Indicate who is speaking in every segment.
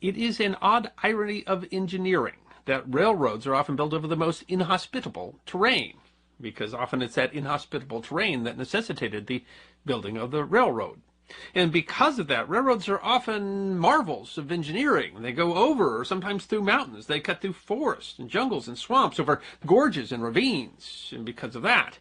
Speaker 1: It is an odd irony of engineering that railroads are often built over the most inhospitable terrain, because often it's that inhospitable terrain that necessitated the building of the railroad. And because of that, railroads are often marvels of engineering. They go over or sometimes through mountains. They cut through forests and jungles and swamps, over gorges and ravines. And because of that,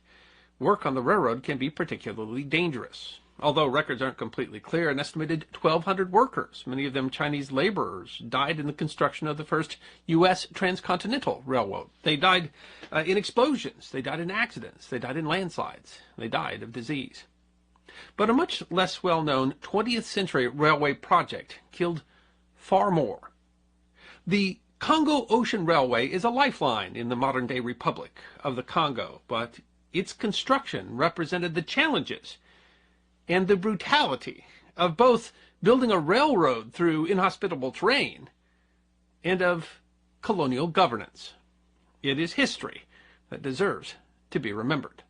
Speaker 1: work on the railroad can be particularly dangerous. Although records aren't completely clear, an estimated 1,200 workers, many of them Chinese laborers, died in the construction of the first U.S. transcontinental railroad. They died in explosions. They died in accidents. They died in landslides. They died of disease. But a much less well-known 20th century railway project killed far more. The Congo Ocean Railway is a lifeline in the modern-day Republic of the Congo, but its construction represented the challenges and the brutality of both building a railroad through inhospitable terrain and of colonial governance. It is history that deserves to be remembered.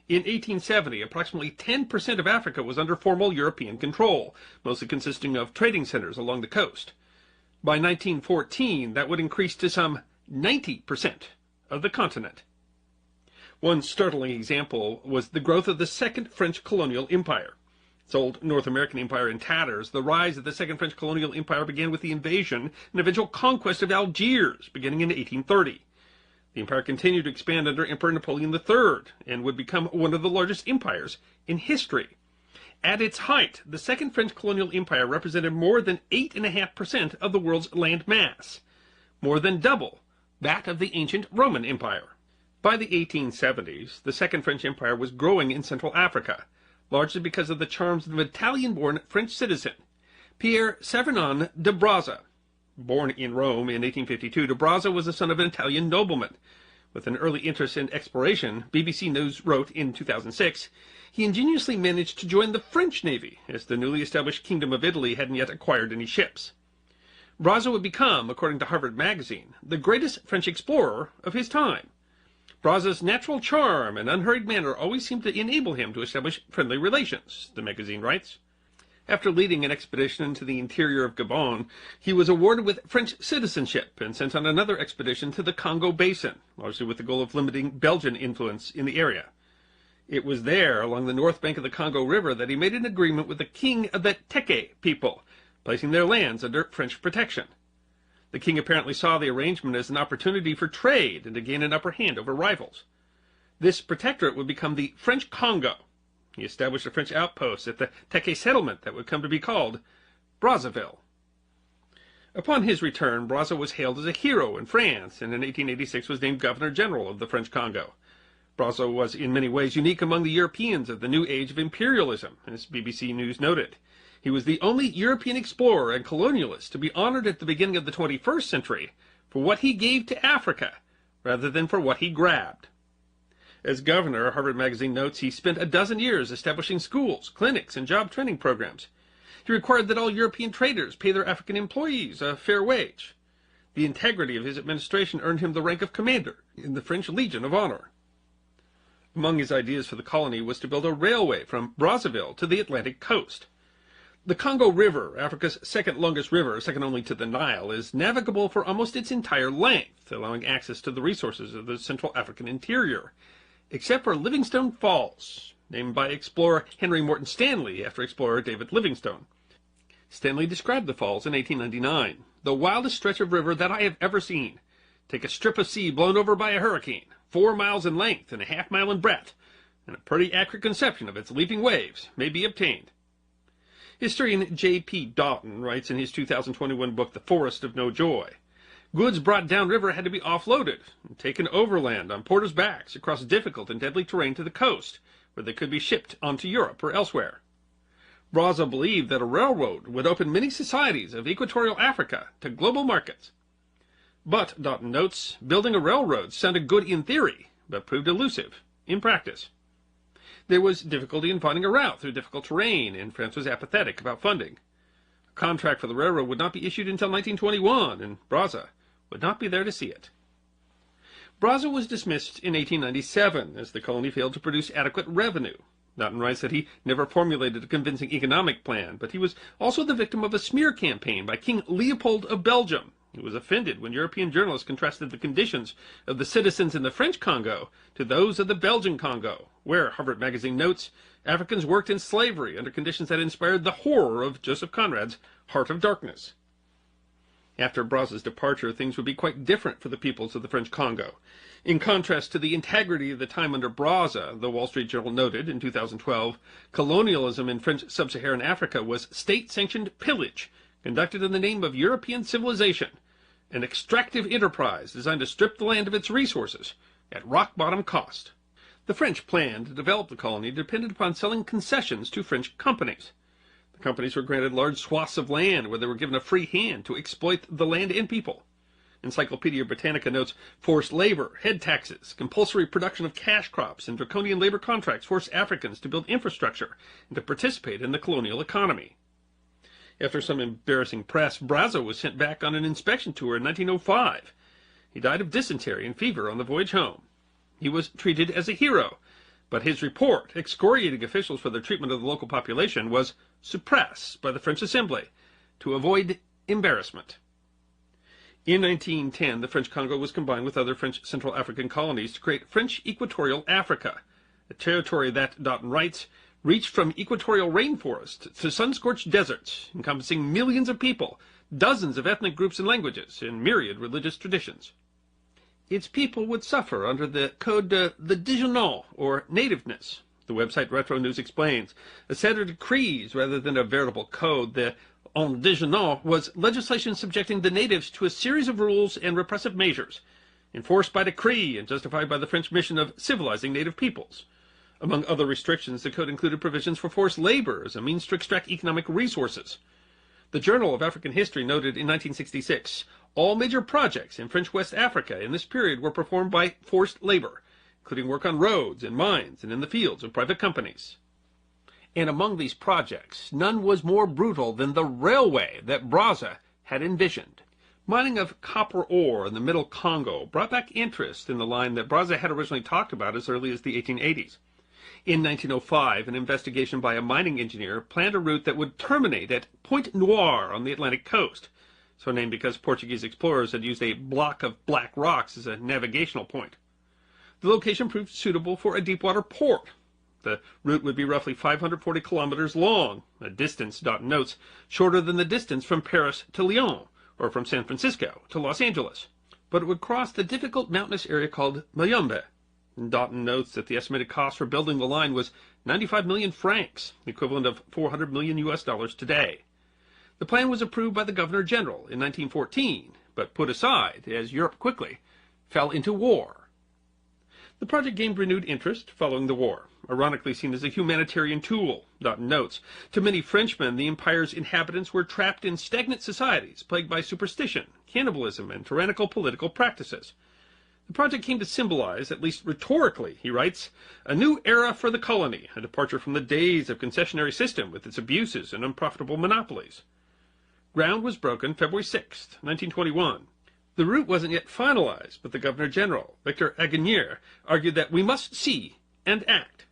Speaker 1: In 1870, approximately 10% of Africa was under formal European control, mostly consisting of trading centers along the coast. By 1914, that would increase to some 90% of the continent. One startling example was the growth of the Second French Colonial Empire. Its old North American empire in tatters, the rise of the Second French Colonial Empire began with the invasion and eventual conquest of Algiers, beginning in 1830. The empire continued to expand under Emperor Napoleon III and would become one of the largest empires in history. At its height, the Second French Colonial Empire represented more than 8.5% of the world's land mass, more than double that of the ancient Roman Empire. By the 1870s, the Second French Empire was growing in Central Africa, largely because of the charms of an Italian-born French citizen, Pierre Sévernon de Brazza. Born in Rome in 1852, de Brazza was the son of an Italian nobleman. With an early interest in exploration, BBC News wrote in 2006, he ingeniously managed to join the French Navy, as the newly established Kingdom of Italy hadn't yet acquired any ships. Brazza would become, according to Harvard Magazine, the greatest French explorer of his time. Brazza's natural charm and unhurried manner always seemed to enable him to establish friendly relations, the magazine writes. After leading an expedition into the interior of Gabon, he was awarded with French citizenship and sent on another expedition to the Congo Basin, largely with the goal of limiting Belgian influence in the area. It was there, along the north bank of the Congo River, that he made an agreement with the king of the Teke people, placing their lands under French protection. The king apparently saw the arrangement as an opportunity for trade and to gain an upper hand over rivals. This protectorate would become the French Congo. He established a French outpost at the Teke settlement that would come to be called Brazzaville. Upon his return, Brazza was hailed as a hero in France, and in 1886 was named Governor-General of the French Congo. Brazza was in many ways unique among the Europeans of the new age of imperialism, as BBC News noted. He was the only European explorer and colonialist to be honored at the beginning of the 21st century for what he gave to Africa, rather than for what he grabbed. As governor, Harvard Magazine notes, he spent a dozen years establishing schools, clinics, and job training programs. He required that all European traders pay their African employees a fair wage. The integrity of his administration earned him the rank of commander in the French Legion of Honor. Among his ideas for the colony was to build a railway from Brazzaville to the Atlantic coast. The Congo River, Africa's second longest river, second only to the Nile, is navigable for almost its entire length, allowing access to the resources of the Central African interior, except for Livingstone Falls, named by explorer Henry Morton Stanley after explorer David Livingstone. Stanley described the falls in 1899, the wildest stretch of river that I have ever seen. Take a strip of sea blown over by a hurricane, 4 miles in length and a half-mile in breadth, and a pretty accurate conception of its leaping waves may be obtained. Historian J.P. Doughton writes in his 2021 book, The Forest of No Joy, goods brought downriver had to be offloaded and taken overland on porters' backs across difficult and deadly terrain to the coast, where they could be shipped on to Europe or elsewhere. Brazza believed that a railroad would open many societies of equatorial Africa to global markets. But, Doughton notes, building a railroad sounded good in theory, but proved elusive in practice. There was difficulty in finding a route through difficult terrain, and France was apathetic about funding. A contract for the railroad would not be issued until 1921, and Brazza would not be there to see it. Brazza was dismissed in 1897 as the colony failed to produce adequate revenue. Doughton writes that he never formulated a convincing economic plan, but he was also the victim of a smear campaign by King Leopold of Belgium. He was offended when European journalists contrasted the conditions of the citizens in the French Congo to those of the Belgian Congo, where, Harvard Magazine notes, Africans worked in slavery under conditions that inspired the horror of Joseph Conrad's Heart of Darkness. After Brazza's departure, things would be quite different for the peoples of the French Congo. In contrast to the integrity of the time under Brazza, the Wall Street Journal noted in 2012, colonialism in French sub-Saharan Africa was state-sanctioned pillage, conducted in the name of European civilization, an extractive enterprise designed to strip the land of its resources at rock-bottom cost. The French plan to develop the colony depended upon selling concessions to French companies. The companies were granted large swaths of land where they were given a free hand to exploit the land and people. Encyclopedia Britannica notes forced labor, head taxes, compulsory production of cash crops, and draconian labor contracts forced Africans to build infrastructure and to participate in the colonial economy. After some embarrassing press, Brazza was sent back on an inspection tour in 1905. He died of dysentery and fever on the voyage home. He was treated as a hero, but his report, excoriating officials for their treatment of the local population, was suppressed by the French Assembly to avoid embarrassment. In 1910, the French Congo was combined with other French Central African colonies to create French Equatorial Africa, a territory that, Doughton writes, reached from equatorial rainforests to sun-scorched deserts, encompassing millions of people, dozens of ethnic groups and languages, and myriad religious traditions. Its people would suffer under the Code de l'Indigène, or nativeness. The website Retro News explains. A set of decrees rather than a veritable code, the Indigène was legislation subjecting the natives to a series of rules and repressive measures, enforced by decree and justified by the French mission of civilizing native peoples. Among other restrictions, the code included provisions for forced labor as a means to extract economic resources. The Journal of African History noted in 1966, all major projects in French West Africa in this period were performed by forced labor, including work on roads and mines and in the fields of private companies. And among these projects, none was more brutal than the railway that Brazza had envisioned. Mining of copper ore in the Middle Congo brought back interest in the line that Brazza had originally talked about as early as the 1880s. In 1905, an investigation by a mining engineer planned a route that would terminate at Point Noir on the Atlantic coast, so named because Portuguese explorers had used a block of black rocks as a navigational point. The location proved suitable for a deepwater port. The route would be roughly 540 kilometers long, a distance, Doughton notes, shorter than the distance from Paris to Lyon, or from San Francisco to Los Angeles. But it would cross the difficult mountainous area called Mayombe. Doughton notes that the estimated cost for building the line was 95 million francs, the equivalent of 400 million US dollars today. The plan was approved by the Governor General in 1914, but put aside as Europe quickly fell into war. The project gained renewed interest following the war, ironically seen as a humanitarian tool, Doughton notes. To many Frenchmen, the empire's inhabitants were trapped in stagnant societies plagued by superstition, cannibalism, and tyrannical political practices. The project came to symbolize, at least rhetorically, he writes, a new era for the colony, a departure from the days of concessionary system with its abuses and unprofitable monopolies. Ground was broken February 6, 1921. The route wasn't yet finalized, but the Governor-General, Victor Aguinier, argued that we must see and act.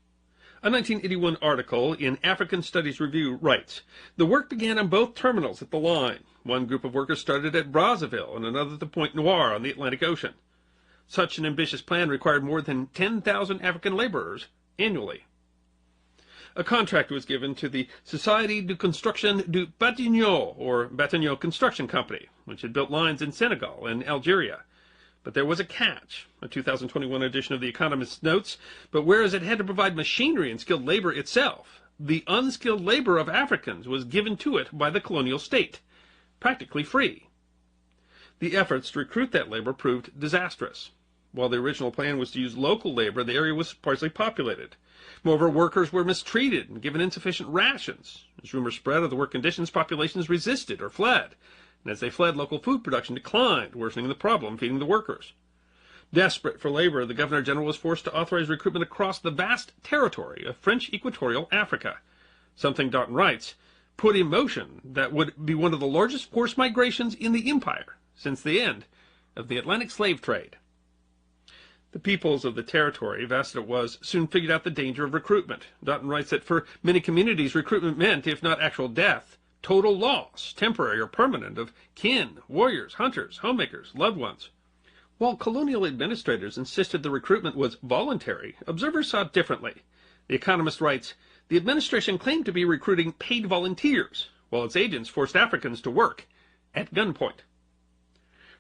Speaker 1: A 1981 article in African Studies Review writes, the work began on both terminals at the line. One group of workers started at Brazzaville and another at the Point Noir on the Atlantic Ocean. Such an ambitious plan required more than 10,000 African laborers annually. A contract was given to the Société de Construction du Batignolles, or Batignolles Construction Company, which had built lines in Senegal and Algeria. But there was a catch. A 2021 edition of The Economist notes, but whereas it had to provide machinery and skilled labor itself, the unskilled labor of Africans was given to it by the colonial state, practically free. The efforts to recruit that labor proved disastrous. While the original plan was to use local labor, the area was sparsely populated. Moreover, workers were mistreated and given insufficient rations. As rumors spread of the work conditions, populations resisted or fled, and as they fled, local food production declined, worsening the problem feeding the workers. Desperate for labor, the Governor-General was forced to authorize recruitment across the vast territory of French Equatorial Africa, something, Doughton writes, put in motion that would be one of the largest forced migrations in the empire since the end of the Atlantic slave trade. The peoples of the territory, vast it was, soon figured out the danger of recruitment. Doughton writes that for many communities, recruitment meant, if not actual death, total loss, temporary or permanent, of kin, warriors, hunters, homemakers, loved ones. While colonial administrators insisted the recruitment was voluntary, observers saw it differently. The Economist writes, the administration claimed to be recruiting paid volunteers, while its agents forced Africans to work at gunpoint.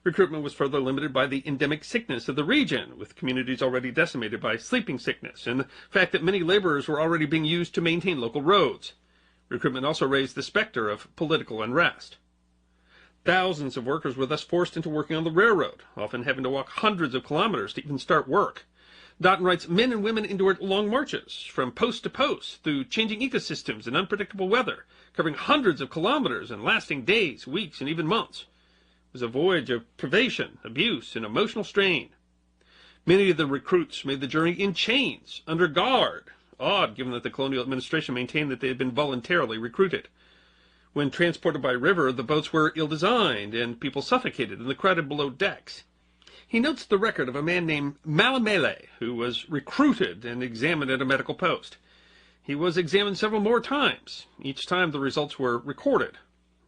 Speaker 1: Recruitment was further limited by the endemic sickness of the region, with communities already decimated by sleeping sickness, and the fact that many laborers were already being used to maintain local roads. Recruitment also raised the specter of political unrest. Thousands of workers were thus forced into working on the railroad, often having to walk hundreds of kilometers to even start work. Doughton writes, men and women endured long marches from post to post through changing ecosystems and unpredictable weather, covering hundreds of kilometers and lasting days, weeks, and even months. It was a voyage of privation, abuse, and emotional strain. Many of the recruits made the journey in chains, under guard, odd given that the colonial administration maintained that they had been voluntarily recruited. When transported by river, the boats were ill-designed, and people suffocated in the crowded below decks. He notes the record of a man named Malamele, who was recruited and examined at a medical post. He was examined several more times. Each time the results were recorded.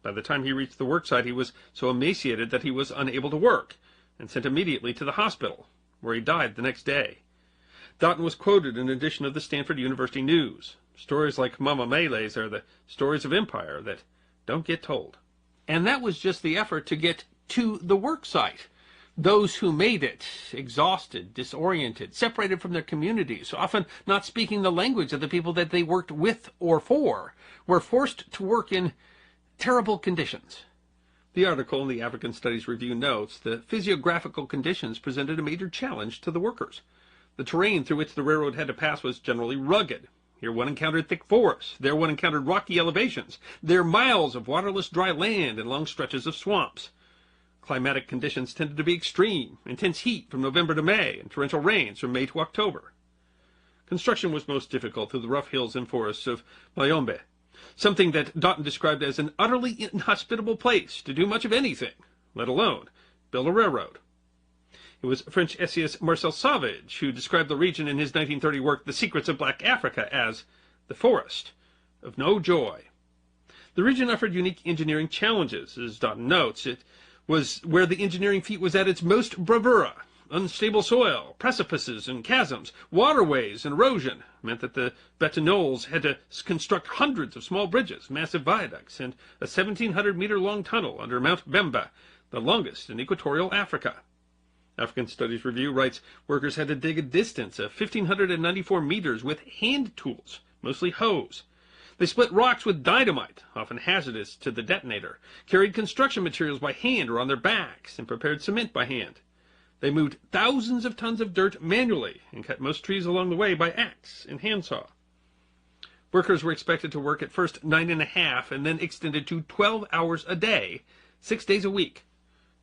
Speaker 1: By the time he reached the worksite, he was so emaciated that he was unable to work, and sent immediately to the hospital, where he died the next day. Doughton was quoted in an edition of the Stanford University News. Stories like Mama Mele's are the stories of empire that don't get told. And that was just the effort to get to the worksite. Those who made it, exhausted, disoriented, separated from their communities, often not speaking the language of the people that they worked with or for, were forced to work in terrible conditions. The article in the African Studies Review notes the physiographical conditions presented a major challenge to the workers. The terrain through which the railroad had to pass was generally rugged. Here one encountered thick forests, there one encountered rocky elevations, there miles of waterless dry land and long stretches of swamps. Climatic conditions tended to be extreme, intense heat from November to May, and torrential rains from May to October. Construction was most difficult through the rough hills and forests of Mayombe, something that Doughton described as an utterly inhospitable place to do much of anything, let alone build a railroad. It was French essayist Marcel Savage who described the region in his 1930 work The Secrets of Black Africa as the forest of no joy. The region offered unique engineering challenges, as Doughton notes. It was where the engineering feat was at its most bravura. Unstable soil, precipices and chasms, waterways and erosion meant that the Betignolles had to construct hundreds of small bridges, massive viaducts, and a 1,700-meter-long tunnel under Mount Bemba, the longest in equatorial Africa. African Studies Review writes, workers had to dig a distance of 1,594 meters with hand tools, mostly hoes. They split rocks with dynamite, often hazardous to the detonator, carried construction materials by hand or on their backs, and prepared cement by hand. They moved thousands of tons of dirt manually and cut most trees along the way by axe and handsaw. Workers were expected to work at first 9.5 and then extended to 12 hours a day, 6 days a week.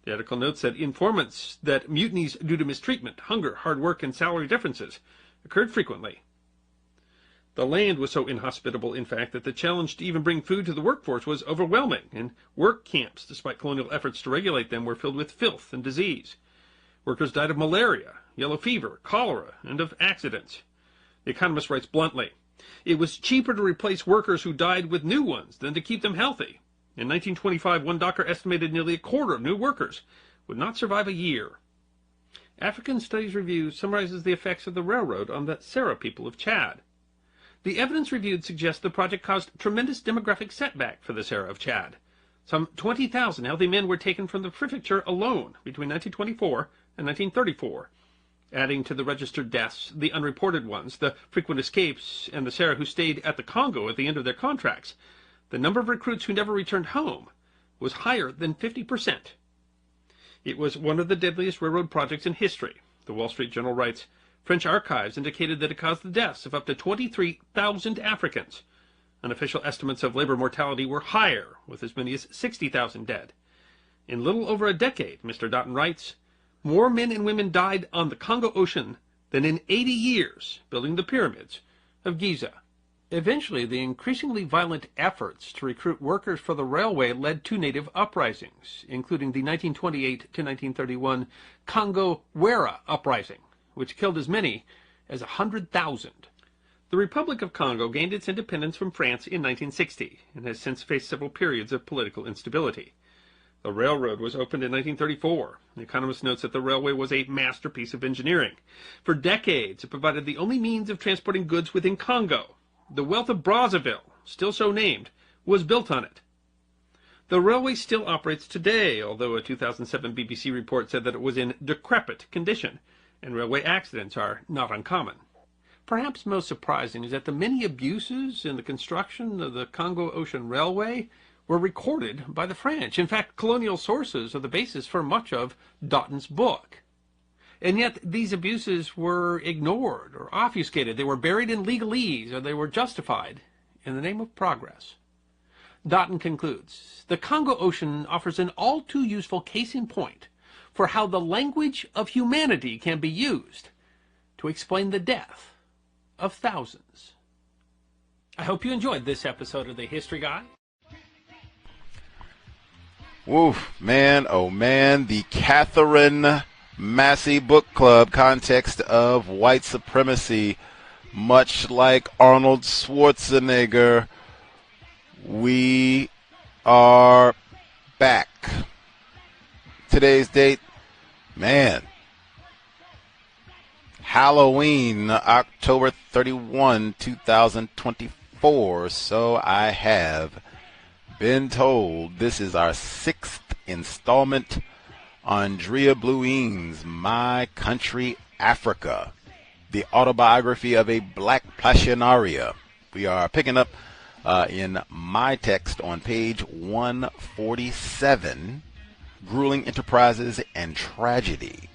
Speaker 1: The article notes that informants that mutinies due to mistreatment, hunger, hard work, and salary differences occurred frequently. The land was so inhospitable, in fact, that the challenge to even bring food to the workforce was overwhelming, and work camps, despite colonial efforts to regulate them, were filled with filth and disease. Workers died of malaria, yellow fever, cholera, and of accidents. The Economist writes bluntly, it was cheaper to replace workers who died with new ones than to keep them healthy. In 1925, one doctor estimated nearly a quarter of new workers would not survive a year. African Studies Review summarizes the effects of the railroad on the Sera people of Chad. The evidence reviewed suggests the project caused tremendous demographic setback for the Sera of Chad. Some 20,000 healthy men were taken from the prefecture alone between 1924 and 1934, adding to the registered deaths, the unreported ones, the frequent escapes, and the Sera who stayed at the Congo at the end of their contracts. The number of recruits who never returned home was higher than 50%. It was one of the deadliest railroad projects in history. The Wall Street Journal writes, French archives indicated that it caused the deaths of up to 23,000 Africans. Unofficial estimates of labor mortality were higher, with as many as 60,000 dead. In little over a decade, Mr. Doughton writes, more men and women died on the Congo Ocean than in 80 years building the pyramids of Giza. Eventually, the increasingly violent efforts to recruit workers for the railway led to native uprisings, including the 1928 to 1931 Congo Wera uprising, which killed as many as 100,000. The Republic of Congo gained its independence from France in 1960 and has since faced several periods of political instability. The railroad was opened in 1934. The Economist notes that the railway was a masterpiece of engineering. For decades, it provided the only means of transporting goods within Congo. The wealth of Brazzaville, still so named, was built on it. The railway still operates today, although a 2007 BBC report said that it was in decrepit condition, and railway accidents are not uncommon. Perhaps most surprising is that the many abuses in the construction of the Congo Ocean Railway were recorded by the French. In fact, colonial sources are the basis for much of Daughton's book. And yet these abuses were ignored or obfuscated. They were buried in legalese, or they were justified in the name of progress. Daughton concludes, the Congo Ocean offers an all too useful case in point for how the language of humanity can be used to explain the death of thousands. I hope you enjoyed this episode of The History Guy.
Speaker 2: Woof, man, oh man, the Katherine Massey book club, context of white supremacy. Much like Arnold Schwarzenegger, we are back. Today's date, man, Halloween, October 31, 2024. So I have been told. This is our 6th installment, Andrée Blouin's My Country, Africa, the autobiography of a Black Pasionaria. We are picking up in my text on page 147, Grueling Enterprises and Tragedy.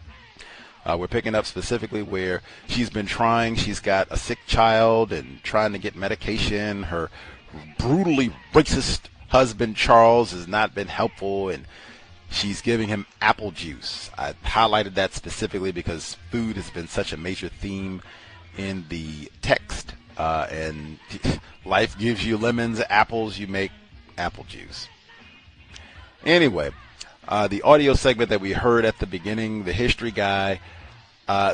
Speaker 2: We're picking up specifically where she's got a sick child and trying to get medication. Her brutally racist husband Charles has not been helpful, and she's giving him apple juice. I highlighted that specifically because food has been such a major theme in the text, and life gives you lemons, apples, you make apple juice. Anyway, the audio segment that we heard at the beginning, the history guy,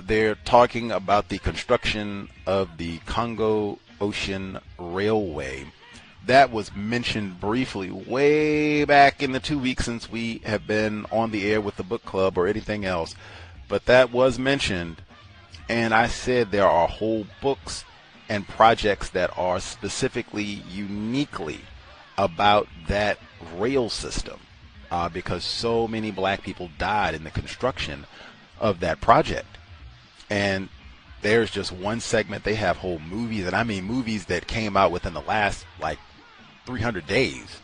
Speaker 2: they're talking about the construction of the Congo Ocean Railway. That was mentioned briefly way back in the 2 weeks since we have been on the air with the book club or anything else. But that was mentioned, and I said there are whole books and projects that are specifically, uniquely about that rail system because so many black people died in the construction of that project. And there's just one segment. They have whole movies, and I mean movies that came out within the last, 300 days,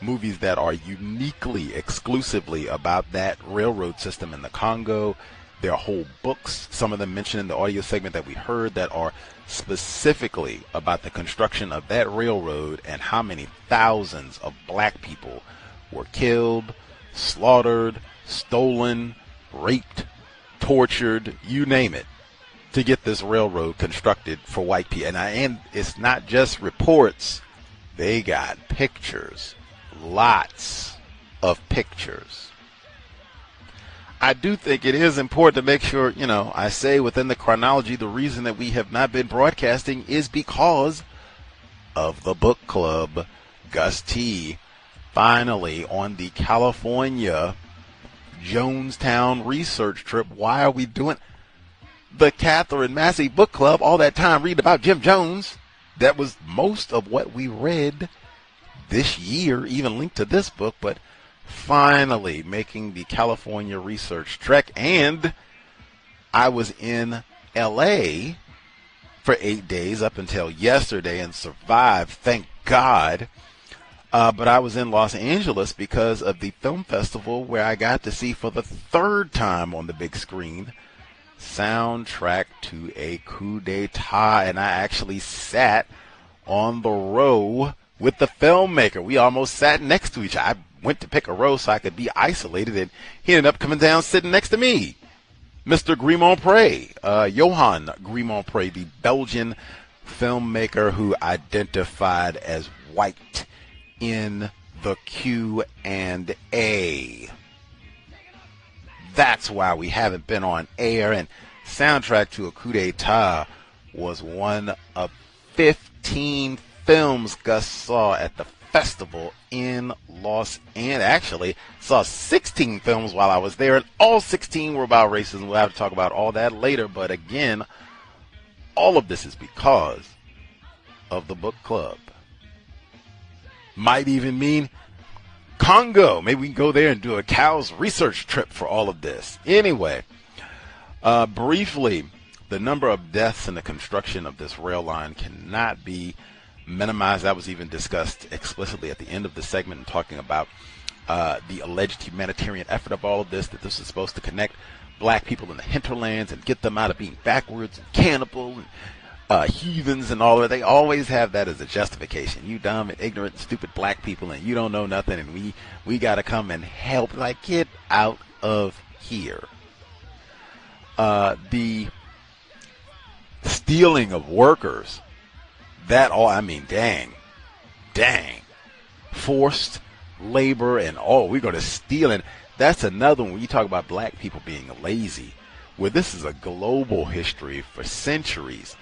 Speaker 2: movies that are uniquely, exclusively about that railroad system in the Congo. There are whole books, some of them mentioned in the audio segment that we heard, that are specifically about the construction of that railroad and how many thousands of black people were killed, slaughtered, stolen, raped, tortured, you name it, to get this railroad constructed for white people. And it's not just reports. They got pictures, lots of pictures. I do think it is important to make sure, I say within the chronology, the reason that we have not been broadcasting is because of the book club. Gus T finally on the California Jonestown research trip. Why are we doing the Katherine Massey book club all that time reading about Jim Jones? That was most of what we read this year, even linked to this book, but finally making the California research trek. And I was in LA for 8 days up until yesterday and survived, thank God. But I was in Los Angeles because of the film festival where I got to see for the 3rd time on the big screen Soundtrack to a Coup d'etat, and I actually sat on the row with the filmmaker. We almost sat next to each other. I went to pick a row so I could be isolated, and he ended up coming down sitting next to me. Mr. Grimonpré, Johan Grimonpré, the Belgian filmmaker who identified as white in the Q&A. That's why we haven't been on air, and soundtrack to a coup d'etat was one of 15 films Gus saw at the festival in Los Angeles. Actually, saw 16 films while I was there, and all 16 were about racism. We'll have to talk about all that later, but again, all of this is because of the book club. Might even mean Congo. Maybe we can go there and do a cow's research trip for all of this. Anyway, briefly, the number of deaths in the construction of this rail line cannot be minimized. That was even discussed explicitly at the end of the segment, talking about the alleged humanitarian effort of all of this, that this is supposed to connect black people in the hinterlands and get them out of being backwards and cannibal and heathens and all that. They always have that as a justification. You dumb and ignorant and stupid black people, and you don't know nothing, and we got to come and help. Like, get out of here. The stealing of workers, that all, I mean, dang, forced labor and we're going to steal. And that's another one when you talk about black people being lazy, where this is a global history for centuries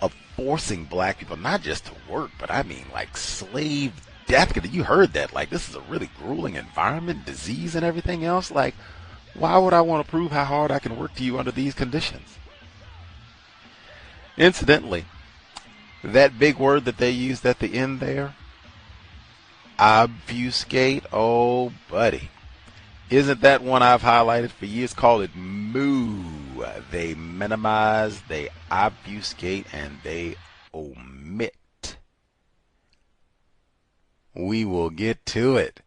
Speaker 2: of forcing black people not just to work, but I mean like slave death. You heard that. Like, this is a really grueling environment, disease and everything else. Like, why would I want to prove how hard I can work to you under these conditions? Incidentally, that big word that they used at the end there, obfuscate, oh buddy, isn't that one I've highlighted for years? Call it moo. They minimize, they obfuscate, and they omit. We will get to it.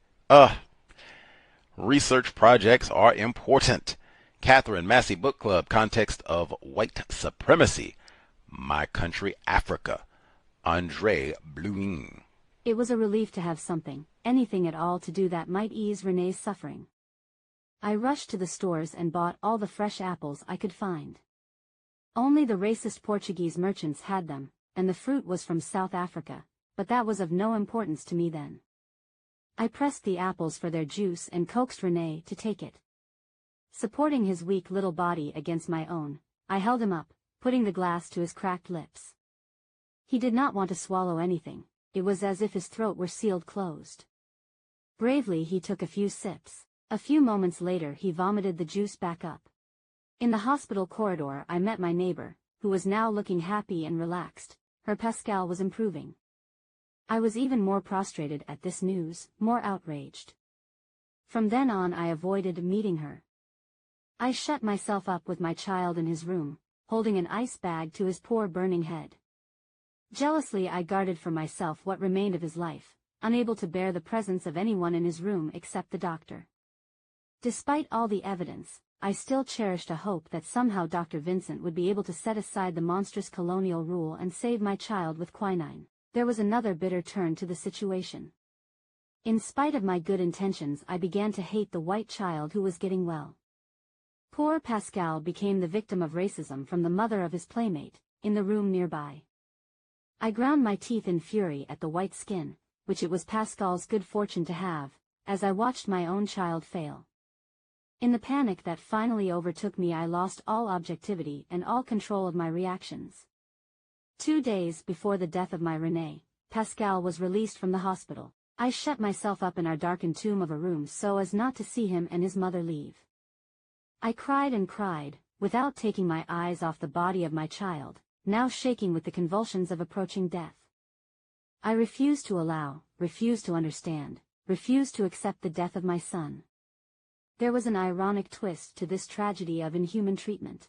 Speaker 2: Research projects are important. Katherine, Massey Book Club, context of white supremacy. My Country, Africa. Andrée Blouin.
Speaker 3: It was a relief to have something, anything at all, to do that might ease Renee's suffering. I rushed to the stores and bought all the fresh apples I could find. Only the racist Portuguese merchants had them, and the fruit was from South Africa, but that was of no importance to me then. I pressed the apples for their juice and coaxed Renee to take it. Supporting his weak little body against my own, I held him up, putting the glass to his cracked lips. He did not want to swallow anything. It was as if his throat were sealed closed. Bravely he took a few sips. A few moments later he vomited the juice back up. In the hospital corridor I met my neighbor, who was now looking happy and relaxed. Her Pascal was improving. I was even more prostrated at this news, more outraged. From then on I avoided meeting her. I shut myself up with my child in his room, holding an ice bag to his poor burning head. Jealously I guarded for myself what remained of his life, unable to bear the presence of anyone in his room except the doctor. Despite all the evidence, I still cherished a hope that somehow Dr. Vincent would be able to set aside the monstrous colonial rule and save my child with quinine. There was another bitter turn to the situation. In spite of my good intentions, I began to hate the white child who was getting well. Poor Pascal became the victim of racism from the mother of his playmate, in the room nearby. I ground my teeth in fury at the white skin, which it was Pascal's good fortune to have, as I watched my own child fail. In the panic that finally overtook me, I lost all objectivity and all control of my reactions. 2 days before the death of my Renee, Pascal was released from the hospital. I shut myself up in our darkened tomb of a room so as not to see him and his mother leave. I cried and cried, without taking my eyes off the body of my child, now shaking with the convulsions of approaching death. I refused to allow, refused to understand, refused to accept the death of my son. There was an ironic twist to this tragedy of inhuman treatment.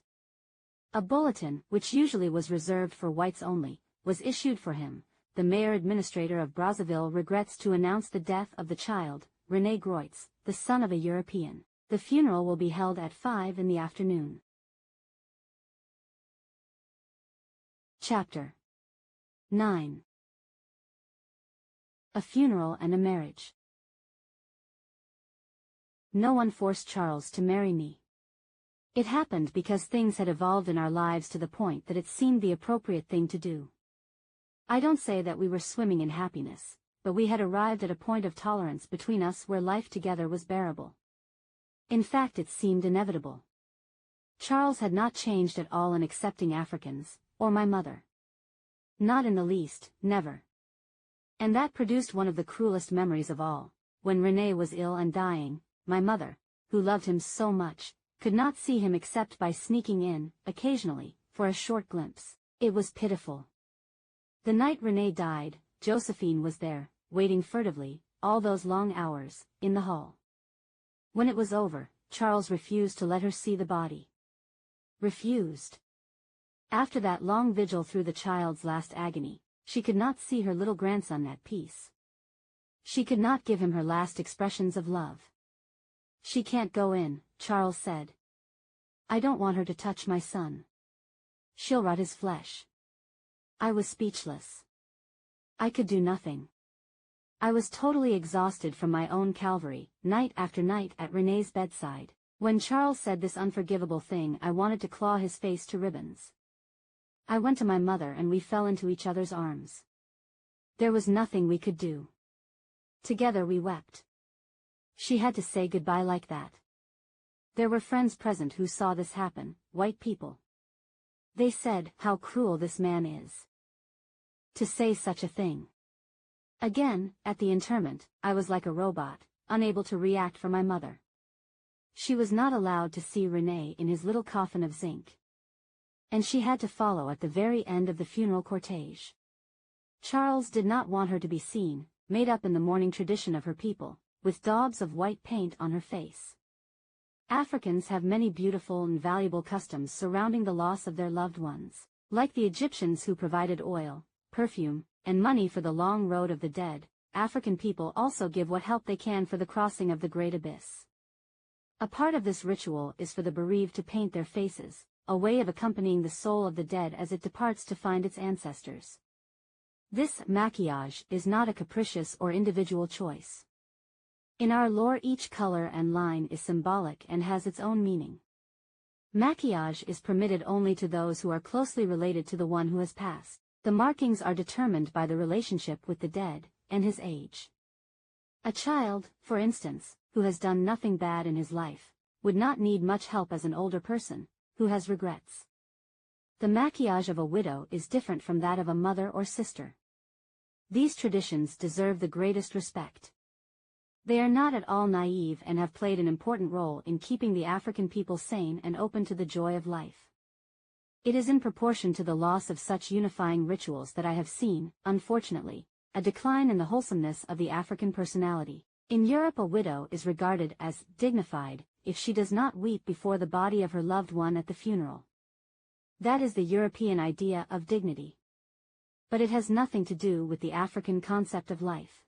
Speaker 3: A bulletin, which usually was reserved for whites only, was issued for him. The mayor administrator of Brazzaville regrets to announce the death of the child, René Groitz, the son of a European. The funeral will be held at 5 in the afternoon. Chapter 9. A funeral and a marriage. No one forced Charles to marry me. It happened because things had evolved in our lives to the point that it seemed the appropriate thing to do. I don't say that we were swimming in happiness, but we had arrived at a point of tolerance between us where life together was bearable. In fact, it seemed inevitable. Charles had not changed at all in accepting Africans, or my mother. Not in the least, never. And that produced one of the cruelest memories of all. When Renee was ill and dying, my mother, who loved him so much, could not see him except by sneaking in, occasionally, for a short glimpse. It was pitiful. The night Renee died, Josephine was there, waiting furtively, all those long hours, in the hall. When it was over, Charles refused to let her see the body. Refused. After that long vigil through the child's last agony, she could not see her little grandson at peace. She could not give him her last expressions of love. "She can't go in," Charles said. "I don't want her to touch my son. She'll rot his flesh." I was speechless. I could do nothing. I was totally exhausted from my own Calvary, night after night at Renee's bedside. When Charles said this unforgivable thing, I wanted to claw his face to ribbons. I went to my mother and we fell into each other's arms. There was nothing we could do. Together we wept. She had to say goodbye like that. There were friends present who saw this happen, white people. They said, "How cruel this man is. To say such a thing." Again, at the interment, I was like a robot, unable to react for my mother. She was not allowed to see Renee in his little coffin of zinc. And she had to follow at the very end of the funeral cortege. Charles did not want her to be seen, made up in the mourning tradition of her people, with daubs of white paint on her face. Africans have many beautiful and valuable customs surrounding the loss of their loved ones. Like the Egyptians who provided oil, perfume, and money for the long road of the dead, African people also give what help they can for the crossing of the great abyss. A part of this ritual is for the bereaved to paint their faces, a way of accompanying the soul of the dead as it departs to find its ancestors. This maquillage is not a capricious or individual choice. In our lore, each color and line is symbolic and has its own meaning. Maquillage is permitted only to those who are closely related to the one who has passed. The markings are determined by the relationship with the dead, and his age. A child, for instance, who has done nothing bad in his life, would not need much help as an older person, who has regrets. The maquillage of a widow is different from that of a mother or sister. These traditions deserve the greatest respect. They are not at all naive and have played an important role in keeping the African people sane and open to the joy of life. It is in proportion to the loss of such unifying rituals that I have seen, unfortunately, a decline in the wholesomeness of the African personality. In Europe, a widow is regarded as dignified if she does not weep before the body of her loved one at the funeral. That is the European idea of dignity. But it has nothing to do with the African concept of life.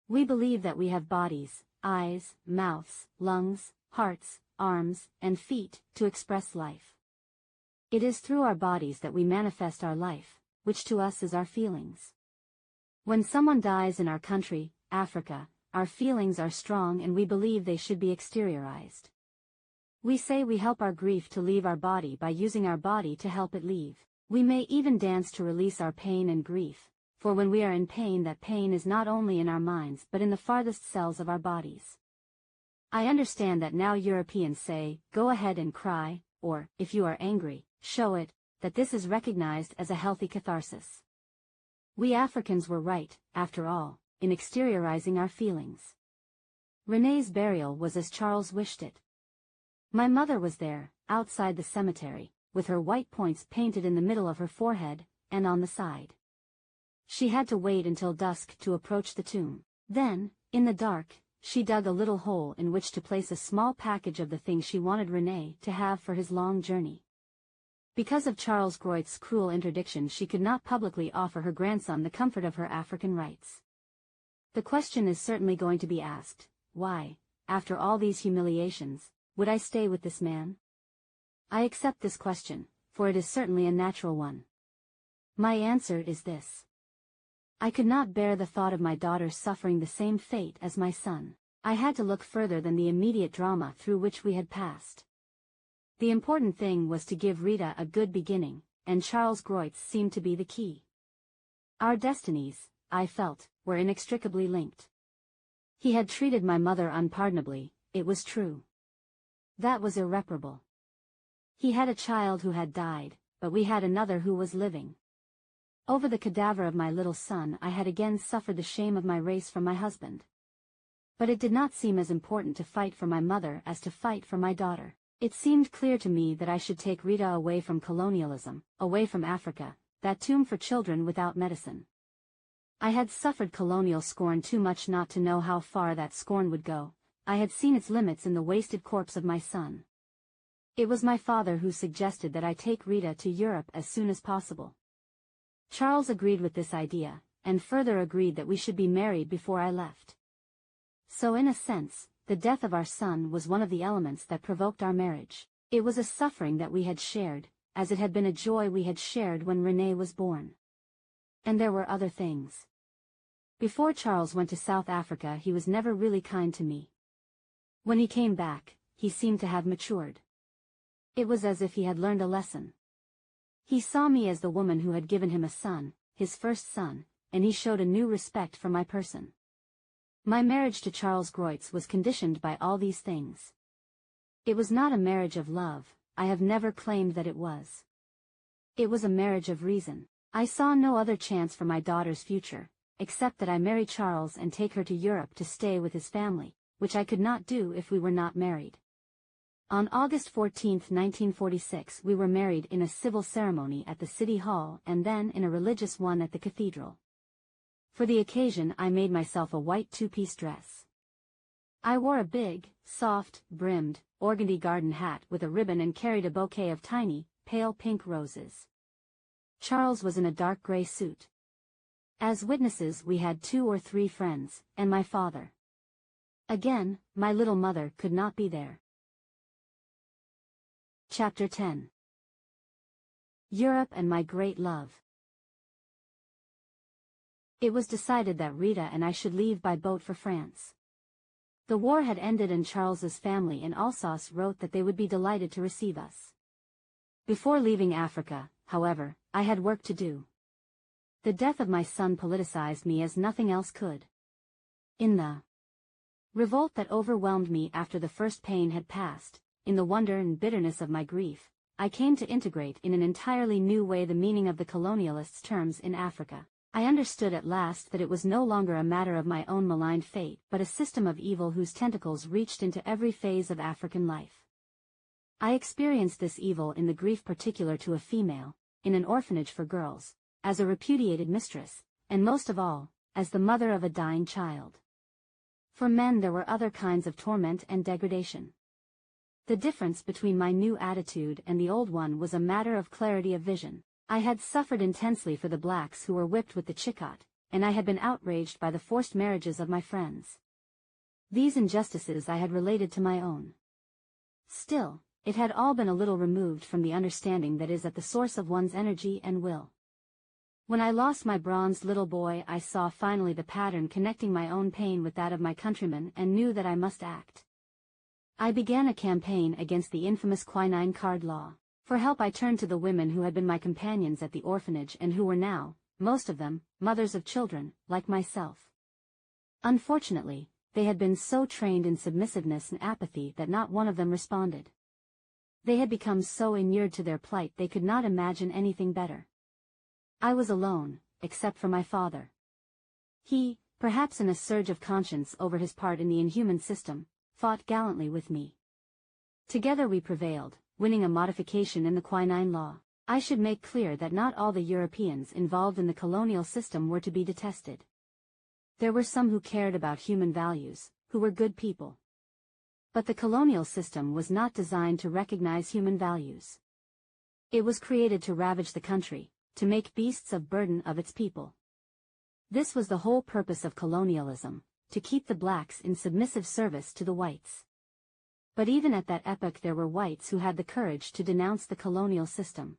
Speaker 3: We believe that we have bodies, eyes, mouths, lungs, hearts, arms, and feet to express life. It is through our bodies that we manifest our life, which to us is our feelings. When someone dies in our country, Africa, our feelings are strong and we believe they should be exteriorized. We say we help our grief to leave our body by using our body to help it leave. We may even dance to release our pain and grief, for when we are in pain, that pain is not only in our minds but in the farthest cells of our bodies. I understand that now Europeans say, "Go ahead and cry," or, if you are angry, show it, that this is recognized as a healthy catharsis. We Africans were right, after all, in exteriorizing our feelings. Renee's burial was as Charles wished it. My mother was there, outside the cemetery, with her white points painted in the middle of her forehead, and on the side. She had to wait until dusk to approach the tomb. Then, in the dark, she dug a little hole in which to place a small package of the things she wanted Renee to have for his long journey. Because of Charles Groit's cruel interdiction, she could not publicly offer her grandson the comfort of her African rights. The question is certainly going to be asked, why, after all these humiliations, would I stay with this man? I accept this question, for it is certainly a natural one. My answer is this. I could not bear the thought of my daughter suffering the same fate as my son. I had to look further than the immediate drama through which we had passed. The important thing was to give Rita a good beginning, and Charles Groit's seemed to be the key. Our destinies, I felt, were inextricably linked. He had treated my mother unpardonably, it was true. That was irreparable. He had a child who had died, but we had another who was living. Over the cadaver of my little son I had again suffered the shame of my race from my husband. But it did not seem as important to fight for my mother as to fight for my daughter. It seemed clear to me that I should take Rita away from colonialism, away from Africa, that tomb for children without medicine. I had suffered colonial scorn too much not to know how far that scorn would go. I had seen its limits in the wasted corpse of my son. It was my father who suggested that I take Rita to Europe as soon as possible. Charles agreed with this idea, and further agreed that we should be married before I left. So in a sense, the death of our son was one of the elements that provoked our marriage. It was a suffering that we had shared, as it had been a joy we had shared when Renee was born. And there were other things. Before Charles went to South Africa he was never really kind to me. When he came back, he seemed to have matured. It was as if he had learned a lesson. He saw me as the woman who had given him a son, his first son, and he showed a new respect for my person. My marriage to Charles Groitz was conditioned by all these things. It was not a marriage of love, I have never claimed that it was. It was a marriage of reason. I saw no other chance for my daughter's future, except that I marry Charles and take her to Europe to stay with his family, which I could not do if we were not married. On August 14, 1946 we were married in a civil ceremony at the City Hall and then in a religious one at the cathedral. For the occasion I made myself a white two-piece dress. I wore a big, soft, brimmed, organdy garden hat with a ribbon and carried a bouquet of tiny, pale pink roses. Charles was in a dark gray suit. As witnesses we had 2 or 3 friends, and my father. Again, my little mother could not be there. Chapter 10. Europe and my great love. It was decided that Rita and I should leave by boat for France. The war had ended and Charles's family in Alsace wrote that they would be delighted to receive us. Before leaving Africa, however, I had work to do. The death of my son politicized me as nothing else could. In the revolt that overwhelmed me after the first pain had passed, in the wonder and bitterness of my grief, I came to integrate in an entirely new way the meaning of the colonialists' terms in Africa. I understood at last that it was no longer a matter of my own maligned fate but a system of evil whose tentacles reached into every phase of African life. I experienced this evil in the grief particular to a female, in an orphanage for girls, as a repudiated mistress, and most of all, as the mother of a dying child. For men there were other kinds of torment and degradation. The difference between my new attitude and the old one was a matter of clarity of vision. I had suffered intensely for the blacks who were whipped with the chicot, and I had been outraged by the forced marriages of my friends. These injustices I had related to my own. Still, it had all been a little removed from the understanding that is at the source of one's energy and will. When I lost my bronzed little boy I saw finally the pattern connecting my own pain with that of my countrymen and knew that I must act. I began a campaign against the infamous quinine card law. For help I turned to the women who had been my companions at the orphanage and who were now, most of them, mothers of children, like myself. Unfortunately, they had been so trained in submissiveness and apathy that not one of them responded. They had become so inured to their plight they could not imagine anything better. I was alone, except for my father. He, perhaps in a surge of conscience over his part in the inhuman system, fought gallantly with me. Together we prevailed, winning a modification in the quinine law. I should make clear that not all the Europeans involved in the colonial system were to be detested. There were some who cared about human values, who were good people. But the colonial system was not designed to recognize human values. It was created to ravage the country, to make beasts of burden of its people. This was the whole purpose of colonialism, to keep the blacks in submissive service to the whites. But even at that epoch there were whites who had the courage to denounce the colonial system.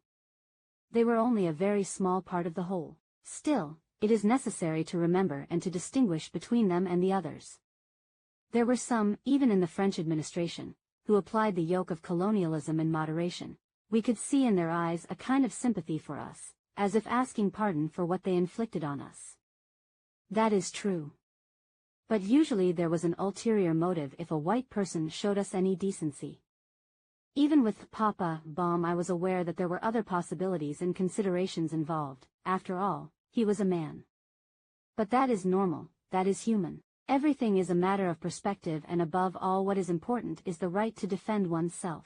Speaker 3: They were only a very small part of the whole. Still, it is necessary to remember and to distinguish between them and the others. There were some, even in the French administration, who applied the yoke of colonialism in moderation. We could see in their eyes a kind of sympathy for us, as if asking pardon for what they inflicted on us. That is true. But usually there was an ulterior motive if a white person showed us any decency. Even with Papa Bomb, I was aware that there were other possibilities and considerations involved. After all, he was a man. But that is normal, that is human. Everything is a matter of perspective, and above all, what is important is the right to defend oneself.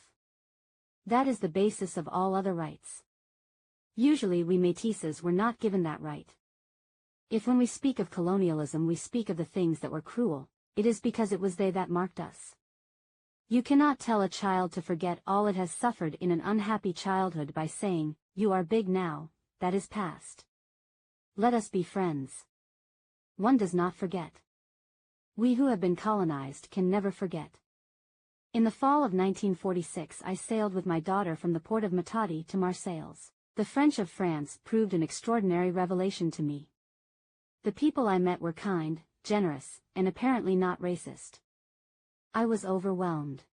Speaker 3: That is the basis of all other rights. Usually we métisses were not given that right. If when we speak of colonialism we speak of the things that were cruel, it is because it was they that marked us. You cannot tell a child to forget all it has suffered in an unhappy childhood by saying, "You are big now, that is past. Let us be friends." One does not forget. We who have been colonized can never forget. In the fall of 1946 I sailed with my daughter from the port of Matadi to Marseilles. The French of France proved an extraordinary revelation to me. The people I met were kind, generous, and apparently not racist. I was overwhelmed.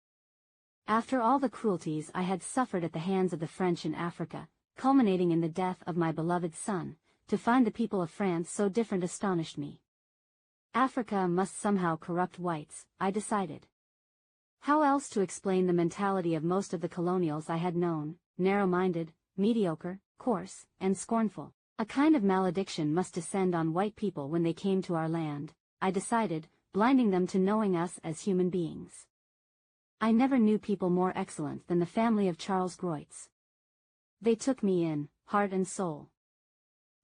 Speaker 3: After all the cruelties I had suffered at the hands of the French in Africa, culminating in the death of my beloved son, to find the people of France so different astonished me. Africa must somehow corrupt whites, I decided. How else to explain the mentality of most of the colonials I had known, narrow-minded, mediocre, coarse, and scornful? A kind of malediction must descend on white people when they came to our land, I decided, blinding them to knowing us as human beings. I never knew people more excellent than the family of Charles C.O.W.S. They took me in, heart and soul.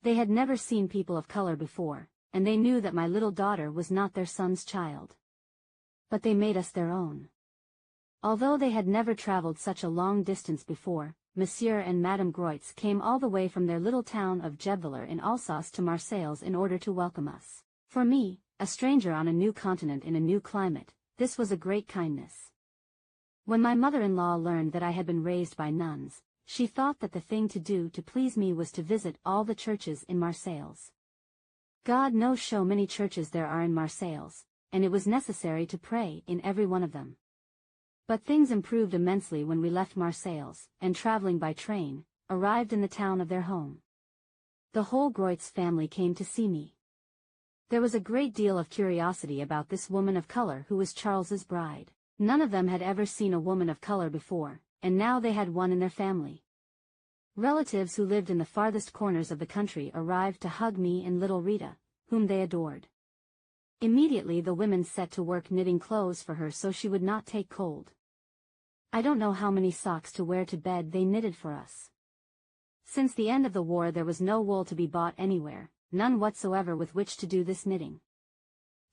Speaker 3: They had never seen people of color before, and they knew that my little daughter was not their son's child. But they made us their own. Although they had never traveled such a long distance before, Monsieur and Madame C.O.W.S came all the way from their little town of Gebviller in Alsace to Marseilles in order to welcome us. For me, a stranger on a new continent in a new climate, this was a great kindness. When my mother-in-law learned that I had been raised by nuns, she thought that the thing to do to please me was to visit all the churches in Marseilles. God knows how many churches there are in Marseilles, and it was necessary to pray in every one of them. But things improved immensely when we left Marseilles, and traveling by train, arrived in the town of their home. The whole C.O.W.S family came to see me. There was a great deal of curiosity about this woman of color who was Charles's bride. None of them had ever seen a woman of color before, and now they had one in their family. Relatives who lived in the farthest corners of the country arrived to hug me and little Rita, whom they adored. Immediately the women set to work knitting clothes for her so she would not take cold. I don't know how many socks to wear to bed they knitted for us. Since the end of the war there was no wool to be bought anywhere, none whatsoever with which to do this knitting.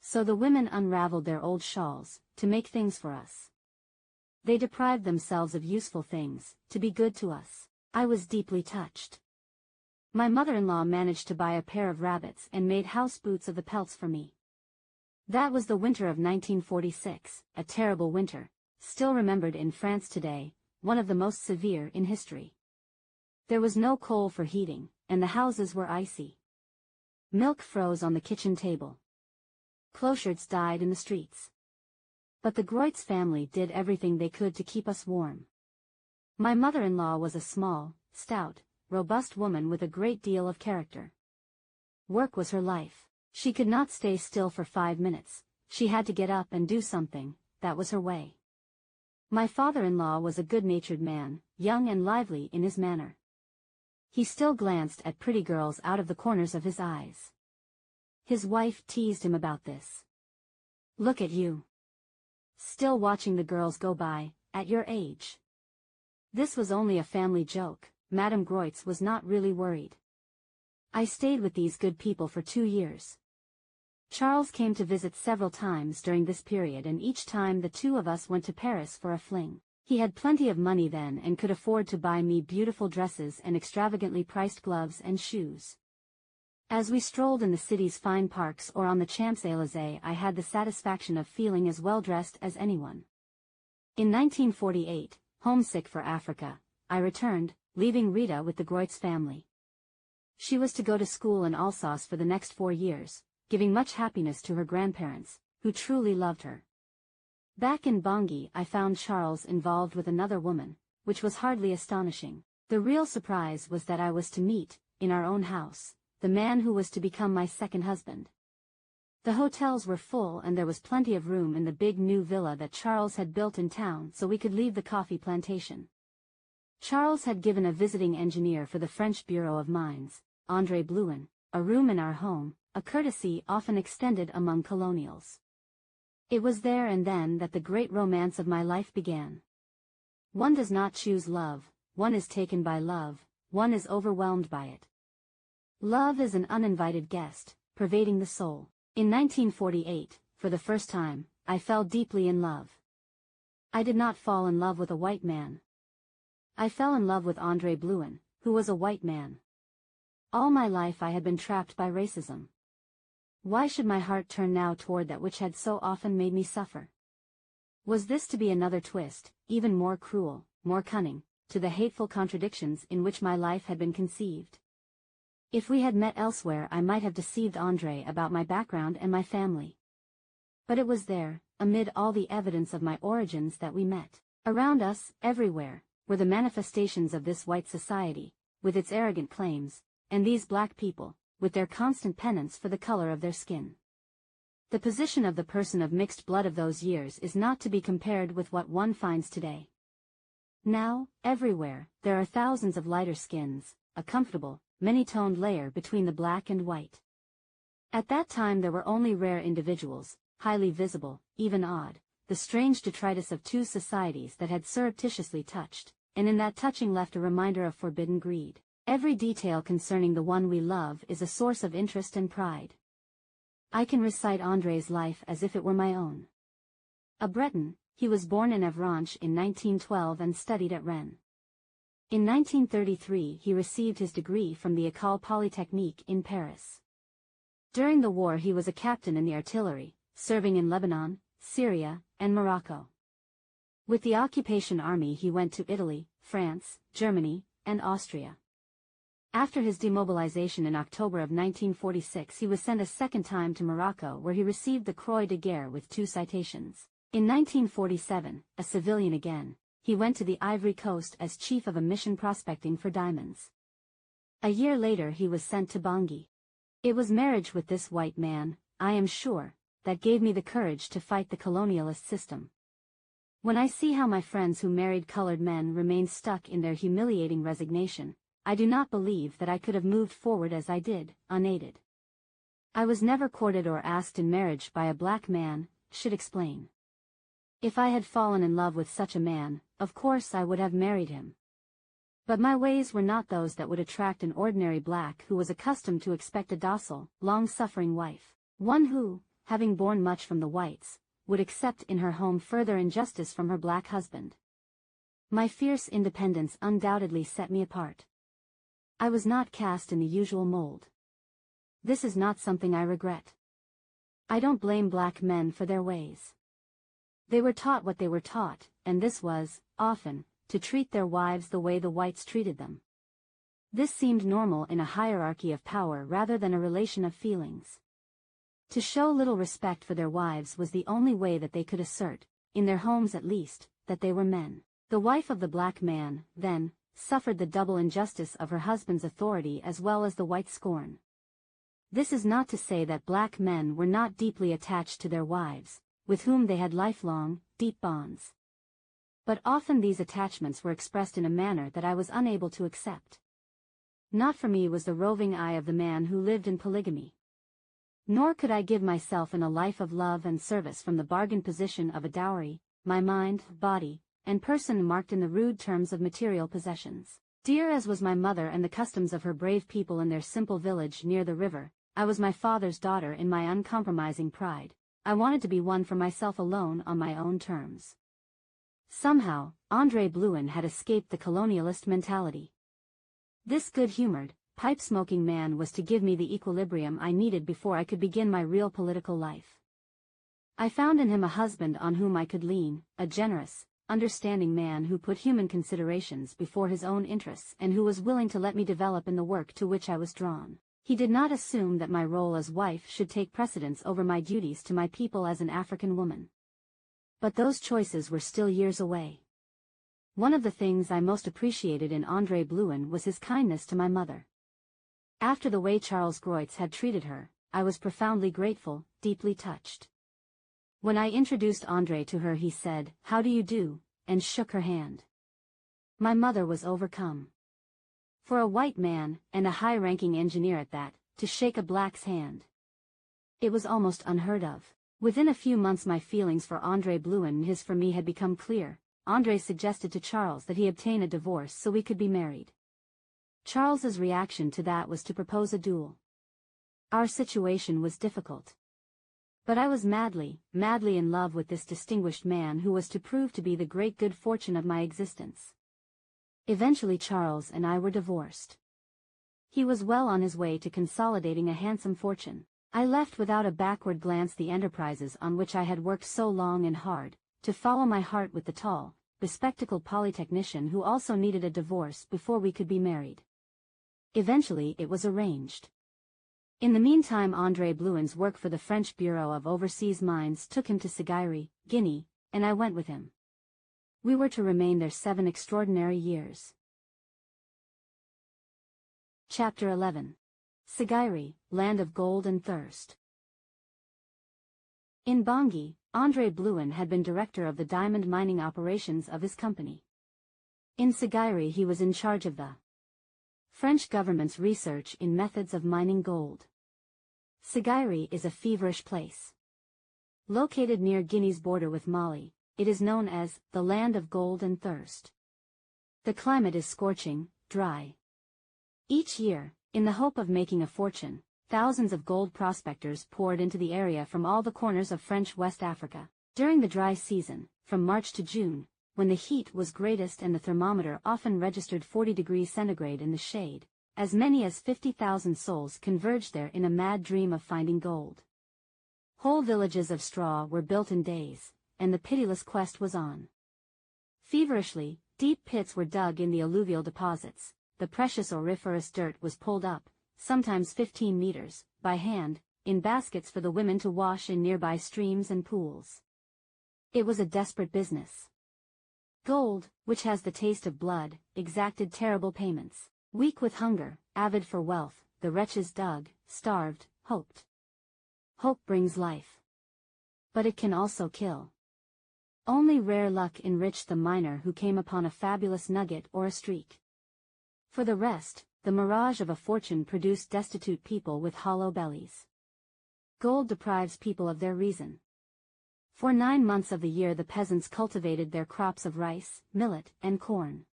Speaker 3: So the women unraveled their old shawls, to make things for us. They deprived themselves of useful things, to be good to us. I was deeply touched. My mother-in-law managed to buy a pair of rabbits and made house boots of the pelts for me. That was the winter of 1946, a terrible winter, still remembered in France today, one of the most severe in history. There was no coal for heating, and the houses were icy. Milk froze on the kitchen table. Clochards died in the streets. But the C.O.W.S family did everything they could to keep us warm. My mother-in-law was a small, stout, robust woman with a great deal of character. Work was her life. She could not stay still for 5 minutes, she had to get up and do something, that was her way. My father-in-law was a good-natured man, young and lively in his manner. He still glanced at pretty girls out of the corners of his eyes. His wife teased him about this. "Look at you. Still watching the girls go by, at your age." This was only a family joke, Madame C.O.W.S was not really worried. I stayed with these good people for 2 years. Charles came to visit several times during this period, and each time the two of us went to Paris for a fling. He had plenty of money then and could afford to buy me beautiful dresses and extravagantly priced gloves and shoes. As we strolled in the city's fine parks or on the Champs-Élysées, I had the satisfaction of feeling as well dressed as anyone. In 1948, homesick for Africa, I returned, leaving Rita with the C.O.W.S family. She was to go to school in Alsace for the next 4 years, giving much happiness to her grandparents, who truly loved her. Back in Bangui I found Charles involved with another woman, which was hardly astonishing. The real surprise was that I was to meet, in our own house, the man who was to become my second husband. The hotels were full and there was plenty of room in the big new villa that Charles had built in town so we could leave the coffee plantation. Charles had given a visiting engineer for the French Bureau of Mines, Andrée Blouin, a room in our home, a courtesy often extended among colonials. It was there and then that the great romance of my life began. One does not choose love, one is taken by love, one is overwhelmed by it. Love is an uninvited guest, pervading the soul. In 1948, for the first time, I fell deeply in love. I did not fall in love with a white man. I fell in love with Andrée Blouin, who was a white man. All my life I had been trapped by racism. Why should my heart turn now toward that which had so often made me suffer? Was this to be another twist, even more cruel, more cunning, to the hateful contradictions in which my life had been conceived? If we had met elsewhere I might have deceived Andrée about my background and my family. But it was there, amid all the evidence of my origins, that we met. Around us, everywhere, were the manifestations of this white society, with its arrogant claims, and these black people, with their constant penance for the color of their skin. The position of the person of mixed blood of those years is not to be compared with what one finds today. Now, everywhere, there are thousands of lighter skins, a comfortable, many-toned layer between the black and white. At that time there were only rare individuals, highly visible, even odd, the strange detritus of two societies that had surreptitiously touched, and in that touching left a reminder of forbidden greed. Every detail concerning the one we love is a source of interest and pride. I can recite André's life as if it were my own. A Breton, he was born in Avranches in 1912 and studied at Rennes. In 1933 he received his degree from the École Polytechnique in Paris. During the war he was a captain in the artillery, serving in Lebanon, Syria, and Morocco. With the occupation army he went to Italy, France, Germany, and Austria. After his demobilization in October of 1946 he was sent a second time to Morocco where he received the Croix de Guerre with 2 citations. In 1947, a civilian again, he went to the Ivory Coast as chief of a mission prospecting for diamonds. A year later he was sent to Bangui. It was marriage with this white man, I am sure, that gave me the courage to fight the colonialist system. When I see how my friends who married colored men remained stuck in their humiliating resignation, I do not believe that I could have moved forward as I did, unaided. I was never courted or asked in marriage by a black man, should explain. If I had fallen in love with such a man, of course I would have married him. But my ways were not those that would attract an ordinary black who was accustomed to expect a docile, long-suffering wife, one who, having borne much from the whites, would accept in her home further injustice from her black husband. My fierce independence undoubtedly set me apart. I was not cast in the usual mold. This is not something I regret. I don't blame black men for their ways. They were taught what they were taught, and this was, often, to treat their wives the way the whites treated them. This seemed normal in a hierarchy of power rather than a relation of feelings. To show little respect for their wives was the only way that they could assert, in their homes at least, that they were men. The wife of the black man, then, suffered the double injustice of her husband's authority as well as the white scorn. This is not to say that black men were not deeply attached to their wives, with whom they had lifelong, deep bonds. But often these attachments were expressed in a manner that I was unable to accept. Not for me was the roving eye of the man who lived in polygamy. Nor could I give myself in a life of love and service from the bargain position of a dowry, my mind, body, and person marked in the rude terms of material possessions. Dear as was my mother and the customs of her brave people in their simple village near the river, I was my father's daughter in my uncompromising pride. I wanted to be one for myself alone on my own terms. Somehow, Andrée Blouin had escaped the colonialist mentality. This good-humored, pipe-smoking man was to give me the equilibrium I needed before I could begin my real political life. I found in him a husband on whom I could lean, a generous, understanding man who put human considerations before his own interests and who was willing to let me develop in the work to which I was drawn. He did not assume that my role as wife should take precedence over my duties to my people as an African woman. But those choices were still years away. One of the things I most appreciated in Andrée Blouin was his kindness to my mother. After the way Charles Groits had treated her, I was profoundly grateful, deeply touched. When I introduced Andrée to her, he said, "How do you do?" and shook her hand. My mother was overcome. For a white man, and a high-ranking engineer at that, to shake a black's hand. It was almost unheard of. Within a few months my feelings for Andrée Blouin and his for me had become clear. André suggested to Charles that he obtain a divorce so we could be married. Charles's reaction to that was to propose a duel. Our situation was difficult. But I was madly, madly in love with this distinguished man who was to prove to be the great good fortune of my existence. Eventually Charles and I were divorced. He was well on his way to consolidating a handsome fortune. I left without a backward glance the enterprises on which I had worked so long and hard, to follow my heart with the tall, bespectacled polytechnician who also needed a divorce before we could be married. Eventually it was arranged. In the meantime Andrée Blouin's work for the French Bureau of Overseas Mines took him to C.O.W.S, Guinea, and I went with him. We were to remain there 7 extraordinary years. Chapter 11. C.O.W.S, Land of Gold and Thirst. In Bangui, Andrée Blouin had been director of the diamond mining operations of his company. In C.O.W.S he was in charge of the French government's research in methods of mining gold. C.O.W.S is a feverish place. Located near Guinea's border with Mali, it is known as the Land of Gold and Thirst. The climate is scorching, dry. Each year, in the hope of making a fortune, thousands of gold prospectors poured into the area from all the corners of French West Africa. During the dry season, from March to June, when the heat was greatest and the thermometer often registered 40 degrees centigrade in the shade, as many as 50,000 souls converged there in a mad dream of finding gold. Whole villages of straw were built in days, and the pitiless quest was on. Feverishly, deep pits were dug in the alluvial deposits, the precious auriferous dirt was pulled up, sometimes 15 meters, by hand, in baskets for the women to wash in nearby streams and pools. It was a desperate business. Gold, which has the taste of blood, exacted terrible payments. Weak with hunger, avid for wealth, the wretches dug, starved, hoped. Hope brings life. But it can also kill. Only rare luck enriched the miner who came upon a fabulous nugget or a streak. For the rest, the mirage of a fortune produced destitute people with hollow bellies. Gold deprives people of their reason. For 9 months of the year the peasants cultivated their crops of rice, millet, and corn.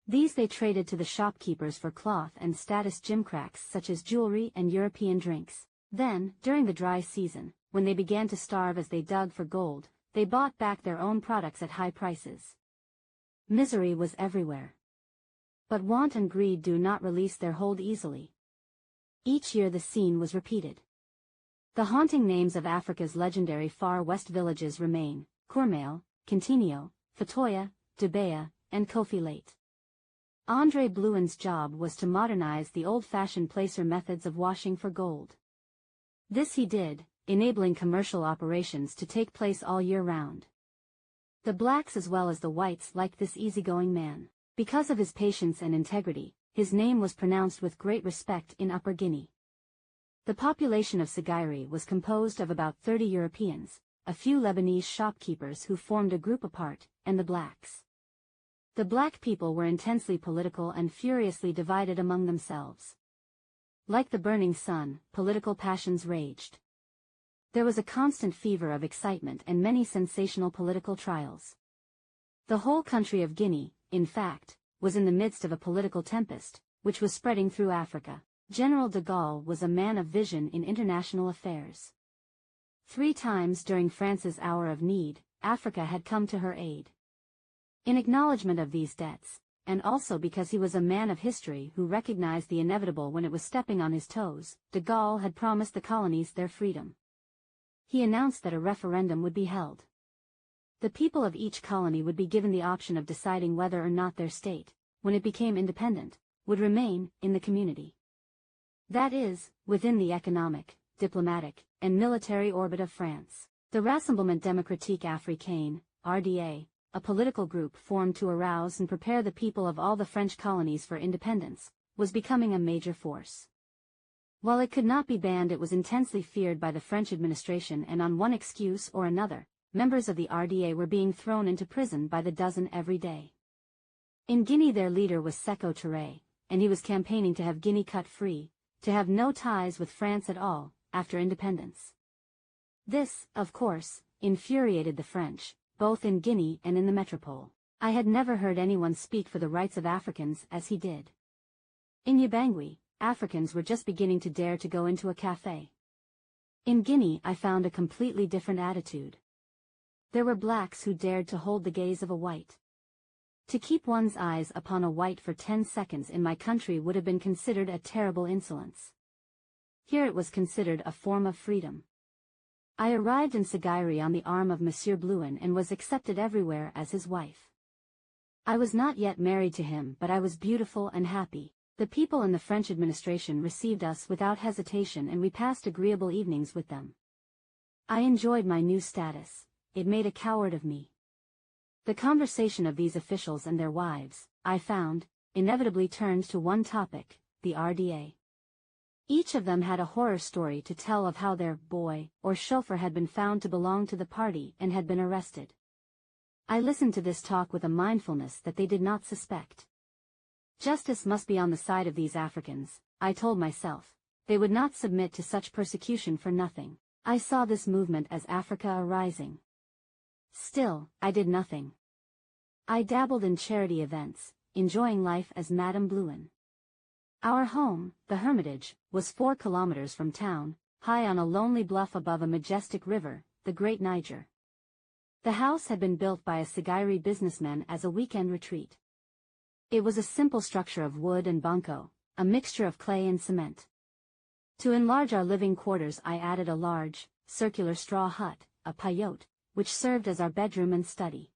Speaker 3: These they traded to the shopkeepers for cloth and status gimcracks such as jewelry and European drinks. Then, during the dry season, when they began to starve as they dug for gold, they bought back their own products at high prices. Misery was everywhere. But want and greed do not release their hold easily. Each year the scene was repeated. The haunting names of Africa's legendary Far West villages remain: Courmayeur, Quintinio, Fatoya, Dubaya, and Kofi-Late. Andrée Blouin's job was to modernize the old-fashioned placer methods of washing for gold. This he did, enabling commercial operations to take place all year round. The blacks as well as the whites liked this easygoing man. Because of his patience and integrity, his name was pronounced with great respect in Upper Guinea. The population of C.O.W.S was composed of about 30 Europeans, a few Lebanese shopkeepers who formed a group apart, and the blacks. The black people were intensely political and furiously divided among themselves. Like the burning sun, political passions raged. There was a constant fever of excitement and many sensational political trials. The whole country of Guinea, in fact, was in the midst of a political tempest, which was spreading through Africa. General de Gaulle was a man of vision in international affairs. 3 times during France's hour of need, Africa had come to her aid. In acknowledgement of these debts, and also because he was a man of history who recognized the inevitable when it was stepping on his toes, de Gaulle had promised the colonies their freedom. He announced that a referendum would be held. The people of each colony would be given the option of deciding whether or not their state, when it became independent, would remain in the community. That is, within the economic, diplomatic, and military orbit of France. The Rassemblement Démocratique Africain, RDA, a political group formed to arouse and prepare the people of all the French colonies for independence, was becoming a major force. While it could not be banned, it was intensely feared by the French administration, and on one excuse or another, members of the RDA were being thrown into prison by the dozen every day. In Guinea their leader was C.O.W.S, and he was campaigning to have Guinea cut free, to have no ties with France at all, after independence. This, of course, infuriated the French, both in Guinea and in the metropole. I had never heard anyone speak for the rights of Africans as he did. In Ubangui, Africans were just beginning to dare to go into a café. In Guinea I found a completely different attitude. There were blacks who dared to hold the gaze of a white. To keep one's eyes upon a white for 10 seconds in my country would have been considered a terrible insolence. Here it was considered a form of freedom. I arrived in C.O.W.S on the arm of Monsieur Blouin and was accepted everywhere as his wife. I was not yet married to him, but I was beautiful and happy. The people in the French administration received us without hesitation, and we passed agreeable evenings with them. I enjoyed my new status. It made a coward of me. The conversation of these officials and their wives, I found, inevitably turned to one topic, the RDA. Each of them had a horror story to tell of how their boy or chauffeur had been found to belong to the party and had been arrested. I listened to this talk with a mindfulness that they did not suspect. Justice must be on the side of these Africans, I told myself. They would not submit to such persecution for nothing. I saw this movement as Africa arising. Still, I did nothing. I dabbled in charity events, enjoying life as Madame Blouin. Our home, the Hermitage, was 4 kilometers from town, high on a lonely bluff above a majestic river, the Great Niger. The house had been built by a C.O.W.S businessman as a weekend retreat. It was a simple structure of wood and bunco, a mixture of clay and cement. To enlarge our living quarters I added a large, circular straw hut, a payote, which served as our bedroom and study.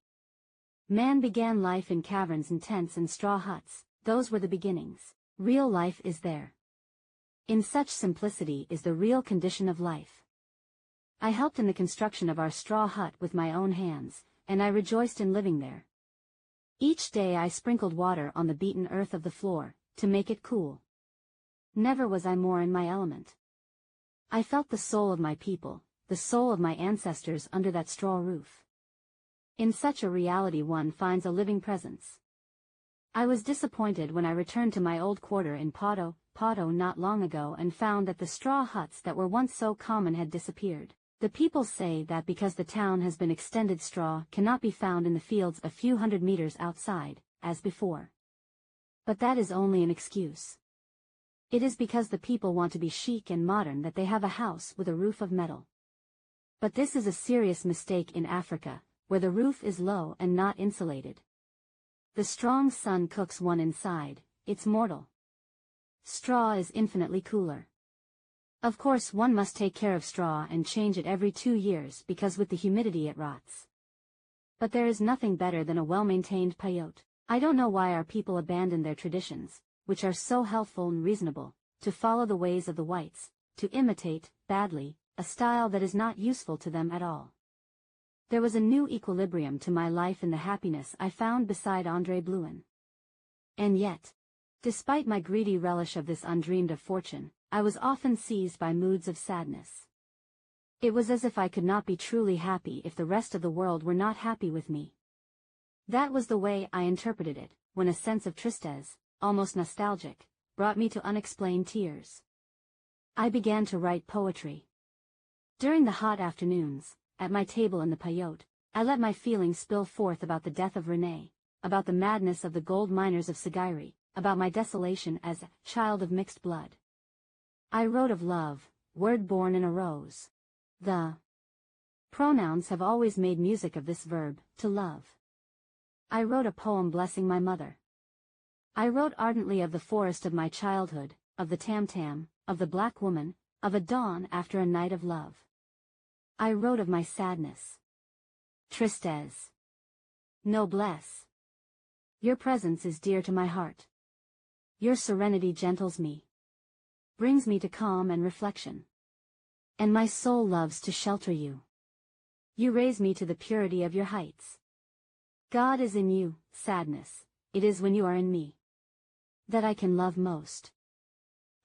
Speaker 3: Man began life in caverns and tents and straw huts. Those were the beginnings. Real life is there. In such simplicity is the real condition of life. I helped in the construction of our straw hut with my own hands, and I rejoiced in living there. Each day I sprinkled water on the beaten earth of the floor, to make it cool. Never was I more in my element. I felt the soul of my people, the soul of my ancestors under that straw roof. In such a reality one finds a living presence. I was disappointed when I returned to my old quarter in Poto not long ago and found that the straw huts that were once so common had disappeared. The people say that because the town has been extended, straw cannot be found in the fields a few hundred meters outside, as before. But that is only an excuse. It is because the people want to be chic and modern that they have a house with a roof of metal. But this is a serious mistake in Africa, where the roof is low and not insulated. The strong sun cooks one inside, it's mortal. Straw is infinitely cooler. Of course one must take care of straw and change it every 2 years because with the humidity it rots. But there is nothing better than a well-maintained payote. I don't know why our people abandon their traditions, which are so healthful and reasonable, to follow the ways of the whites, to imitate, badly, a style that is not useful to them at all. There was a new equilibrium to my life in the happiness I found beside Andrée Blouin. And yet, despite my greedy relish of this undreamed-of fortune, I was often seized by moods of sadness. It was as if I could not be truly happy if the rest of the world were not happy with me. That was the way I interpreted it, when a sense of tristesse, almost nostalgic, brought me to unexplained tears. I began to write poetry. During the hot afternoons, at my table in the payote, I let my feelings spill forth about the death of René, about the madness of the gold miners of C.O.W.S, about my desolation as a child of mixed blood. I wrote of love, word born in a rose. The pronouns have always made music of this verb, to love. I wrote a poem blessing my mother. I wrote ardently of the forest of my childhood, of the tam-tam, of the black woman, of a dawn after a night of love. I wrote of my sadness. Tristesse. Noblesse. Your presence is dear to my heart. Your serenity gentles me, brings me to calm and reflection. And my soul loves to shelter you. You raise me to the purity of your heights. God is in you, sadness, it is when you are in me that I can love most.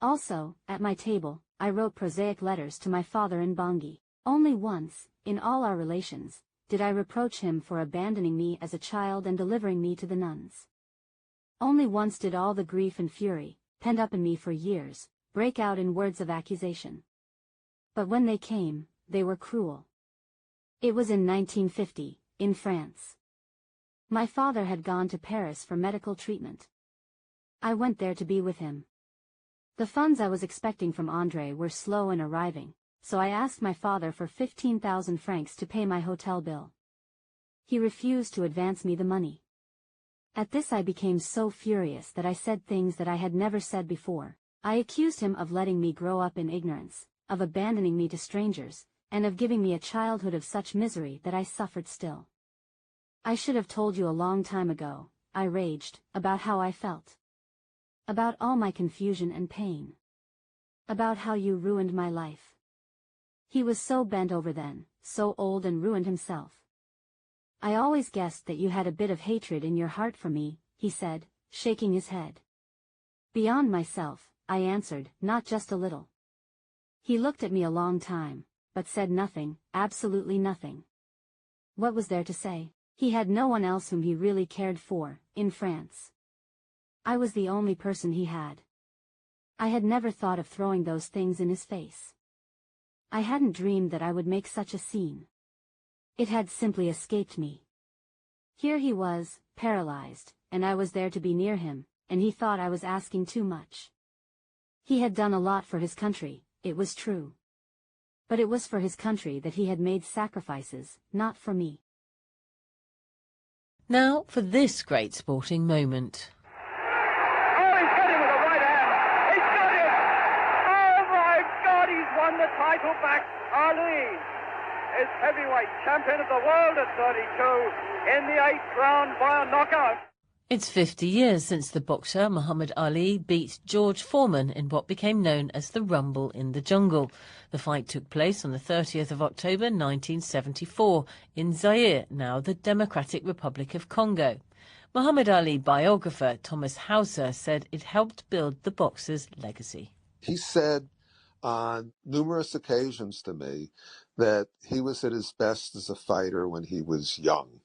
Speaker 3: Also, at my table, I wrote prosaic letters to my father in Bangui. Only once, in all our relations, did I reproach him for abandoning me as a child and delivering me to the nuns. Only once did all the grief and fury, pent up in me for years, break out in words of accusation. But when they came, they were cruel. It was in 1950, in France. My father had gone to Paris for medical treatment. I went there to be with him. The funds I was expecting from Andrée were slow in arriving, so I asked my father for 15,000 francs to pay my hotel bill. He refused to advance me the money. At this I became so furious that I said things that I had never said before. I accused him of letting me grow up in ignorance, of abandoning me to strangers, and of giving me a childhood of such misery that I suffered still. I should have told you a long time ago, I raged, about how I felt. About all my confusion and pain. About how you ruined my life. He was so bent over then, so old and ruined himself. I always guessed that you had a bit of hatred in your heart for me, he said, shaking his head. Beyond myself, I answered, not just a little. He looked at me a long time, but said nothing, absolutely nothing. What was there to say? He had no one else whom he really cared for, in France. I was the only person he had. I had never thought of throwing those things in his face. I hadn't dreamed that I would make such a scene. It had simply escaped me. Here he was, paralyzed, and I was there to be near him, and he thought I was asking too much. He had done a lot for his country, it was true. But it was for his country that he had made sacrifices, not for me.
Speaker 4: Now for this great sporting moment.
Speaker 5: Oh, he's got him with a right hand. He's got him. Oh, my God, he's won the title back. Ali is heavyweight champion of the world at 32 in the 8th round by a knockout.
Speaker 4: It's 50 years since the boxer Muhammad Ali beat George Foreman in what became known as the Rumble in the Jungle. The fight took place on the 30th of October 1974 in Zaire, now the Democratic Republic of Congo. Muhammad Ali biographer Thomas Hauser said it helped build the boxer's legacy.
Speaker 6: He said on numerous occasions to me that he was at his best as a fighter when he was young.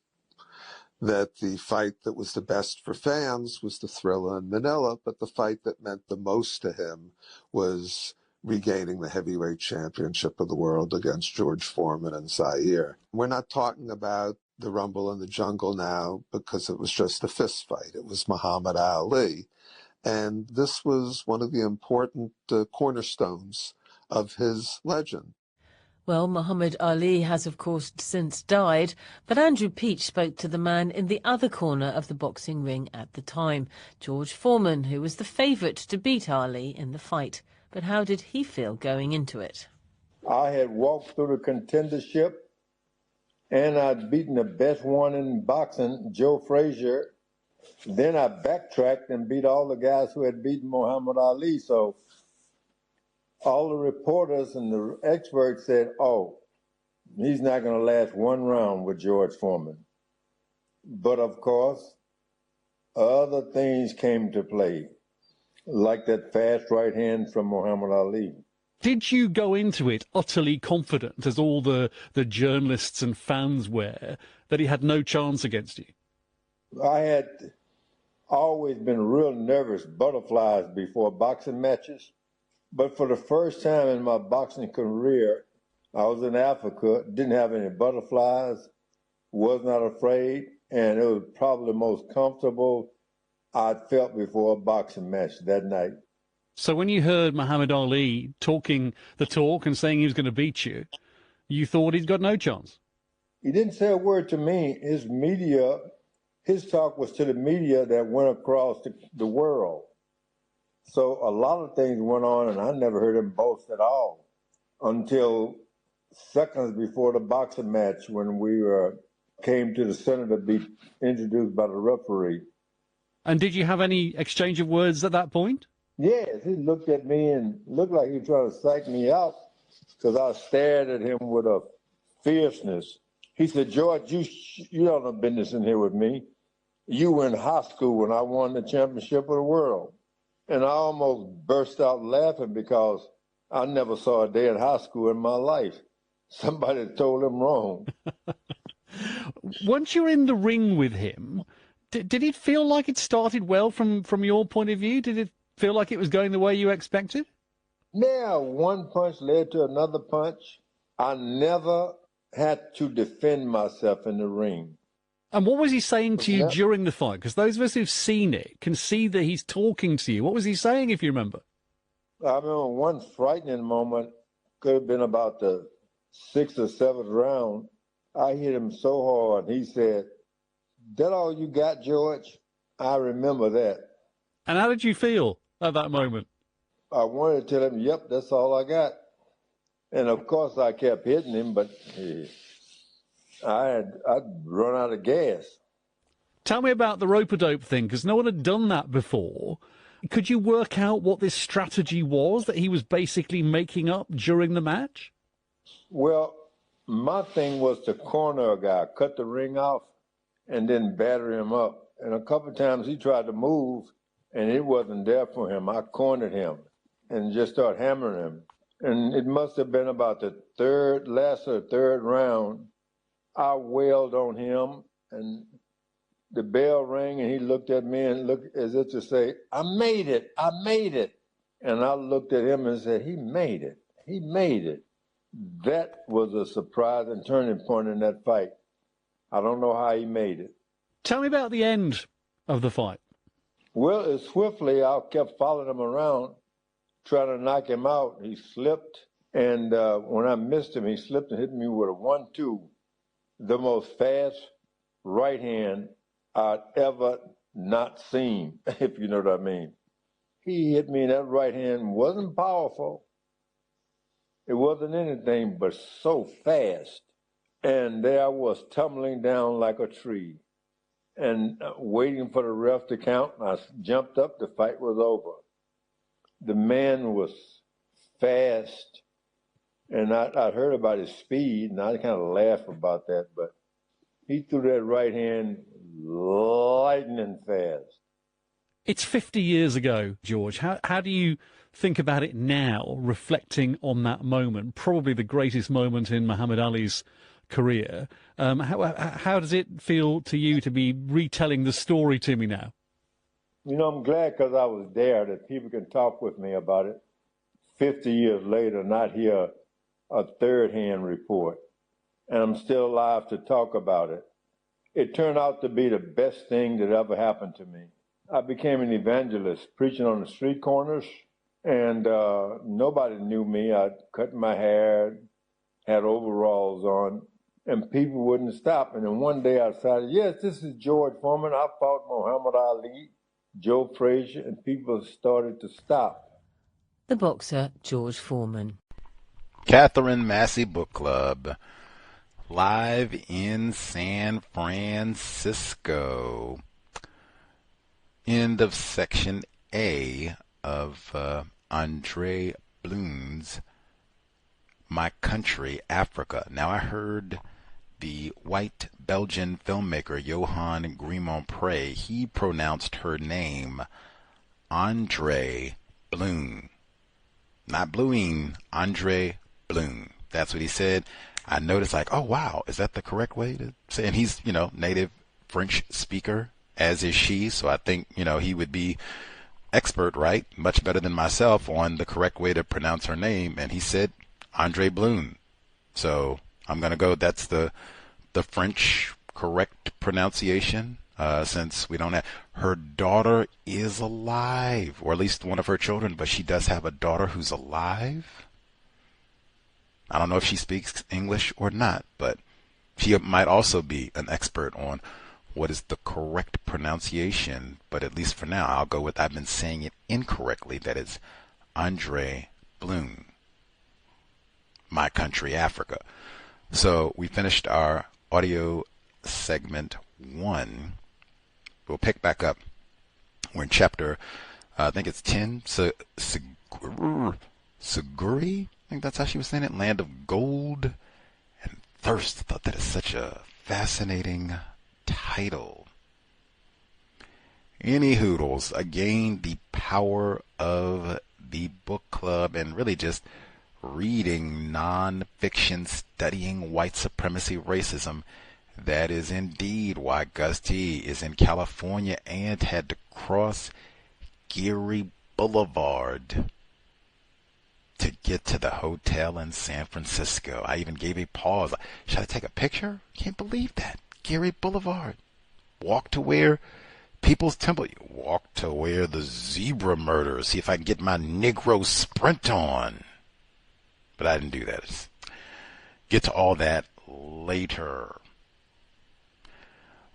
Speaker 6: That the fight that was the best for fans was the Thrilla in Manila, but the fight that meant the most to him was regaining the heavyweight championship of the world against George Foreman in Zaire. We're not talking about the Rumble in the Jungle now because it was just a fist fight. It was Muhammad Ali. And this was one of the important cornerstones of his legend.
Speaker 4: Well, Muhammad Ali has, of course, since died, but Andrew Peach spoke to the man in the other corner of the boxing ring at the time, George Foreman, who was the favourite to beat Ali in the fight. But how did he feel going into it?
Speaker 7: I had walked through the contendership, and I'd beaten the best one in boxing, Joe Frazier. Then I backtracked and beat all the guys who had beaten Muhammad Ali, so all the reporters and the experts said, oh, he's not going to last one round with George Foreman. But of course, other things came to play, like that fast right hand from Muhammad Ali.
Speaker 8: Did you go into it utterly confident, as all the journalists and fans were, that he had no chance against you?
Speaker 7: I had always been real nervous, butterflies before boxing matches. But for the first time in my boxing career, I was in Africa, didn't have any butterflies, was not afraid, and it was probably the most comfortable I'd felt before a boxing match that night.
Speaker 8: So when you heard Muhammad Ali talking the talk and saying he was going to beat you, you thought he'd got no chance?
Speaker 7: He didn't say a word to me. His talk was to the media that went across the world. So a lot of things went on, and I never heard him boast at all until seconds before the boxing match when we came to the center to be introduced by the referee.
Speaker 8: And did you have any exchange of words at that point?
Speaker 7: Yes, he looked at me and looked like he was trying to psych me out because I stared at him with a fierceness. He said, George, you don't have business in here with me. You were in high school when I won the championship of the world. And I almost burst out laughing because I never saw a day in high school in my life. Somebody told him wrong.
Speaker 8: Once you're in the ring with him, did it feel like it started well from your point of view? Did it feel like it was going the way you expected?
Speaker 7: Yeah, one punch led to another punch. I never had to defend myself in the ring.
Speaker 8: And what was he saying to you during the fight? Because those of us who've seen it can see that he's talking to you. What was he saying, if you remember?
Speaker 7: I remember one frightening moment, could have been about the 6th or 7th round. I hit him so hard, he said, "That all you got, George?" I remember that.
Speaker 8: And how did you feel at that moment?
Speaker 7: I wanted to tell him, "Yep, that's all I got." And of course I kept hitting him, but I'd run out of gas.
Speaker 8: Tell me about the rope-a-dope thing, because no one had done that before. Could you work out what this strategy was that he was basically making up during the match?
Speaker 7: Well, my thing was to corner a guy, cut the ring off, and then batter him up. And a couple of times he tried to move, and it wasn't there for him. I cornered him and just started hammering him. And it must have been about the last or third round. I wailed on him, and the bell rang, and he looked at me and looked as if to say, "I made it, I made it." And I looked at him and said, "He made it, he made it." That was a surprise and turning point in that fight. I don't know how he made it.
Speaker 8: Tell me about the end of the fight.
Speaker 7: Well, as swiftly, I kept following him around, trying to knock him out. He slipped, and when I missed him, he slipped and hit me with a 1-2, the most fast right hand I'd ever not seen, if you know what I mean. He hit me, and that right hand wasn't powerful. It wasn't anything but so fast. And there I was tumbling down like a tree and waiting for the ref to count. And I jumped up, the fight was over. The man was fast, and I'd heard about his speed, and I kind of laughed about that, but he threw that right hand lightning fast.
Speaker 8: It's 50 years ago, George. How do you think about it now, reflecting on that moment, probably the greatest moment in Muhammad Ali's career? How does it feel to you to be retelling the story to me now?
Speaker 7: You know, I'm glad because I was there that people can talk with me about it 50 years later, not hear a third-hand report. And I'm still alive to talk about it. It turned out to be the best thing that ever happened to me. I became an evangelist, preaching on the street corners, and nobody knew me. I'd cut my hair, had overalls on, and people wouldn't stop. And then one day I decided, yes, this is George Foreman. I fought Muhammad Ali, Joe Frazier, and people started to stop.
Speaker 4: The boxer, George Foreman.
Speaker 2: Katherine Massey Book Club, live in San Francisco. End of section A of Andrée Blouin's My Country, Africa. Now, I heard the white Belgian filmmaker Johan Grimonpré, he pronounced her name Andrée Blouin. Not Blouin, Andrée Blouin. That's what he said. I noticed, like, oh, wow, is that the correct way to say it? And he's, native French speaker, as is she. So I think, he would be expert, right? Much better than myself on the correct way to pronounce her name. And he said Andrée Blouin. So I'm going to go, that's the French correct pronunciation, since we don't have, her daughter is alive, or at least one of her children, but she does have a daughter who's alive. I don't know if she speaks English or not, but she might also be an expert on what is the correct pronunciation. But at least for now, I'll go with, I've been saying it incorrectly, that is Andrée Blouin. My Country, Africa. So we finished our audio segment 1. We'll pick back up. We're in chapter, I think it's 10, Seguri? I think that's how she was saying it. Land of Gold and Thirst. I thought that is such a fascinating title. Any hoodles, again, the power of the book club and really just reading nonfiction, studying white supremacy, racism. That is indeed why Gus T is in California and had to cross Geary Boulevard to get to the hotel in San Francisco. I even gave a pause. Should I take a picture? Can't believe that. Geary Boulevard. Walk to where People's Temple. Walk to where the zebra murder. See if I can get my Negro sprint on. But I didn't do that. Get to all that later.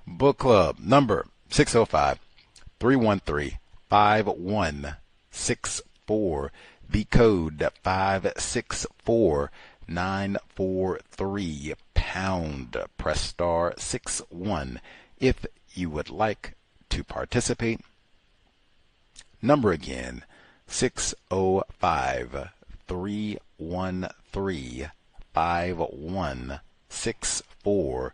Speaker 2: Book Club number 605-313-5164. The code 564943 pound. Press star 61 if you would like to participate. Number again 605-313-5164.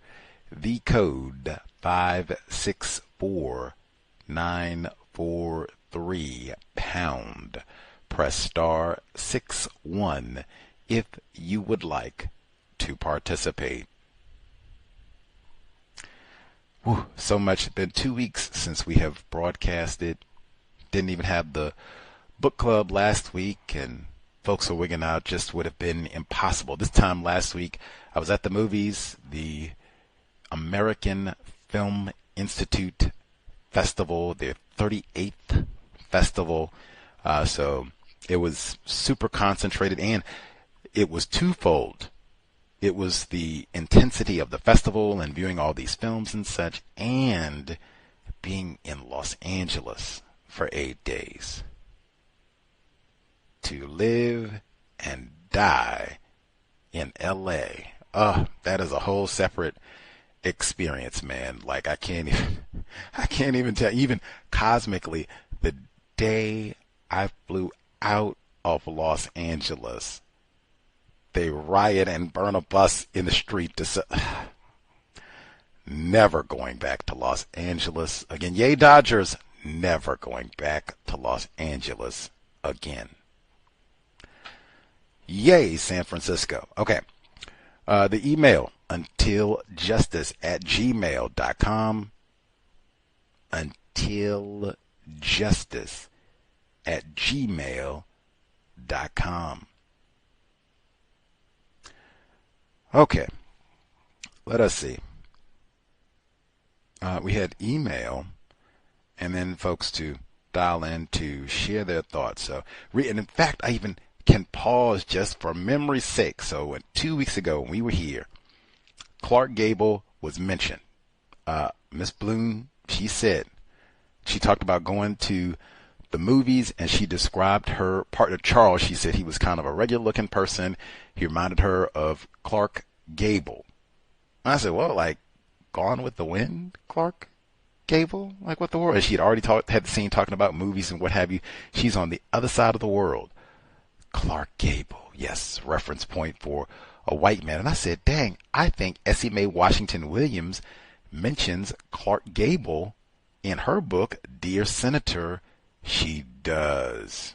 Speaker 2: The code 564943 pound. Press star 61 if you would like to participate. Whew, so much. It's been 2 weeks since we have broadcasted. Didn't even have the book club last week, and folks are wigging out. Just would have been impossible. This time last week, I was at the movies, the American Film Institute Festival, their 38th festival. So it was super concentrated, and it was twofold. It was the intensity of the festival and viewing all these films and such, and being in Los Angeles for 8 days. To live and die in LA. That is a whole separate experience, man. Like I can't even tell. Even cosmically, the day I flew out of Los Angeles, they riot and burn a bus in the street to never going back to Los Angeles again. Yay, Dodgers. Never going back to Los Angeles again. Yay, San Francisco. Okay. The email, untiljustice@gmail.com. untiljustice@gmail.com. Okay, let us see. We had email, and then folks to dial in to share their thoughts. So, and in fact, I even can pause just for memory's sake. So, 2 weeks ago when we were here, Clark Gable was mentioned. Miss Blouin, she talked about going to the movies, and she described her partner Charles. She said he was kind of a regular looking person. He reminded her of Clark Gable. And I said, well, like Gone with the Wind, Clark Gable? Like what the world? And she had already had the scene talking about movies and what have you. She's on the other side of the world. Clark Gable, yes, reference point for a white man. And I said, dang, I think Essie Mae Washington Williams mentions Clark Gable in her book, Dear Senator. She does.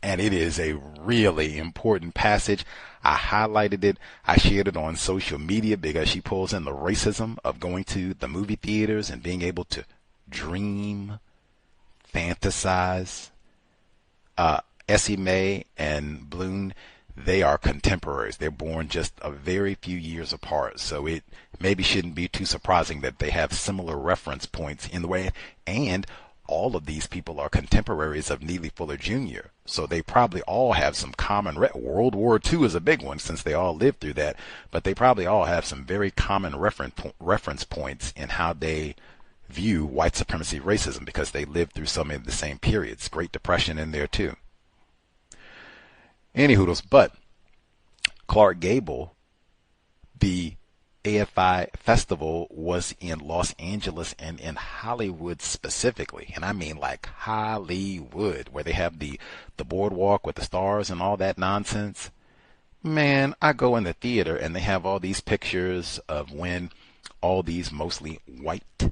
Speaker 2: And it is a really important passage. I highlighted it. I shared it on social media because she pulls in the racism of going to the movie theaters and being able to dream, fantasize. Essie Mae and Blouin, they are contemporaries. They're born just a very few years apart. So it maybe shouldn't be too surprising that they have similar reference points in the way. And all of these people are contemporaries of Neely Fuller Jr. So they probably all have some common. World War II is a big one since they all lived through that. But they probably all have some very common reference points in how they view white supremacy racism because they lived through so many of the same periods. Great Depression in there too. Any hoodles, but Clark Gable, the AFI festival was in Los Angeles and in Hollywood specifically. And I mean like Hollywood, where they have the boardwalk with the stars and all that nonsense. Man, I go in the theater and they have all these pictures of when all these mostly white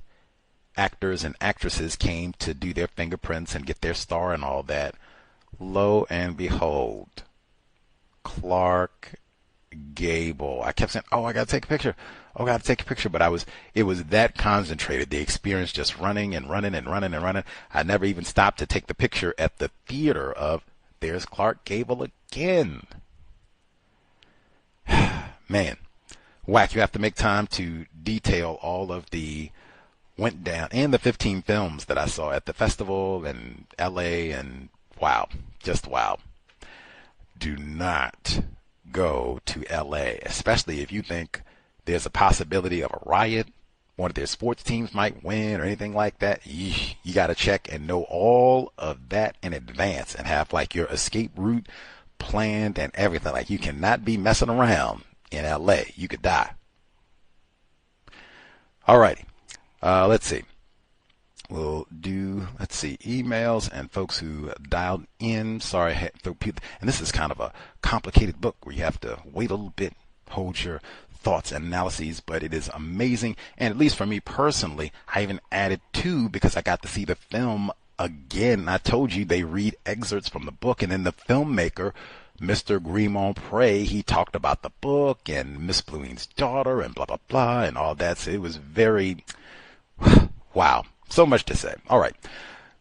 Speaker 2: actors and actresses came to do their fingerprints and get their star and all that, lo and behold, Clark Gable. I kept saying, oh, I got to take a picture. Oh, I got to take a picture. But it was that concentrated. The experience just running and running and running and running. I never even stopped to take the picture at the theater of, there's Clark Gable again. Man, whack, you have to make time to detail all of the went down and the 15 films that I saw at the festival in LA, and wow, just wow. Do not go to LA, especially if you think there's a possibility of a riot, one of their sports teams might win or anything like that. You got to check and know all of that in advance and have like your escape route planned and everything. Like, you cannot be messing around in LA. You could die. Alrighty. Let's see. We'll do, emails and folks who dialed in. Sorry, and this is kind of a complicated book where you have to wait a little bit, hold your thoughts and analyses, but it is amazing. And at least for me personally, I even added 2 because I got to see the film again. I told you they read excerpts from the book, and then the filmmaker, Mr. Grimoire, he talked about the book and Miss Blouin's daughter and blah, blah, blah, and all that. So it was very, wow, so much to say. All right,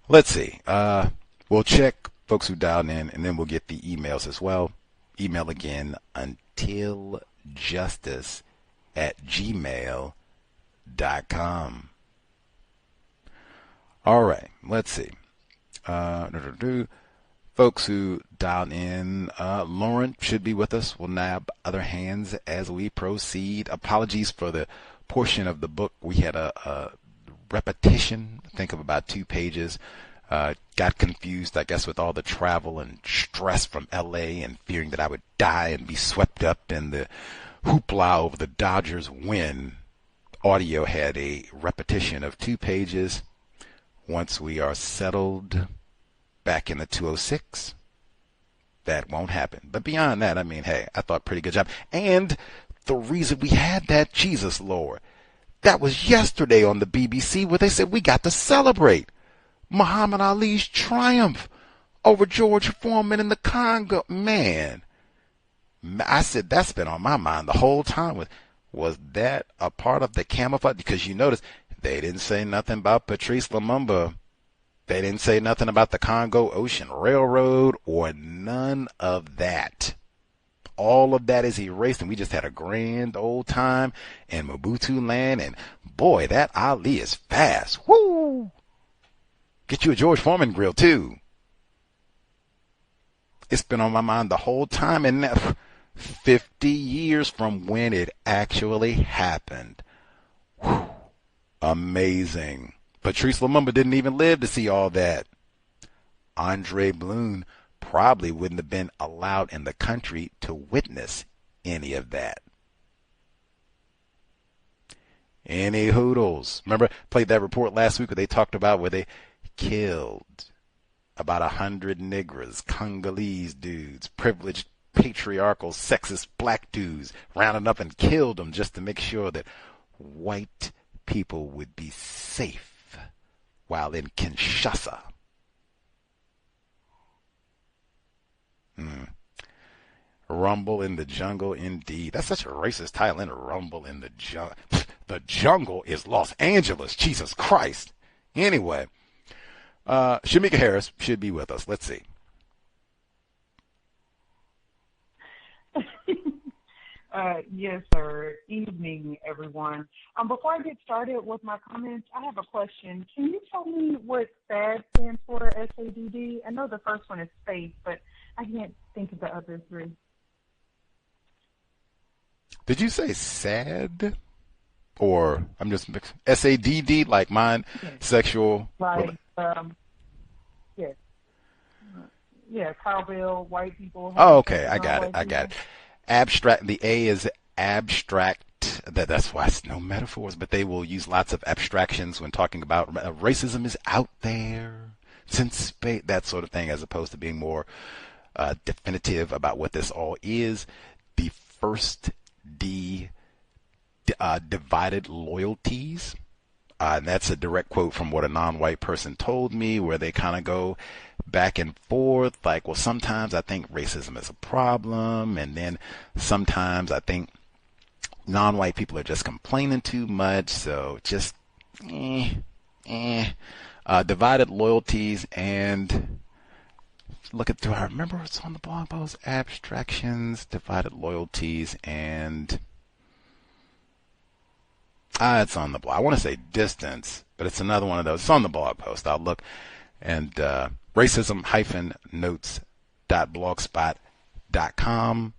Speaker 2: let's see. We'll check folks who dialed in, and then we'll get the emails as well. Email again, untiljustice@gmail.com. All right, let's see. Folks who dialed in, Lauren should be with us. We'll nab other hands as we proceed. Apologies for the portion of the book. We had a repetition, I think, of about 2 pages. Got confused, I guess, with all the travel and stress from LA and fearing that I would die and be swept up in the hoopla over the Dodgers win. Audio had a repetition of 2 pages. Once we are settled back in the 206, that won't happen. But beyond that, I mean, hey, I thought pretty good job. And the reason we had that, Jesus Lord, that was yesterday on the BBC where they said we got to celebrate Muhammad Ali's triumph over George Foreman in the Congo. Man, I said that's been on my mind the whole time. Was that a part of the camouflage? Because you notice they didn't say nothing about Patrice Lumumba. They didn't say nothing about the Congo Ocean Railroad or none of that. All of that is erased, and we just had a grand old time in Mobutu land. And boy, that Ali is fast. Woo! Get you a George Foreman grill too. It's been on my mind the whole time, and 50 years from when it actually happened. Whew. Amazing. Patrice Lumumba didn't even live to see all that. Andrée Blouin probably wouldn't have been allowed in the country to witness any of that. Any hoodles. Remember, played that report last week where they talked about where they killed about 100 Negras, Congolese dudes, privileged, patriarchal, sexist black dudes, rounded up and killed them just to make sure that white people would be safe while in Kinshasa. Rumble in the Jungle, indeed. That's such a racist title, and Rumble in the Jungle. The jungle is Los Angeles. Jesus Christ. Anyway, Shamika Harris should be with us. Let's see.
Speaker 9: Yes, sir. Evening, everyone. Before I get started with my comments, I have a question. Can you tell me what SADD stands for, S-A-D-D? I know the first one is space, but I can't think of the other 3.
Speaker 2: Did you say sad? Or I'm just mixing. S-A-D-D, like mine, yes. Sexual.
Speaker 9: Like, yes. Yeah, cowbell, white people.
Speaker 2: Oh, okay. I got it. Abstract. The A is abstract. That's why it's no metaphors, but they will use lots of abstractions when talking about racism is out there since space, that sort of thing, as opposed to being more definitive about what this all is. The first D, divided loyalties. And that's a direct quote from what a non-white person told me, where they kind of go back and forth, like, well, sometimes I think racism is a problem, and then sometimes I think non-white people are just complaining too much, so just divided loyalties and do I remember what's on the blog post? Abstractions, divided loyalties, and it's on the blog. I want to say distance, but it's another one of those. It's on the blog post. I'll look. And racism-notes.blogspot.com.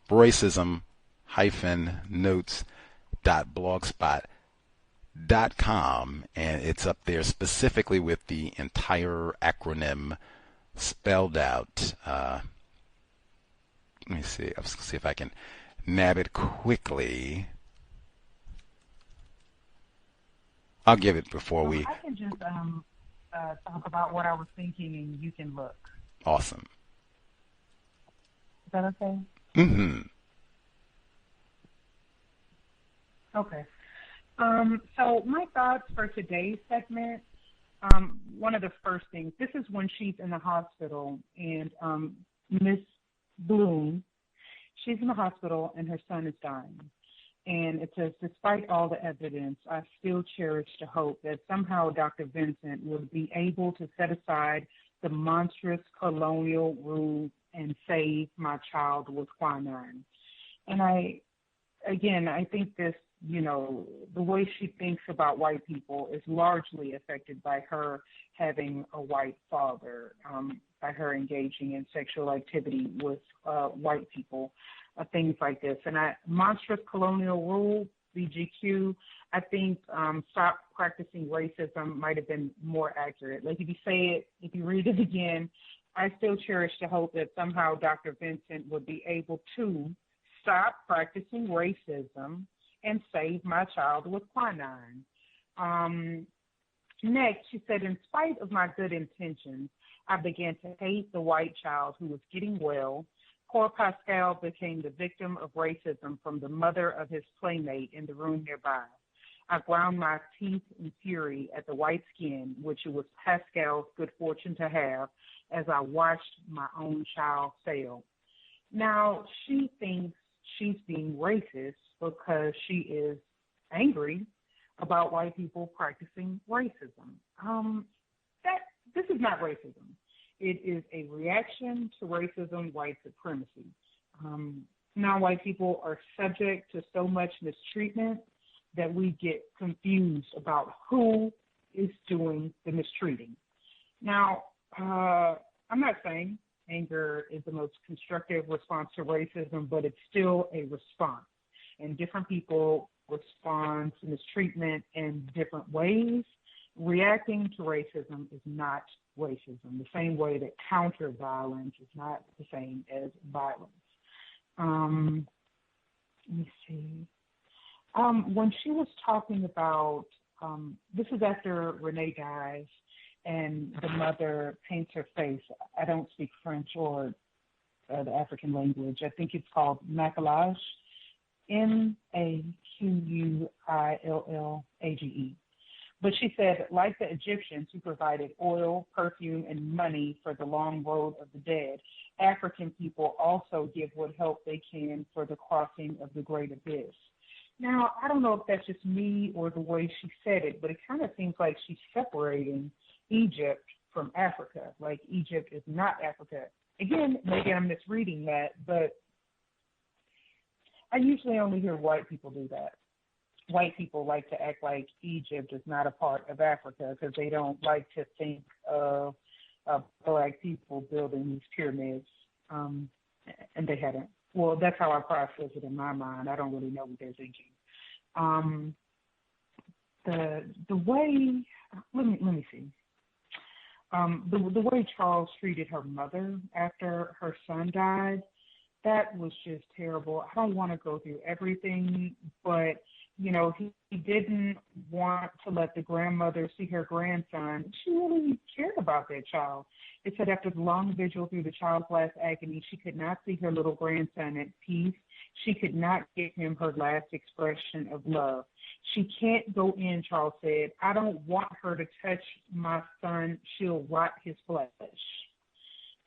Speaker 2: racism-notes.blogspot.com. And it's up there specifically with the entire acronym spelled out. Let me see. I'll see if I can nab it quickly. I'll give it before we...
Speaker 9: I can just talk about what I was thinking, and you can look.
Speaker 2: Awesome.
Speaker 9: Is that okay?
Speaker 2: Mm-hmm.
Speaker 9: Okay. So my thoughts for today's segment, one of the first things, this is when she's in the hospital, and Miss Blouin, she's in the hospital, and her son is dying. And it says, despite all the evidence, I still cherish the hope that somehow Dr. Vincent will be able to set aside the monstrous colonial rule and save my child with quinine. And I think this, the way she thinks about white people is largely affected by her having a white father, by her engaging in sexual activity with white people. Things like this. And monstrous colonial rule, BGQ, I think stop practicing racism might have been more accurate. Like if you read it again, I still cherish the hope that somehow Dr. Vincent would be able to stop practicing racism and save my child with quinine. Next, she said, in spite of my good intentions, I began to hate the white child who was getting well. Poor Pascal became the victim of racism from the mother of his playmate in the room nearby. I ground my teeth in fury at the white skin, which it was Pascal's good fortune to have, as I watched my own child fail. Now, she thinks she's being racist because she is angry about white people practicing racism. This is not racism. It is a reaction to racism, white supremacy. Non-white people are subject to so much mistreatment that we get confused about who is doing the mistreating. Now, I'm not saying anger is the most constructive response to racism, but it's still a response. And different people respond to mistreatment in different ways. Reacting to racism is not racism, the same way that counter-violence is not the same as violence. Let me see. When she was talking about, this is after Renee dies, and the mother paints her face. I don't speak French or the African language. I think it's called maquillage, Maquillage. But she said, like the Egyptians who provided oil, perfume, and money for the long road of the dead, African people also give what help they can for the crossing of the great abyss. Now, I don't know if that's just me or the way she said it, but it kind of seems like she's separating Egypt from Africa, like Egypt is not Africa. Again, maybe I'm misreading that, but I usually only hear white people do that. White people like to act like Egypt is not a part of Africa because they don't like to think of black people building these pyramids, and they hadn't. Well, that's how I process it in my mind. I don't really know what they're thinking. The way, let me see. The way Charles treated her mother after her son died, that was just terrible. I don't want to go through everything, but he didn't want to let the grandmother see her grandson. She really cared about that child. It said after the long vigil through the child's last agony, she could not see her little grandson at peace, She could not give him her last expression of love. She can't go in, Charles said. I don't want her to touch my son. She'll rot his flesh.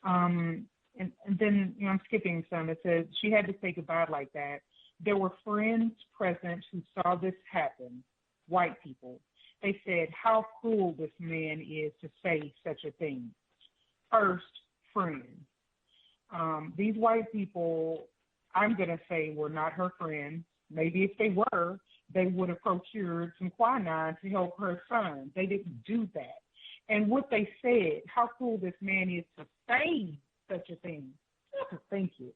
Speaker 9: And then, I'm skipping some. It says she had to say goodbye like that. There were friends present who saw this happen, white people. They said how cruel this man is to say such a thing. First, friends. These white people, I'm going to say, were not her friends. Maybe if they were, they would have procured some quinine to help her son. They didn't do that. And what they said, how cruel this man is to say such a thing, not to think it,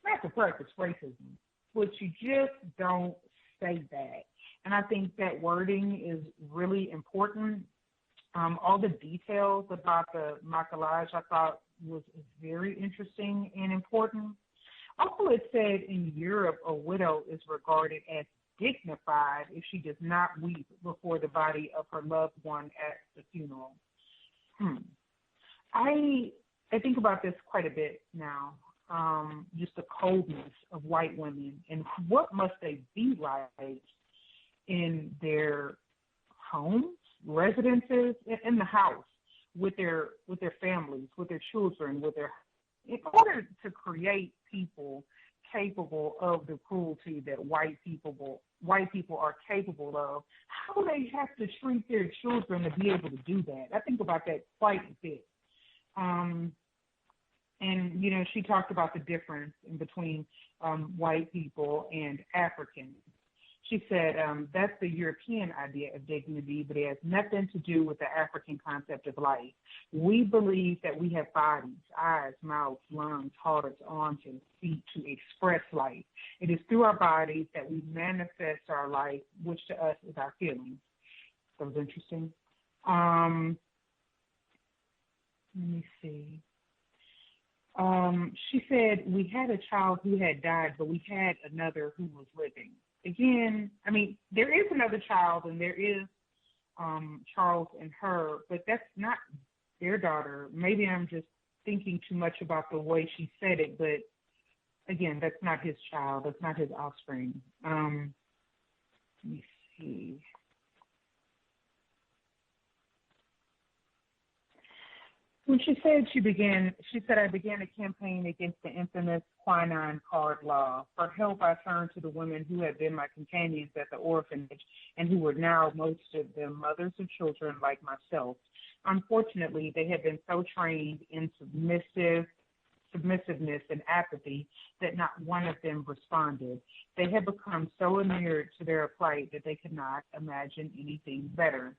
Speaker 9: not to practice racism, but you just don't say that. And I think that wording is really important. All the details about the macquillage I thought was very interesting and important. Also, it said in Europe, a widow is regarded as dignified if she does not weep before the body of her loved one at the funeral. I think about this quite a bit now, just the coldness of white women and what must they be like in their homes, residences, in the house, with their families, with their children, in order to create people capable of the cruelty that white people are capable of. How do they have to treat their children to be able to do that? I think about that quite a bit. And she talked about the difference in between white people and Africans. She said that's the European idea of dignity, but it has nothing to do with the African concept of life. We believe that we have bodies, eyes, mouths, lungs, hearts, arms, and feet to express life. It is through our bodies that we manifest our life, which to us is our feelings. That was interesting. Let me see. She said we had a child who had died, but we had another who was living. Again, I mean, there is another child and there is Charles and her, but that's not their daughter. Maybe I'm just thinking too much about the way she said it, but again, that's not his child. That's not his offspring. Let me see. When she said I began a campaign against the infamous quinine card law. For help, I turned to the women who had been my companions at the orphanage and who were now, most of them, mothers of children like myself. Unfortunately, they had been so trained in submissiveness and apathy that not one of them responded. They had become so inured to their plight that they could not imagine anything better.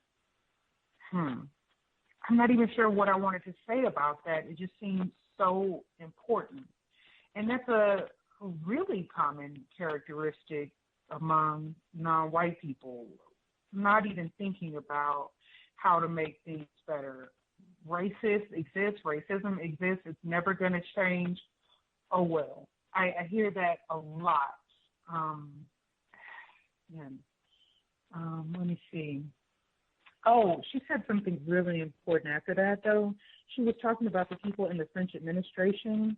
Speaker 9: I'm not even sure what I wanted to say about that. It just seems so important. And that's a really common characteristic among non-white people, not even thinking about how to make things better. Racism exists, it's never going to change. Oh, well. I hear that a lot. Let me see. Oh, she said something really important after that, though. She was talking about the people in the French administration.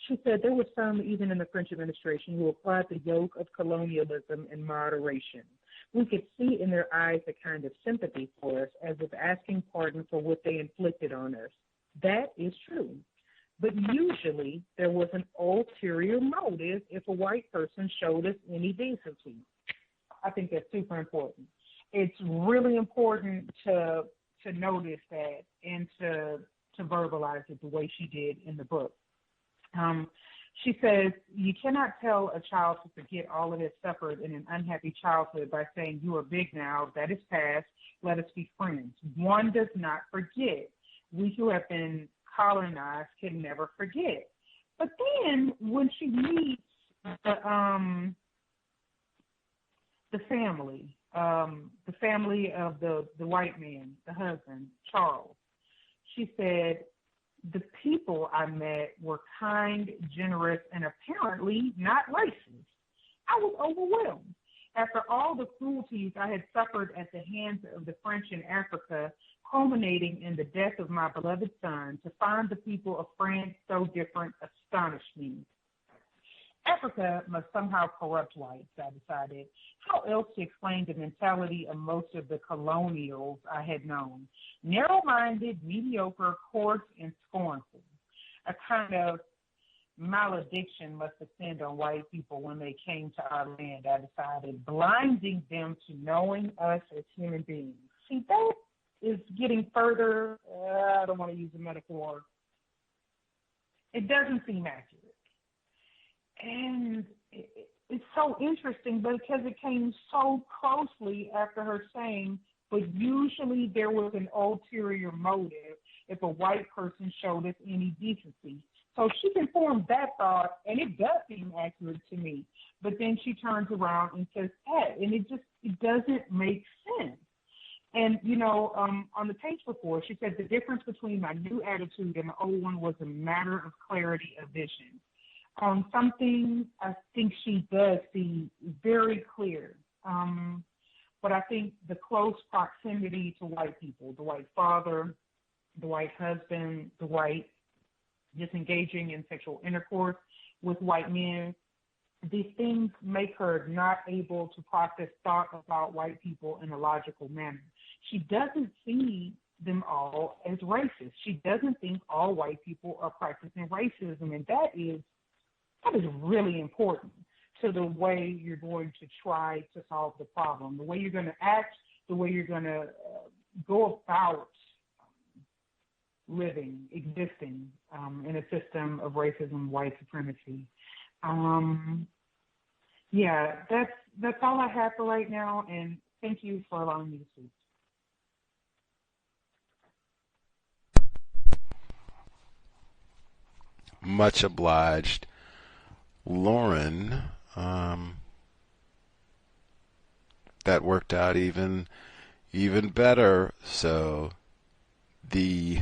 Speaker 9: She said there were some, even in the French administration, who applied the yoke of colonialism in moderation. We could see in their eyes a kind of sympathy for us, as if asking pardon for what they inflicted on us. That is true. But usually there was an ulterior motive if a white person showed us any decency. I think that's super important. It's really important to notice that and to verbalize it the way she did in the book. She says, you cannot tell a child to forget all it has suffered in an unhappy childhood by saying, you are big now, that is past, let us be friends. One does not forget. We who have been colonized can never forget. But then when she meets the family of the white man, the husband, Charles, she said, the people I met were kind, generous, and apparently not racist. I was overwhelmed. After all the cruelties I had suffered at the hands of the French in Africa, culminating in the death of my beloved son, to find the people of France so different astonished me. Africa must somehow corrupt whites, I decided. How else to explain the mentality of most of the colonials I had known? Narrow-minded, mediocre, coarse, and scornful. A kind of malediction must descend on white people when they came to our land, I decided, blinding them to knowing us as human beings. See, that is getting further, I don't want to use a metaphor. It doesn't seem accurate. And it's so interesting because it came so closely after her saying, but usually there was an ulterior motive if a white person showed us any decency. So she confirmed that thought, and it does seem accurate to me. But then she turns around and says that, and it doesn't make sense. And, on the page before, she said the difference between my new attitude and the old one was a matter of clarity of vision. Something I think she does see very clear. But I think the close proximity to white people, the white father, the white husband, the white disengaging in sexual intercourse with white men, these things make her not able to process thought about white people in a logical manner. She doesn't see them all as racist. She doesn't think all white people are practicing racism, and that is really important to the way you're going to try to solve the problem, the way you're going to act, the way you're going to go about living, existing in a system of racism, white supremacy. That's all I have for right now, and thank you for allowing me to speak.
Speaker 2: Much obliged. Lauren, that worked out even better. So the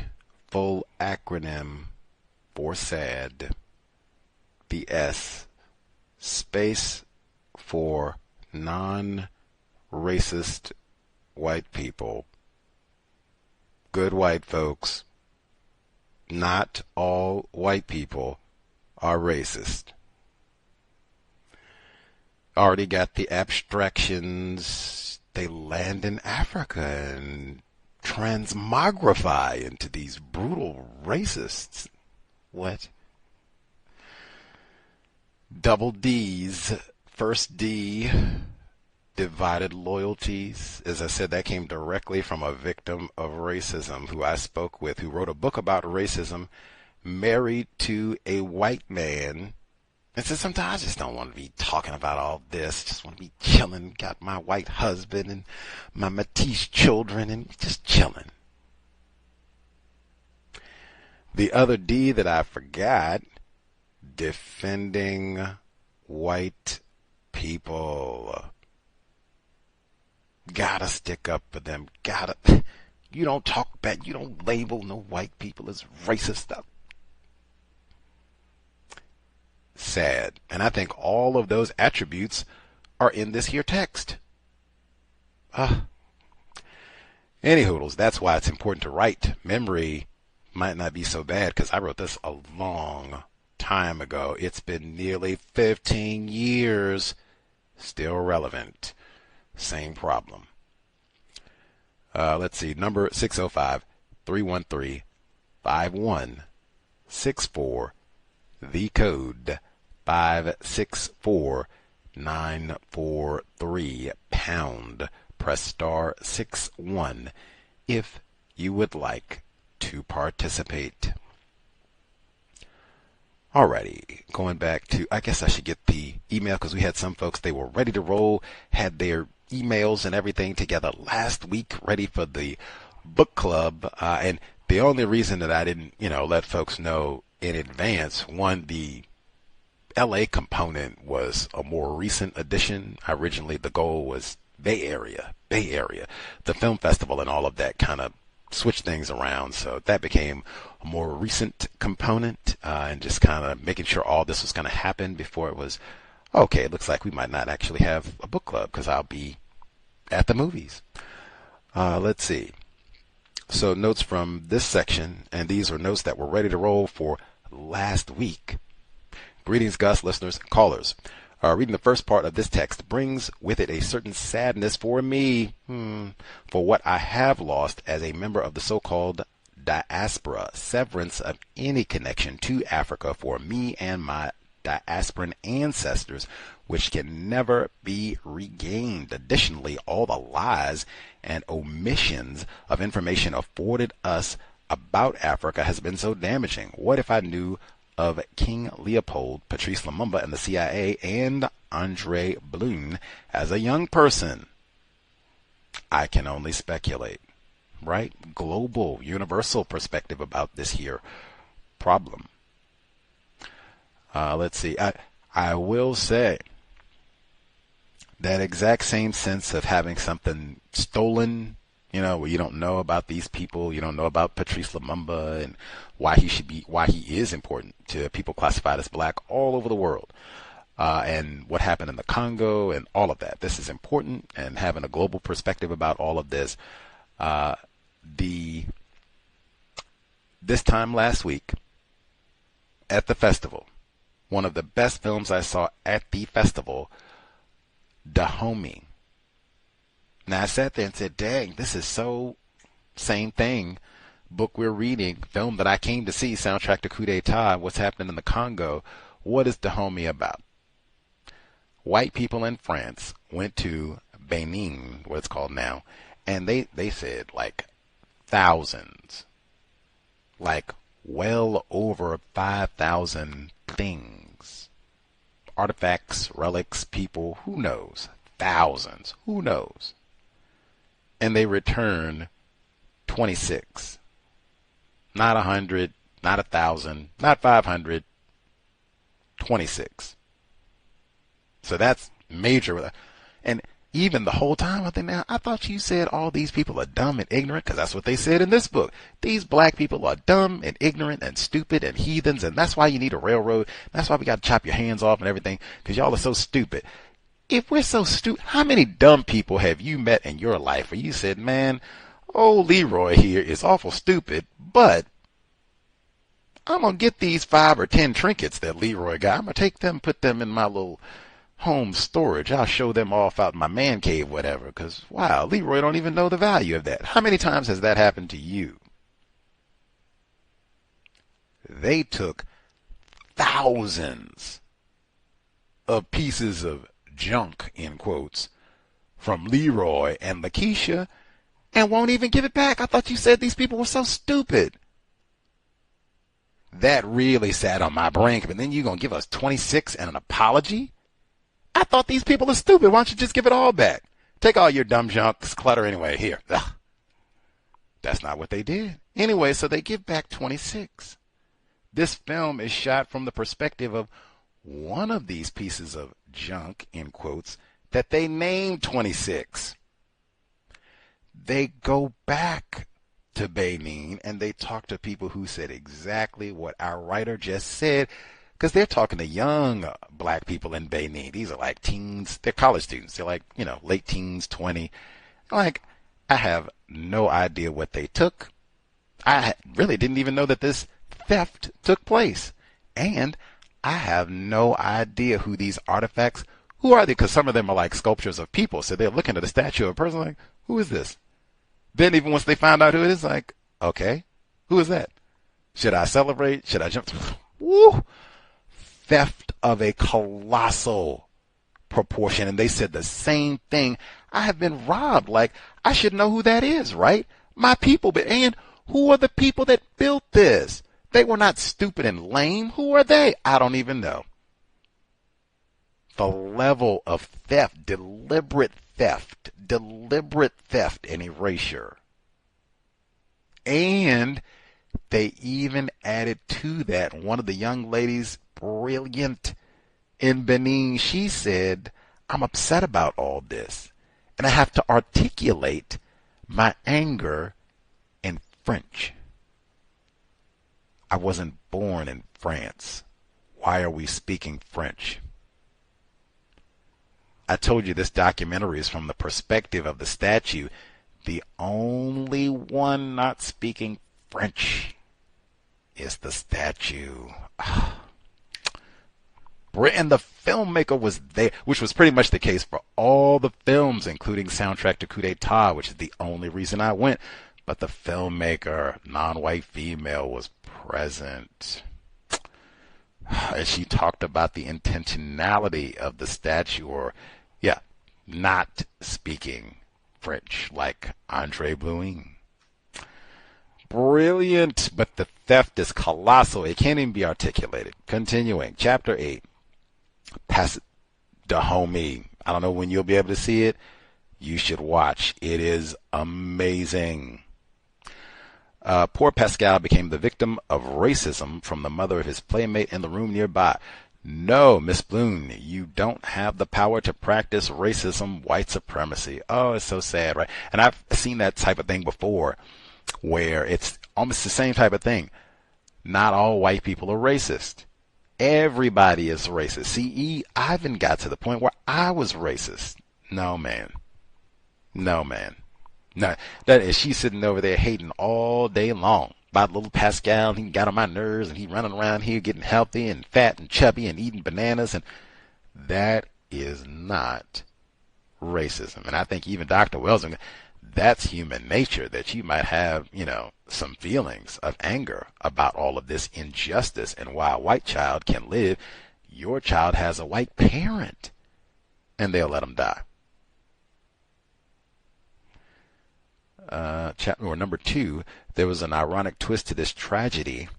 Speaker 2: full acronym for SAD, the S, space for non-racist white people. Good white folks. Not all white people are racist. Already got the abstractions. They land in Africa and transmogrify into these brutal racists. What? Double D's. First D, divided loyalties. As I said, that came directly from a victim of racism who I spoke with, who wrote a book about racism, married to a white man, and said, sometimes I just don't want to be talking about all this. Just want to be chilling. Got my white husband and my Matisse children and just chilling. The other D that I forgot, defending white people. Gotta stick up for them. You don't talk back. You don't label no white people as racist stuff. Sad. And I think all of those attributes are in this here text. Any hoodles, that's why it's important to write. Memory might not be so bad because I wrote this a long time ago. It's been nearly 15 years. Still relevant. Same problem. Let's see. Number 605-313-5164. The code 564943 pound. Press star 61 if you would like to participate. Alrighty, going back to, I guess I should get the email because we had some folks, they were ready to roll, had their emails and everything together last week, ready for the book club. And the only reason that I didn't, let folks know in advance, one, the LA component was a more recent addition. Originally, the goal was Bay Area, the film festival and all of that kind of switch things around. So that became a more recent component, and just kind of making sure all this was going to happen before it was, okay, it looks like we might not actually have a book club because I'll be at the movies. Let's see. So notes from this section, and these are notes that were ready to roll for last week. Greetings, Gus, listeners, callers. Reading the first part of this text brings with it a certain sadness for me for what I have lost as a member of the so-called diaspora, severance of any connection to Africa for me and my diasporan ancestors, which can never be regained. Additionally, all the lies and omissions of information afforded us about Africa has been so damaging. What if I knew of King Leopold, Patrice Lumumba, and the CIA, and Andrée Blouin as a young person? I can only speculate, right? Global, universal perspective about this here problem. Let's see. I will say that exact same sense of having something stolen, where you don't know about these people, you don't know about Patrice Lumumba and why he is important to people classified as black all over the world, and what happened in the Congo and all of that. This is important, and having a global perspective about all of this. This time last week at the festival, one of the best films I saw at the festival, Dahomey. Now I sat there and said, dang, this is so same thing. Book we're reading, film that I came to see, soundtrack to Coup d'etat, what's happening in the Congo. What is Dahomey about? White people in France went to Benin, what it's called now, and they said like thousands, like well over 5,000 things, artifacts, relics, people, who knows, thousands, who knows, and they return 26, not 100, not 1,000, not 500, 26. So that's major. And even the whole time I think, now, I thought you said all these people are dumb and ignorant, because that's what they said in this book. These black people are dumb and ignorant and stupid and heathens, and that's why you need a railroad. That's why we got to chop your hands off and everything, because y'all are so stupid. If we're so stupid, how many dumb people have you met in your life where you said, man, old Leroy here is awful stupid, but I'm going to get these 5 or 10 trinkets that Leroy got. I'm going to take them, put them in my little home storage. I'll show them off out in my man cave, whatever, because, wow, Leroy don't even know the value of that. How many times has that happened to you? They took thousands of pieces of junk, in quotes, from Leroy and Lakeisha and won't even give it back. I thought you said these people were so stupid. That really sat on my brain. But then you're going to give us 26 and an apology? I thought these people are stupid. Why don't you just give it all back? Take all your dumb junk, it's clutter anyway. Here. Ugh. That's not what they did. Anyway, so they give back 26. This film is shot from the perspective of one of these pieces of junk, in quotes, that they named 26. They go back to Benin and they talk to people who said exactly what our writer just said, because they're talking to young black people in Benin. These are like teens. They're college students. They're like, late teens, 20. Like, I have no idea what they took. I really didn't even know that this theft took place. And I have no idea who these artifacts, who are they? Because some of them are like sculptures of people. So they're looking at a statue of a person like, who is this? Then even once they find out who it is, like, okay, who is that? Should I celebrate? Should I jump? Woo! Theft of a colossal proportion. And they said the same thing. I have been robbed. Like, I should know who that is, right? My people. And who are the people that built this? They were not stupid and lame. Who are they? I don't even know. The level of theft, deliberate theft and erasure. And they even added to that, one of the young ladies, brilliant, in Benin, she said, I'm upset about all this, and I have to articulate my anger in French. I wasn't born in France. Why are we speaking French? I told you this documentary is from the perspective of the statue. The only one not speaking French is the statue. And the filmmaker was there, which was pretty much the case for all the films, including soundtrack to Coup d'etat, which is the only reason I went. But the filmmaker, non-white female, was present. And she talked about the intentionality of the statue, or, not speaking French, like Andrée Blouin. Brilliant, but the theft is colossal. It can't even be articulated. Continuing, Chapter 8. Pass the homie. I don't know when you'll be able to see it. You should watch. It is amazing. Poor Pascal became the victim of racism from the mother of his playmate in the room nearby. No, Miss Blouin, you don't have the power to practice racism, white supremacy. Oh, it's so sad, right? And I've seen that type of thing before, where it's almost the same type of thing. Not all white people are racist. Everybody is racist. See, I even got to the point where I was racist. No, man. No, she's sitting over there hating all day long about little Pascal. He got on my nerves, and he running around here getting healthy and fat and chubby and eating bananas, and that is not racism. And I think even Dr. Wells, that's human nature, that you might have, some feelings of anger about all of this injustice and why a white child can live. Your child has a white parent, and they'll let him die. Chapter number 2, there was an ironic twist to this tragedy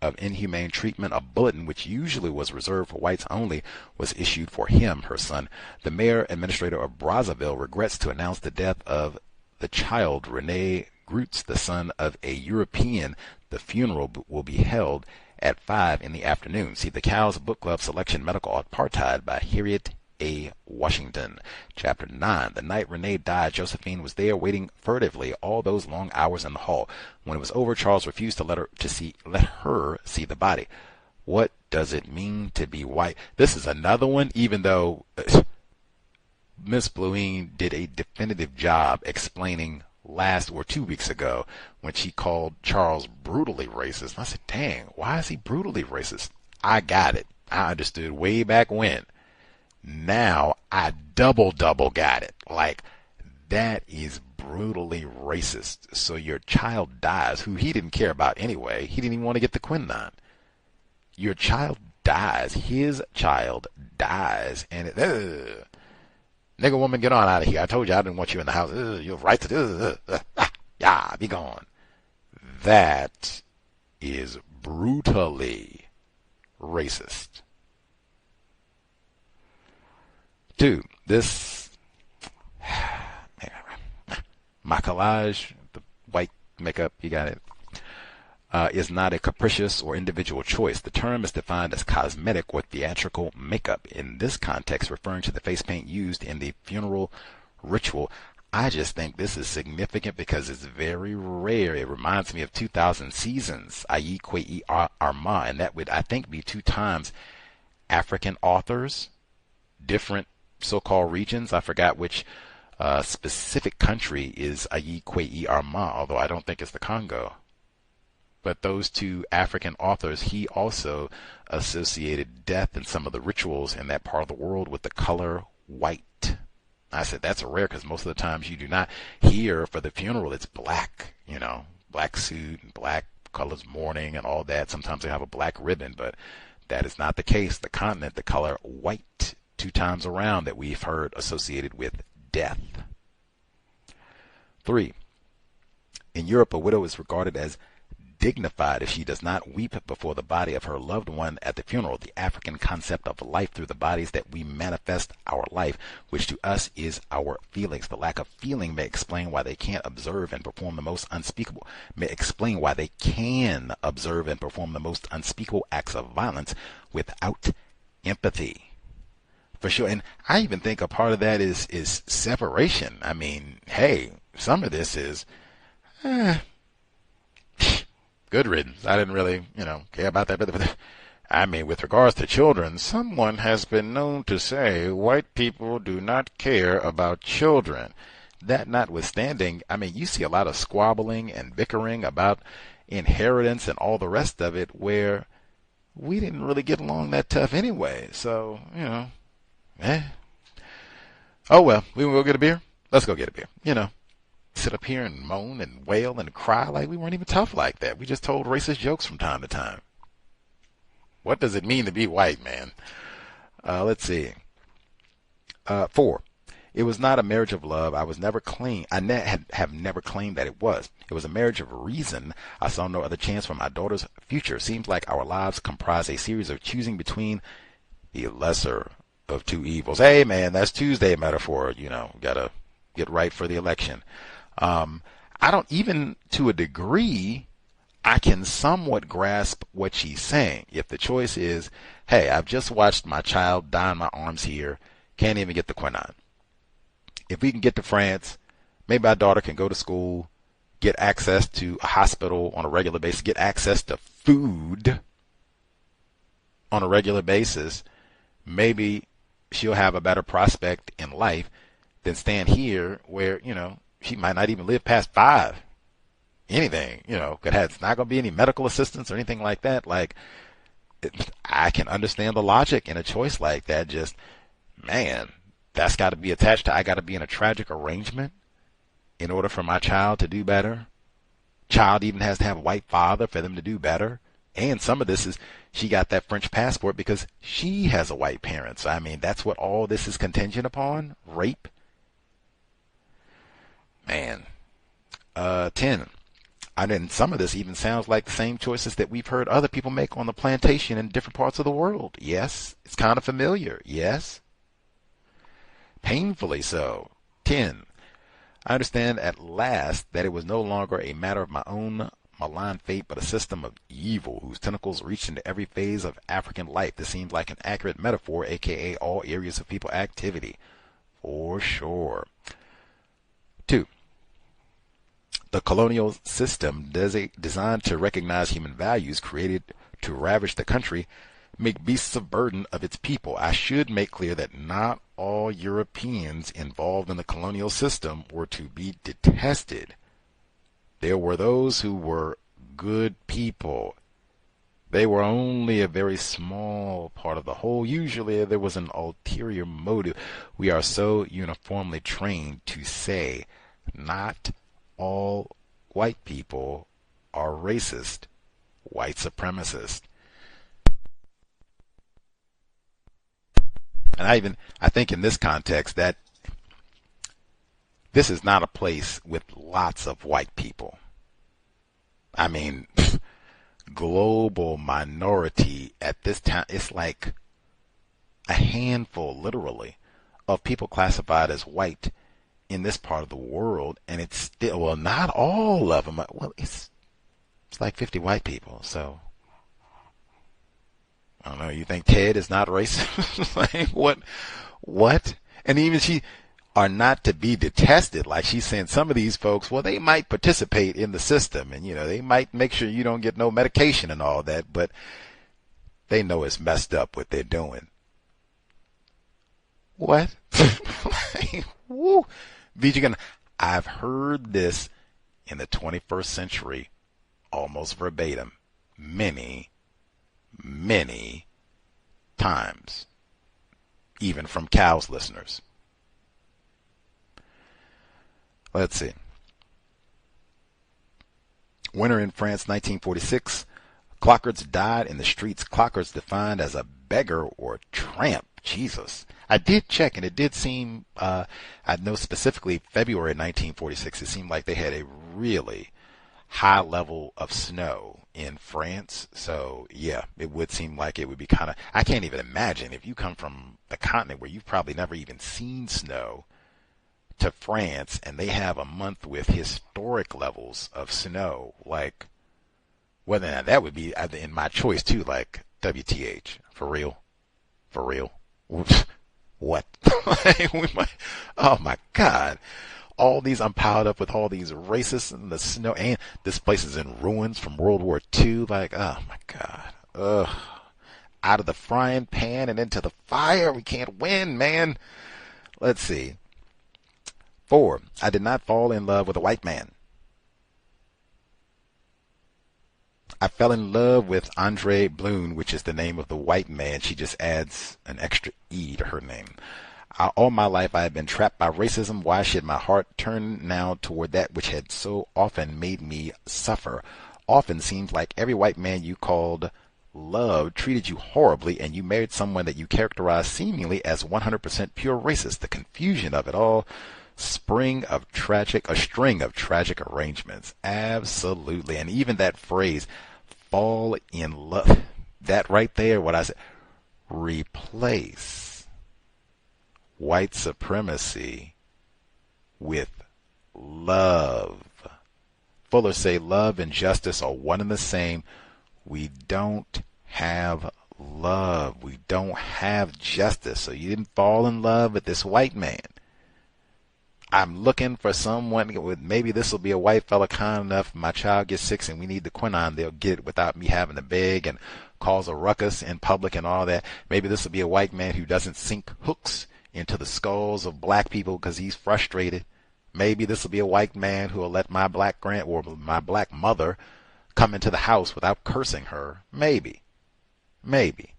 Speaker 2: of inhumane treatment. A bulletin, which usually was reserved for whites only, was issued for him, her son. The mayor administrator of Brazzaville regrets to announce the death of the child, René Grootz, the son of a European. The funeral will be held at 5 in the afternoon. See the Cow's Book Club selection, Medical Apartheid, by Harriet A. Washington. Chapter 9. The night Renee died, Josephine was there waiting furtively all those long hours in the hall. When it was over, Charles refused to let her see the body. What does it mean to be white? This is another one, even though Miss Blouin did a definitive job explaining last or 2 weeks ago when she called Charles brutally racist. And I said, dang, why is he brutally racist? I got it. I understood way back when. Now I double got it. Like, that is brutally racist. So your child dies, who he didn't care about anyway. He didn't even want to get the quinine. Your child dies. His child dies. And nigga, woman, get on out of here. I told you I didn't want you in the house. You have right to be gone. That is brutally racist. 2, this, my collage, the white makeup, you got it, is not a capricious or individual choice. The term is defined as cosmetic or theatrical makeup, in this context referring to the face paint used in the funeral ritual. I just think this is significant because it's very rare. It reminds me of 2000 Seasons, i.e. Kwei Arma, and that would, I think, be 2 times African authors, different so-called regions. I forgot which specific country is i.e. Kwei Arma, although I don't think it's the Congo. But those 2 African authors, he also associated death and some of the rituals in that part of the world with the color white. I said, that's rare because most of the times you do not hear for the funeral, it's black, black suit and black colors, mourning and all that. Sometimes they have a black ribbon, but that is not the case. The continent, the color white, 2 times around that we've heard associated with death. 3. In Europe, a widow is regarded as dignified if she does not weep before the body of her loved one at the funeral. The African concept of life through the bodies that we manifest our life, which to us is our feelings. The lack of feeling may explain why they can't observe and perform the most unspeakable, acts of violence without empathy. For sure. And I even think a part of that is separation. I mean, hey, some of this is good riddance. I didn't really, care about that. But I mean, with regards to children, someone has been known to say white people do not care about children. That notwithstanding, I mean, you see a lot of squabbling and bickering about inheritance and all the rest of it, where we didn't really get along that tough anyway. So, oh well, we will go get a beer. Let's go get a beer. Sit up here and moan and wail and cry like we weren't even tough like that. We just told racist jokes from time to time. What does it mean to be white, man? Let's see. 4. It was not a marriage of love. I was never claimed. Have never claimed that it was. It was a marriage of reason. I saw no other chance for my daughter's future. Seems like our lives comprise a series of choosing between the lesser of two evils. Hey, man, that's Tuesday metaphor. Gotta get right for the election. I don't, even to a degree, I can somewhat grasp what she's saying. If the choice is, hey, I've just watched my child die in my arms here, can't even get the quinine. If we can get to France, maybe our daughter can go to school, get access to a hospital on a regular basis, get access to food on a regular basis, maybe she'll have a better prospect in life than stand here where, she might not even live past 5. Anything, it's not going to be any medical assistance or anything like that. I can understand the logic in a choice like that. Just, man, that's got to be attached to, I got to be in a tragic arrangement in order for my child to do better. Child even has to have a white father for them to do better. And some of this is, she got that French passport because she has a white parent. So, that's what all this is contingent upon. Rape. Man. 10. Some of this even sounds like the same choices that we've heard other people make on the plantation in different parts of the world. Yes. It's kind of familiar. Yes. Painfully so. 10. I understand at last that it was no longer a matter of my own malign fate, but a system of evil whose tentacles reached into every phase of African life. This seems like an accurate metaphor, aka all areas of people activity. For sure. 2. The colonial system designed to recognize human values, created to ravage the country, make beasts of burden of its people. I should make clear that not all Europeans involved in the colonial system were to be detested. There were those who were good people. They were only a very small part of the whole. Usually there was an ulterior motive. We are so uniformly trained to say, not all white people are racist, white supremacist. And I think in this context that this is not a place with lots of white people. Global minority at this time, it's like a handful, literally, of people classified as white in this part of the world, and it's still, well, not all of them. Well, it's like 50 white people, so I don't know. You think Ted is not racist? What? And even she are not to be detested. Like she's saying, some of these folks, well, they might participate in the system, and they might make sure you don't get no medication and all that, but they know it's messed up what they're doing. What? Woo. I've heard this in the 21st century almost verbatim many times, even from Cow's listeners. Let's see. Winter in France, 1946. Clockards died in the streets. Clockards defined as a beggar or tramp. Jesus. I did check, and it did seem, I know specifically February 1946, it seemed like they had a really high level of snow in France. So, yeah, it would seem like it would be kind of, I can't even imagine if you come from the continent where you've probably never even seen snow to France, and they have a month with historic levels of snow. Like, whether or not that would be in my choice too, like, WTH, for real? What? Oh my God. All these, I'm piled up with all these racists and the snow, and this place is in ruins from World War II. Like, oh my God. Ugh. Out of the frying pan and into the fire. We can't win, man. Let's see. 4. I did not fall in love with a white man. I fell in love with Andrée Blouin, which is the name of the white man. She just adds an extra E to her name. All my life I have been trapped by racism. Why should my heart turn now toward that which had so often made me suffer? Often seems like every white man you called love treated you horribly, and you married someone that you characterized seemingly as 100% pure racist. The confusion of it all. A string of tragic arrangements. Absolutely. And even that phrase, fall in love, that right there, what I said, replace white supremacy with love. Fuller say love and justice are one and the same. We don't have love. We don't have justice. So you didn't fall in love with this white man. I'm looking for someone with, maybe this will be a white fella kind enough. My child gets sick and we need the quinine. They'll get it without me having to beg and cause a ruckus in public and all that. Maybe this will be a white man who doesn't sink hooks into the skulls of black people because he's frustrated. Maybe this will be a white man who will let my black my black mother come into the house without cursing her. Maybe. Make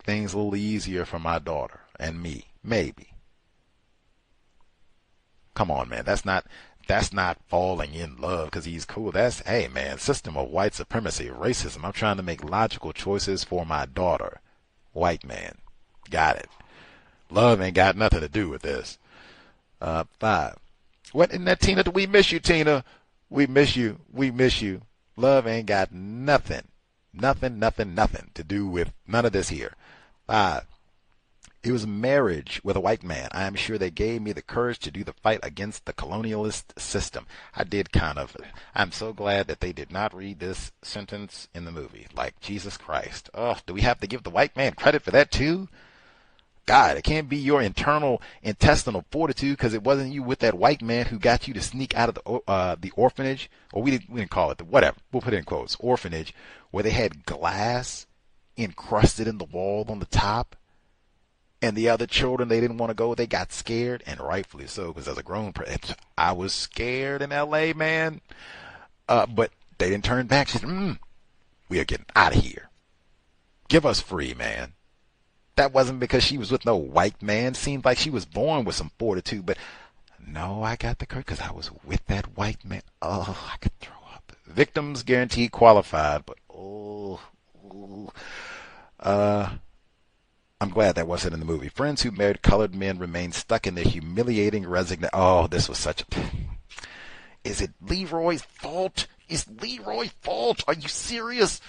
Speaker 2: things a little easier for my daughter and me. Maybe. Come on, man. That's not falling in love because he's cool. That's, hey, man, system of white supremacy, racism. I'm trying to make logical choices for my daughter. White man. Got it. Love ain't got nothing to do with this. 5. What in that, Tina? We miss you, Tina. We miss you. Love ain't got nothing to do with none of this here. 5. It was marriage with a white man. I am sure they gave me the courage to do the fight against the colonialist system. I'm so glad that they did not read this sentence in the movie. Like, Jesus Christ. Oh, do we have to give the white man credit for that too? God, it can't be your internal intestinal fortitude because it wasn't you with that white man who got you to sneak out of the orphanage, or we didn't call it whatever. We'll put it in quotes, orphanage, where they had glass encrusted in the wall on the top. And the other children, they didn't want to go. They got scared, and rightfully so, because as a grown person, I was scared in L.A., man. But they didn't turn back. She said, we are getting out of here. Give us free, man. That wasn't because she was with no white man. Seemed like she was born with some fortitude. But no, I got the courage because I was with that white man. Oh, I could throw up. Victims guaranteed qualified, but I'm glad that wasn't in the movie. Friends who married colored men remain stuck in their humiliating resignation. Oh, this was such a... Is it Leroy's fault? Is Leroy's fault? Are you serious?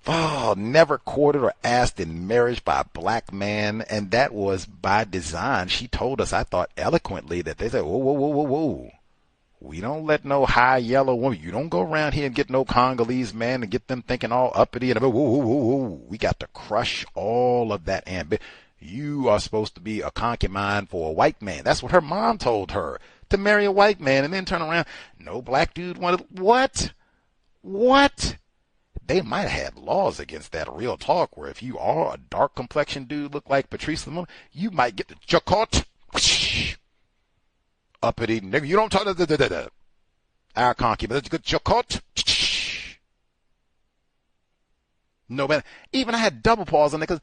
Speaker 2: Oh, never courted or asked in marriage by a black man, and that was by design. She told us, I thought eloquently, that they said, whoa. We don't let no high yellow woman, you don't go around here and get no Congolese man and get them thinking all uppity and whoa. We got to crush all of that ambition. You are supposed to be a concubine for a white man. That's what her mom told her, to marry a white man and then turn around. No black dude wanted, what? They might have had laws against that, real talk, where if you are a dark complexion dude, look like Patrice Lumumba, you might get the chakot. Uppity nigga, you don't talk our concubine, let's get chakot. No, but even I had double pause on it because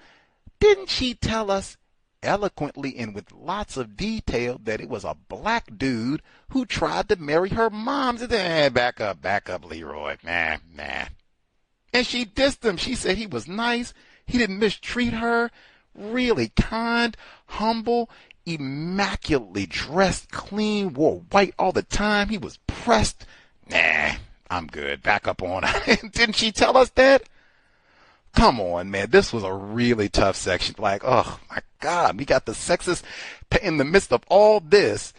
Speaker 2: didn't she tell us eloquently and with lots of detail that it was a black dude who tried to marry her mom? Back up, Leroy. Nah. And she dissed him. She said he was nice. He didn't mistreat her. Really kind, humble, immaculately dressed, clean, wore white all the time. He was pressed. Nah, I'm good. Back up on it. Didn't she tell us that? Come on, man. This was a really tough section. Like, oh, my God. We got the sexist in the midst of all this.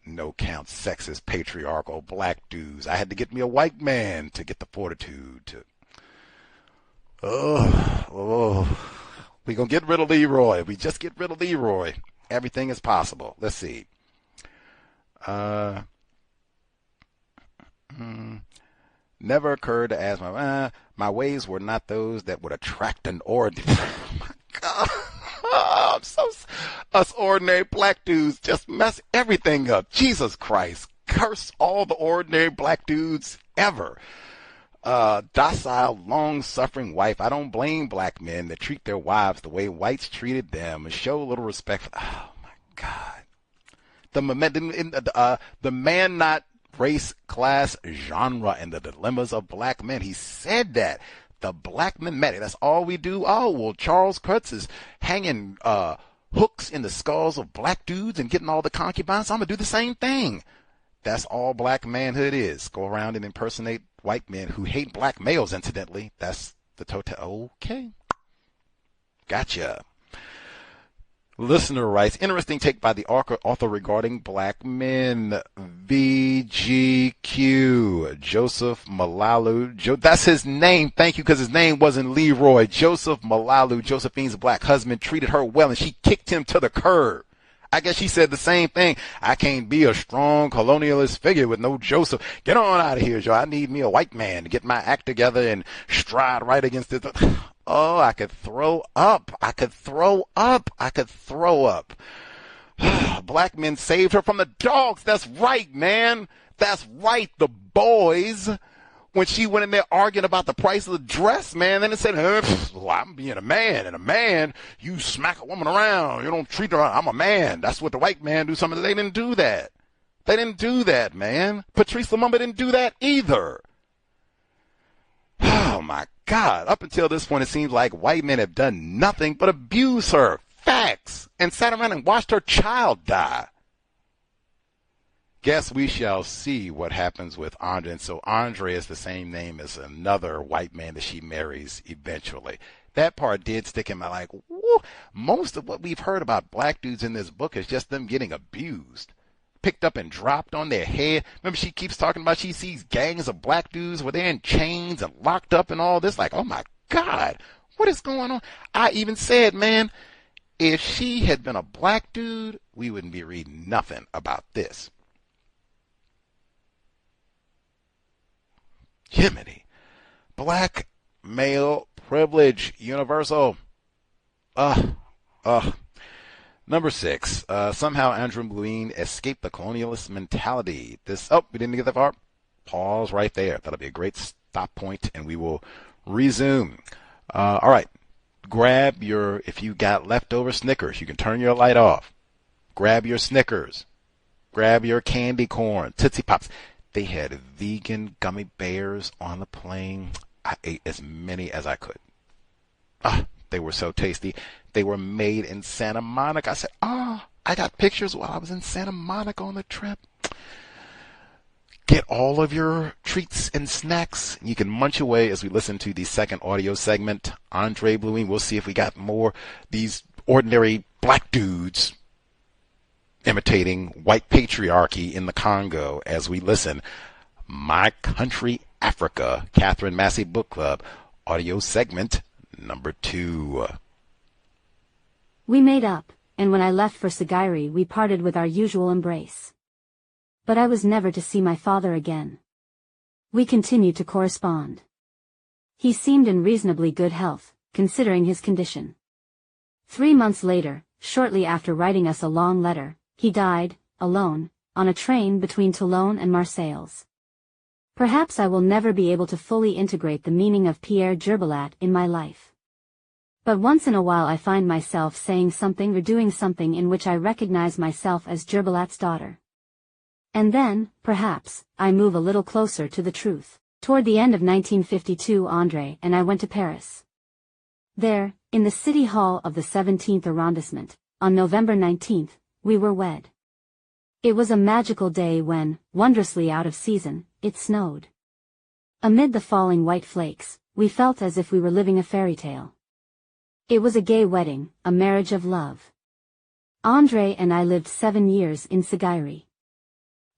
Speaker 2: No count sexist, patriarchal black dudes. I had to get me a white man to get the fortitude to... Oh, we gonna get rid of Leroy. If we just get rid of Leroy, everything is possible. Let's see. Never occurred to ask my ways were not those that would attract an ordinary. Oh my God. I'm so, us ordinary black dudes just mess everything up. Jesus Christ. Curse all the ordinary black dudes ever. docile, long-suffering wife. I don't blame black men that treat their wives the way whites treated them and show a little respect. Oh, my God. The man, not race, class, genre, and the dilemmas of black men. He said that. The black men matter. That's all we do. Oh, well, Charles Kurtz is hanging hooks in the skulls of black dudes and getting all the concubines. So I'm going to do the same thing. That's all black manhood is. Go around and impersonate white men who hate black males, incidentally. That's the total. Okay. Gotcha. Listener writes, interesting take by the author regarding black men. VGQ. Joseph Malalu. That's his name. Thank you, because his name wasn't Leroy. Joseph Malalu. Josephine's black husband treated her well, and she kicked him to the curb. I guess she said the same thing. I can't be a strong colonialist figure with no Joseph. Get on out of here, Joe. I need me a white man to get my act together and stride right against it. Oh, I could throw up. I could throw up. I could throw up. Black men saved her from the dogs. That's right, man. That's right, the boys. When she went in there arguing about the price of the dress, man, then it said, well, I'm being a man, and a man, you smack a woman around. You don't treat her, I'm a man. That's what the white man do. Something. They didn't do that. They didn't do that, man. Patrice Lumumba didn't do that either. Oh, my God. Up until this point, it seems like white men have done nothing but abuse her. Facts. And sat around and watched her child die. Guess we shall see what happens with Andrée. And so Andrée is the same name as another white man that she marries eventually. That part did stick in my like, woo. Most of what we've heard about black dudes in this book is just them getting abused. Picked up and dropped on their head. Remember, she keeps talking about she sees gangs of black dudes where they're in chains and locked up and all this. Like, oh my God, what is going on? I even said, man, if she had been a black dude, we wouldn't be reading nothing about this. Jiminy. Black male privilege, universal. Number 6. Somehow Andrée Blouin escaped the colonialist mentality. We didn't get that far. Pause right there. That'll be a great stop point, and we will resume. All right. Grab if you got leftover Snickers, you can turn your light off. Grab your Snickers. Grab your candy corn, Tootsie Pops. They had vegan gummy bears on the plane. I ate as many as I could. They were so tasty. They were made in Santa Monica. I said, I got pictures while I was in Santa Monica on the trip. Get all of your treats and snacks. You can munch away as we listen to the second audio segment. Andrée Blouin. We'll see if we got more these ordinary black dudes imitating white patriarchy in the Congo as we listen. My Country, Africa, Katherine Massey Book Club, audio segment number 2.
Speaker 3: We made up, and when I left for Sagayri we parted with our usual embrace. But I was never to see my father again. We continued to correspond. He seemed in reasonably good health, considering his condition. 3 months later, shortly after writing us a long letter, he died, alone, on a train between Toulon and Marseilles. Perhaps I will never be able to fully integrate the meaning of Pierre Gerbalat in my life. But once in a while I find myself saying something or doing something in which I recognize myself as Gerbalat's daughter. And then, perhaps, I move a little closer to the truth. Toward the end of 1952, Andrée and I went to Paris. There, in the City Hall of the 17th Arrondissement, on November 19th, we were wed. It was a magical day when, wondrously out of season, it snowed. Amid the falling white flakes, we felt as if we were living a fairy tale. It was a gay wedding, a marriage of love. Andrée and I lived 7 years in Sagayri.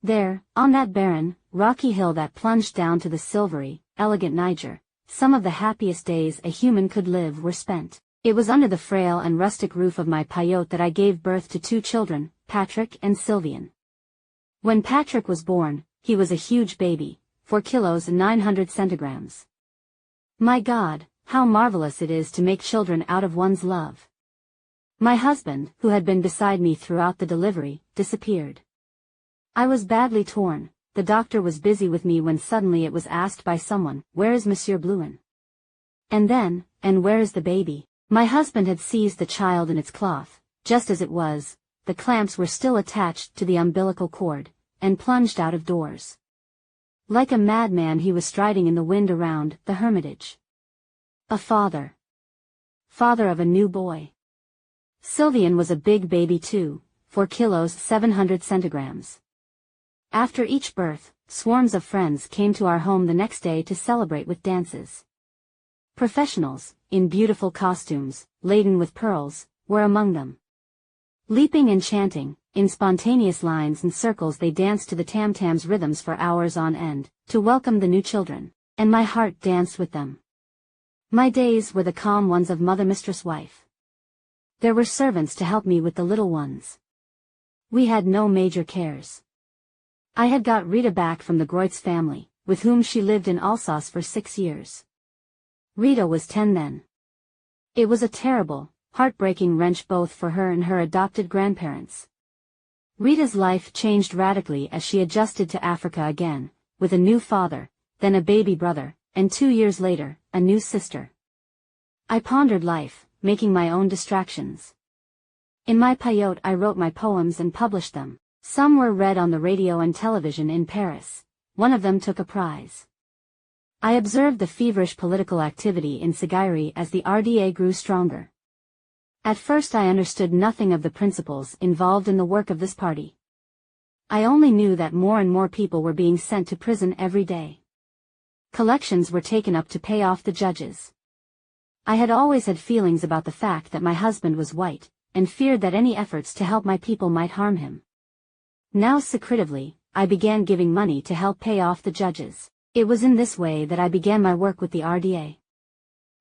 Speaker 3: There, on that barren, rocky hill that plunged down to the silvery, elegant Niger, some of the happiest days a human could live were spent. It was under the frail and rustic roof of my payote that I gave birth to 2 children, Patrick and Sylvian. When Patrick was born, he was a huge baby, 4 kilos and 900 centigrams. My God, how marvelous it is to make children out of one's love. My husband, who had been beside me throughout the delivery, disappeared. I was badly torn, the doctor was busy with me when suddenly it was asked by someone, "Where is Monsieur Blouin?" And then, "And where is the baby?" My husband had seized the child in its cloth, just as it was, the clamps were still attached to the umbilical cord, and plunged out of doors. Like a madman he was striding in the wind around the hermitage. A father. Father of a new boy. Sylvian was a big baby too, 4 kilos 700 centigrams. After each birth, swarms of friends came to our home the next day to celebrate with dances. Professionals, in beautiful costumes, laden with pearls, were among them. Leaping and chanting, in spontaneous lines and circles they danced to the tam-tam's rhythms for hours on end, to welcome the new children, and my heart danced with them. My days were the calm ones of mother-mistress-wife. There were servants to help me with the little ones. We had no major cares. I had got Rita back from the Greutz family, with whom she lived in Alsace for 6 years. Rita was 10 then. It was a terrible, heartbreaking wrench both for her and her adopted grandparents. Rita's life changed radically as she adjusted to Africa again, with a new father, then a baby brother, and 2 years later, a new sister. I pondered life, making my own distractions. In my peyote I wrote my poems and published them. Some were read on the radio and television in Paris. One of them took a prize. I observed the feverish political activity in Zaire as the RDA grew stronger. At first I understood nothing of the principles involved in the work of this party. I only knew that more and more people were being sent to prison every day. Collections were taken up to pay off the judges. I had always had feelings about the fact that my husband was white, and feared that any efforts to help my people might harm him. Now secretively, I began giving money to help pay off the judges. It was in this way that I began my work with the RDA.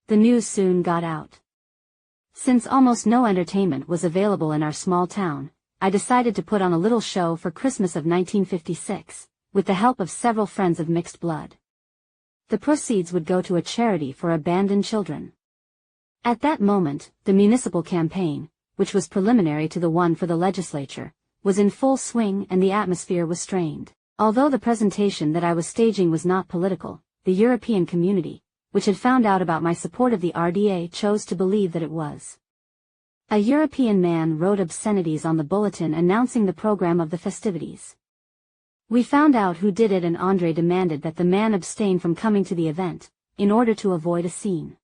Speaker 3: The news soon got out. Since almost no entertainment was available in our small town, I decided to put on a little show for Christmas of 1956, with the help of several friends of mixed blood. The proceeds would go to a charity for abandoned children. At that moment, the municipal campaign, which was preliminary to the one for the legislature, was in full swing and the atmosphere was strained. Although the presentation that I was staging was not political, the European community, which had found out about my support of the RDA, chose to believe that it was. A European man wrote obscenities on the bulletin announcing the program of the festivities. We found out who did it and Andrée demanded that the man abstain from coming to the event, in order to avoid a scene.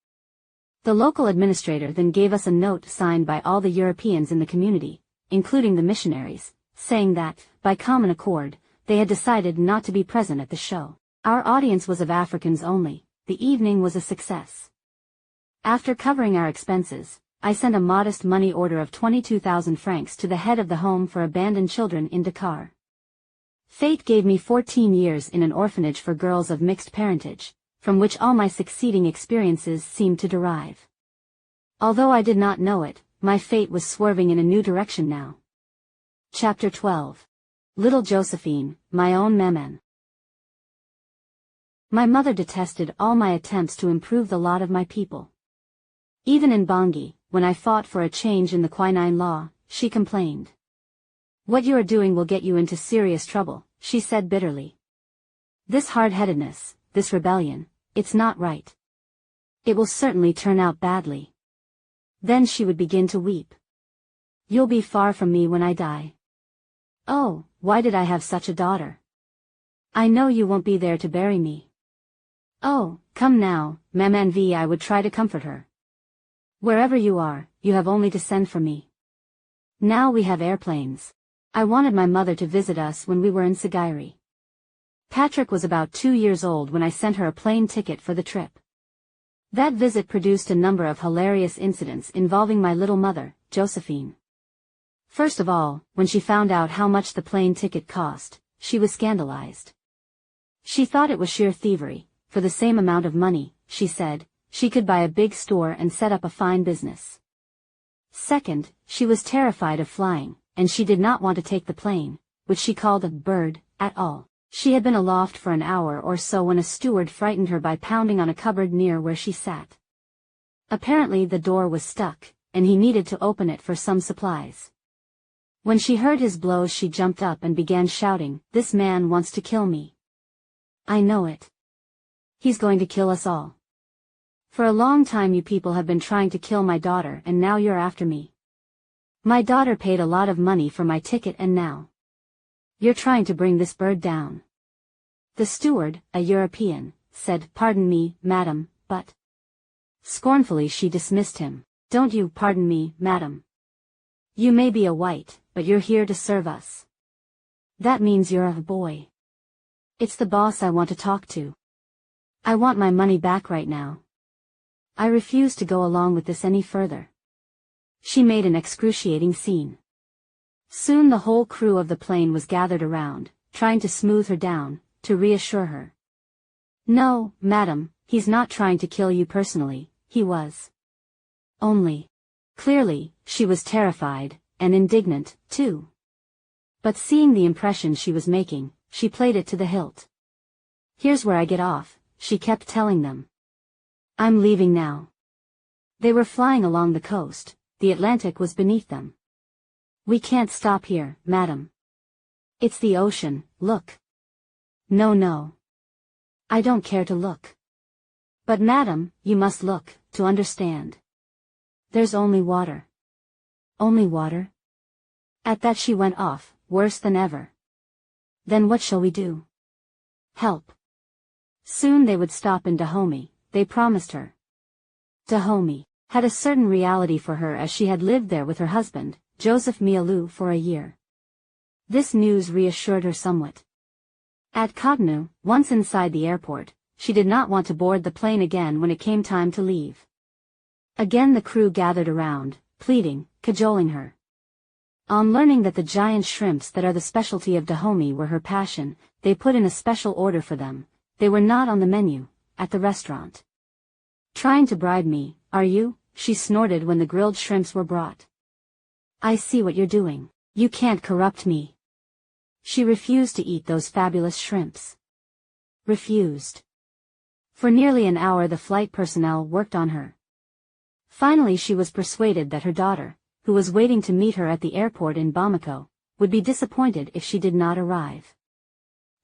Speaker 3: The local administrator then gave us a note signed by all the Europeans in the community, including the missionaries, saying that, by common accord, they had decided not to be present at the show. Our audience was of Africans only. The evening was a success. After covering our expenses, I sent a modest money order of 22,000 francs to the head of the home for abandoned children in Dakar. Fate gave me 14 years in an orphanage for girls of mixed parentage, from which all my succeeding experiences seemed to derive. Although I did not know it, my fate was swerving in a new direction now. Chapter 12. Little Josephine, my own maman. My mother detested all my attempts to improve the lot of my people. Even in Bangui, when I fought for a change in the quinine law, she complained. "What you are doing will get you into serious trouble," she said bitterly. "This hard-headedness, this rebellion, it's not right. It will certainly turn out badly." Then she would begin to weep. "You'll be far from me when I die. Oh, why did I have such a daughter? I know you won't be there to bury me. Oh, come now, Maman V." I would try to comfort her. "Wherever you are, you have only to send for me. Now we have airplanes." I wanted my mother to visit us when we were in Zaire. Patrick was about 2 years old when I sent her a plane ticket for the trip. That visit produced a number of hilarious incidents involving my little mother, Josephine. First of all, when she found out how much the plane ticket cost, she was scandalized. She thought it was sheer thievery. For the same amount of money, she said, she could buy a big store and set up a fine business. Second, she was terrified of flying, and she did not want to take the plane, which she called a bird, at all. She had been aloft for an hour or so when a steward frightened her by pounding on a cupboard near where she sat. Apparently the door was stuck, and he needed to open it for some supplies. When she heard his blows she jumped up and began shouting, "This man wants to kill me. I know it. He's going to kill us all. For a long time you people have been trying to kill my daughter and now you're after me. My daughter paid a lot of money for my ticket and now you're trying to bring this bird down." The steward, a European, said, "Pardon me, madam, but..." Scornfully she dismissed him. "Don't you pardon me, madam. You may be a white, but you're here to serve us. That means you're a boy. It's the boss I want to talk to. I want my money back right now. I refuse to go along with this any further." She made an excruciating scene. Soon the whole crew of the plane was gathered around, trying to smooth her down, to reassure her. "No, madam, he's not trying to kill you personally, he was only..." Clearly, she was terrified, and indignant, too. But seeing the impression she was making, she played it to the hilt. "Here's where I get off," she kept telling them. "I'm leaving now." They were flying along the coast, the Atlantic was beneath them. "We can't stop here, madam. It's the ocean, look." "No, no. I don't care to look." "But madam, you must look, to understand. There's only water." "Only water?" At that she went off, worse than ever. "Then what shall we do?" "Help." Soon they would stop in Dahomey, they promised her. Dahomey had a certain reality for her as she had lived there with her husband, Joseph Mialou, for a year. This news reassured her somewhat. At Cotonou, once inside the airport, she did not want to board the plane again when it came time to leave. Again the crew gathered around, pleading, cajoling her. On learning that the giant shrimps that are the specialty of Dahomey were her passion, they put in a special order for them. They were not on the menu, at the restaurant. "Trying to bribe me, are you?" she snorted when the grilled shrimps were brought. "I see what you're doing. You can't corrupt me." She refused to eat those fabulous shrimps. Refused. For nearly an hour the flight personnel worked on her. Finally she was persuaded that her daughter, who was waiting to meet her at the airport in Bamako, would be disappointed if she did not arrive.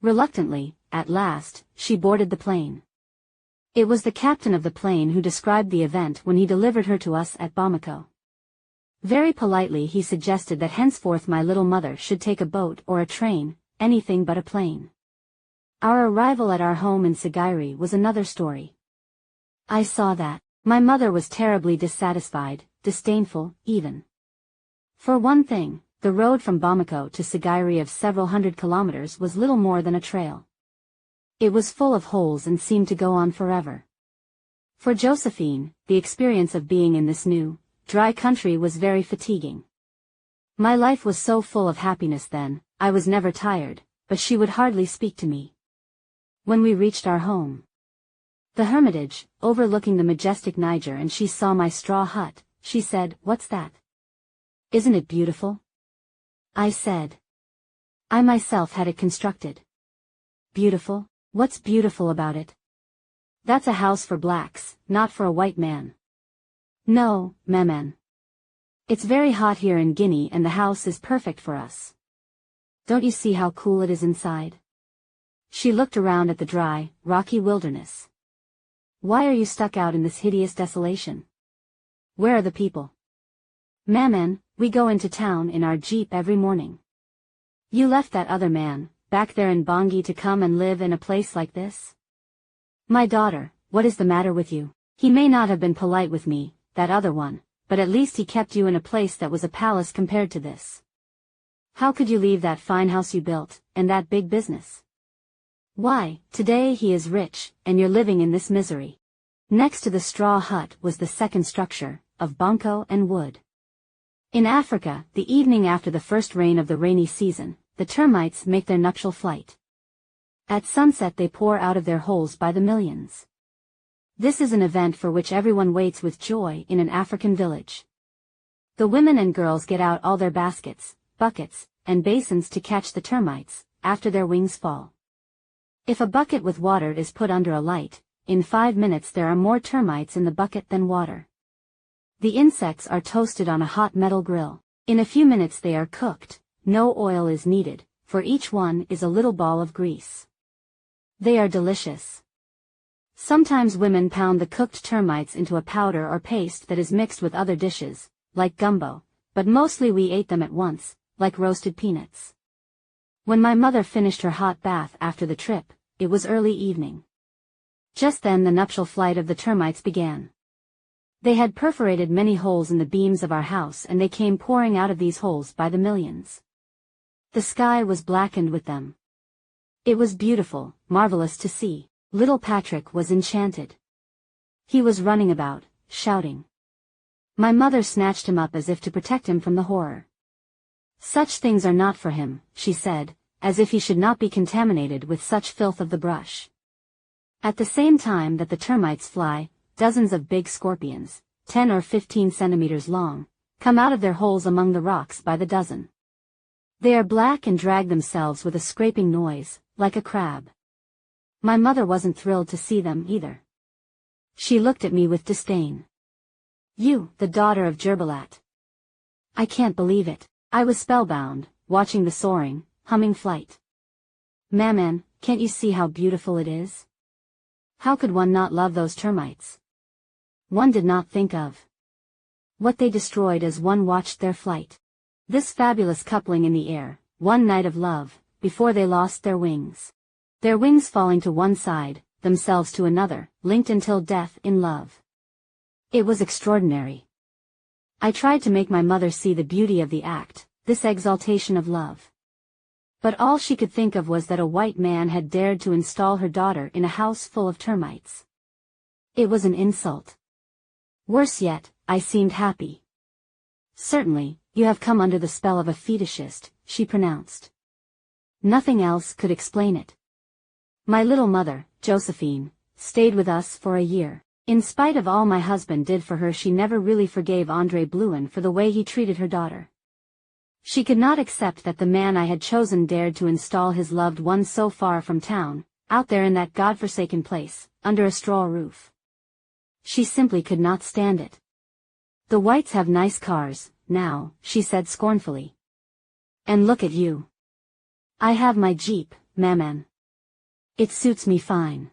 Speaker 3: Reluctantly, at last, she boarded the plane. It was the captain of the plane who described the event when he delivered her to us at Bamako. Very politely he suggested that henceforth my little mother should take a boat or a train, anything but a plane. Our arrival at our home in Sigiri was another story. I saw that. My mother was terribly dissatisfied, disdainful, even. For one thing, the road from Bamako to Sigiri of several hundred kilometers was little more than a trail. It was full of holes and seemed to go on forever. For Josephine, the experience of being in this new, dry country was very fatiguing. My life was so full of happiness then, I was never tired, but she would hardly speak to me. When we reached our home, the hermitage, overlooking the majestic Niger, and she saw my straw hut, she said, "What's that? Isn't it beautiful?" I said, "I myself had it constructed." "Beautiful? What's beautiful about it?" "That's a house for blacks, not for a white man." "No, maman. It's very hot here in Guinea and the house is perfect for us. Don't you see how cool it is inside?" She looked around at the dry, rocky wilderness. "Why are you stuck out in this hideous desolation? Where are the people?" "Maman, we go into town in our jeep every morning. You left that other man, back there in Bangui, to come and live in a place like this?" "My daughter, what is the matter with you? He may not have been polite with me, that other one, but at least he kept you in a place that was a palace compared to this. How could you leave that fine house you built, and that big business? Why, today he is rich, and you're living in this misery." Next to the straw hut was the second structure, of bunco and wood. In Africa, the evening after the first rain of the rainy season, the termites make their nuptial flight. At sunset they pour out of their holes by the millions. This is an event for which everyone waits with joy in an African village. The women and girls get out all their baskets, buckets, and basins to catch the termites, after their wings fall. If a bucket with water is put under a light, in 5 minutes there are more termites in the bucket than water. The insects are toasted on a hot metal grill. In a few minutes they are cooked, no oil is needed, for each one is a little ball of grease. They are delicious. Sometimes women pound the cooked termites into a powder or paste that is mixed with other dishes, like gumbo, but mostly we ate them at once, like roasted peanuts. When my mother finished her hot bath after the trip, it was early evening. Just then the nuptial flight of the termites began. They had perforated many holes in the beams of our house and they came pouring out of these holes by the millions. The sky was blackened with them. It was beautiful, marvelous to see. Little Patrick was enchanted. He was running about, shouting. My mother snatched him up as if to protect him from the horror. Such things are not for him, she said, as if he should not be contaminated with such filth of the brush. At the same time that the termites fly, dozens of big scorpions, 10 or 15 centimeters long, come out of their holes among the rocks by the dozen. They are black and drag themselves with a scraping noise, like a crab. My mother wasn't thrilled to see them either. She looked at me with disdain. You, the daughter of Gerbalat. I can't believe it. I was spellbound, watching the soaring, humming flight. Maman, can't you see how beautiful it is? How could one not love those termites? One did not think of what they destroyed as one watched their flight. This fabulous coupling in the air, one night of love, before they lost their wings. Their wings falling to one side, themselves to another, linked until death in love. It was extraordinary. I tried to make my mother see the beauty of the act, this exaltation of love. But all she could think of was that a white man had dared to install her daughter in a house full of termites. It was an insult. Worse yet, I seemed happy. Certainly, you have come under the spell of a fetishist, she pronounced. Nothing else could explain it. My little mother, Josephine, stayed with us for a year. In spite of all my husband did for her, she never really forgave Andrée Blouin for the way he treated her daughter. She could not accept that the man I had chosen dared to install his loved one so far from town, out there in that godforsaken place, under a straw roof. She simply could not stand it. The whites have nice cars, now, she said scornfully. And look at you. I have my Jeep, maman. It suits me fine.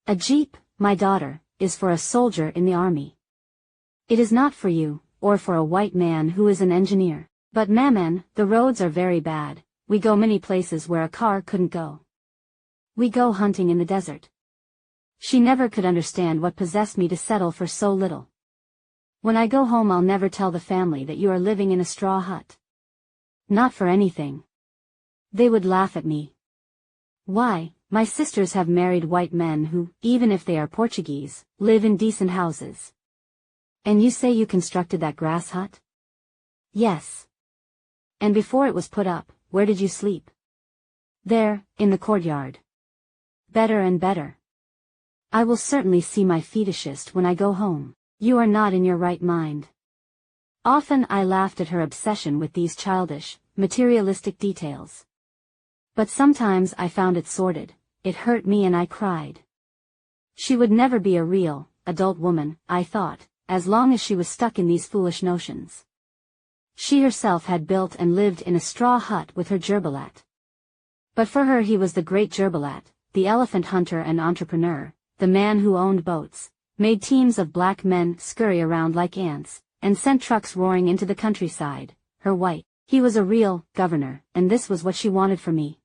Speaker 3: A Jeep, my daughter, is for a soldier in the army. It is not for you, or for a white man who is an engineer. But maman, the roads are very bad, we go many places where a car couldn't go. We go hunting in the desert. She never could understand what possessed me to settle for so little. When I go home I'll never tell the family that you are living in a straw hut. Not for anything. They would laugh at me. Why, my sisters have married white men who, even if they are Portuguese, live in decent houses. And you say you constructed that grass hut? Yes. And before it was put up, where did you sleep? There, in the courtyard. Better and better. I will certainly see my fetishist when I go home. You are not in your right mind. Often I laughed at her obsession with these childish, materialistic details. But sometimes I found it sordid, it hurt me and I cried. She would never be a real, adult woman, I thought, as long as she was stuck in these foolish notions. She herself had built and lived in a straw hut with her Gerbalat. But for her he was the great Gerbalat, the elephant hunter and entrepreneur, the man who owned boats, made teams of black men scurry around like ants, and sent trucks roaring into the countryside, her white. He was a real governor, and this was what she wanted for me.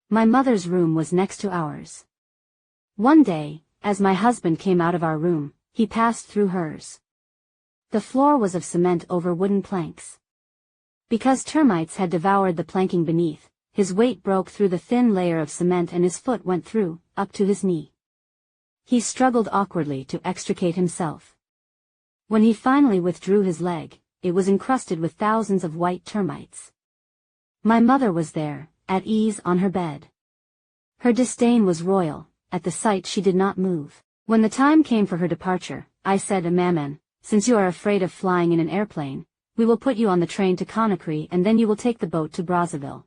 Speaker 3: My mother's room was next to ours. One day, as my husband came out of our room, he passed through hers. The floor was of cement over wooden planks. Because termites had devoured the planking beneath, his weight broke through the thin layer of cement and his foot went through, up to his knee. He struggled awkwardly to extricate himself. When he finally withdrew his leg, it was encrusted with thousands of white termites. My mother was there, at ease on her bed. Her disdain was royal, at the sight she did not move. When the time came for her departure, I said, Maman, since you are afraid of flying in an airplane, we will put you on the train to Conakry and then you will take the boat to Brazzaville.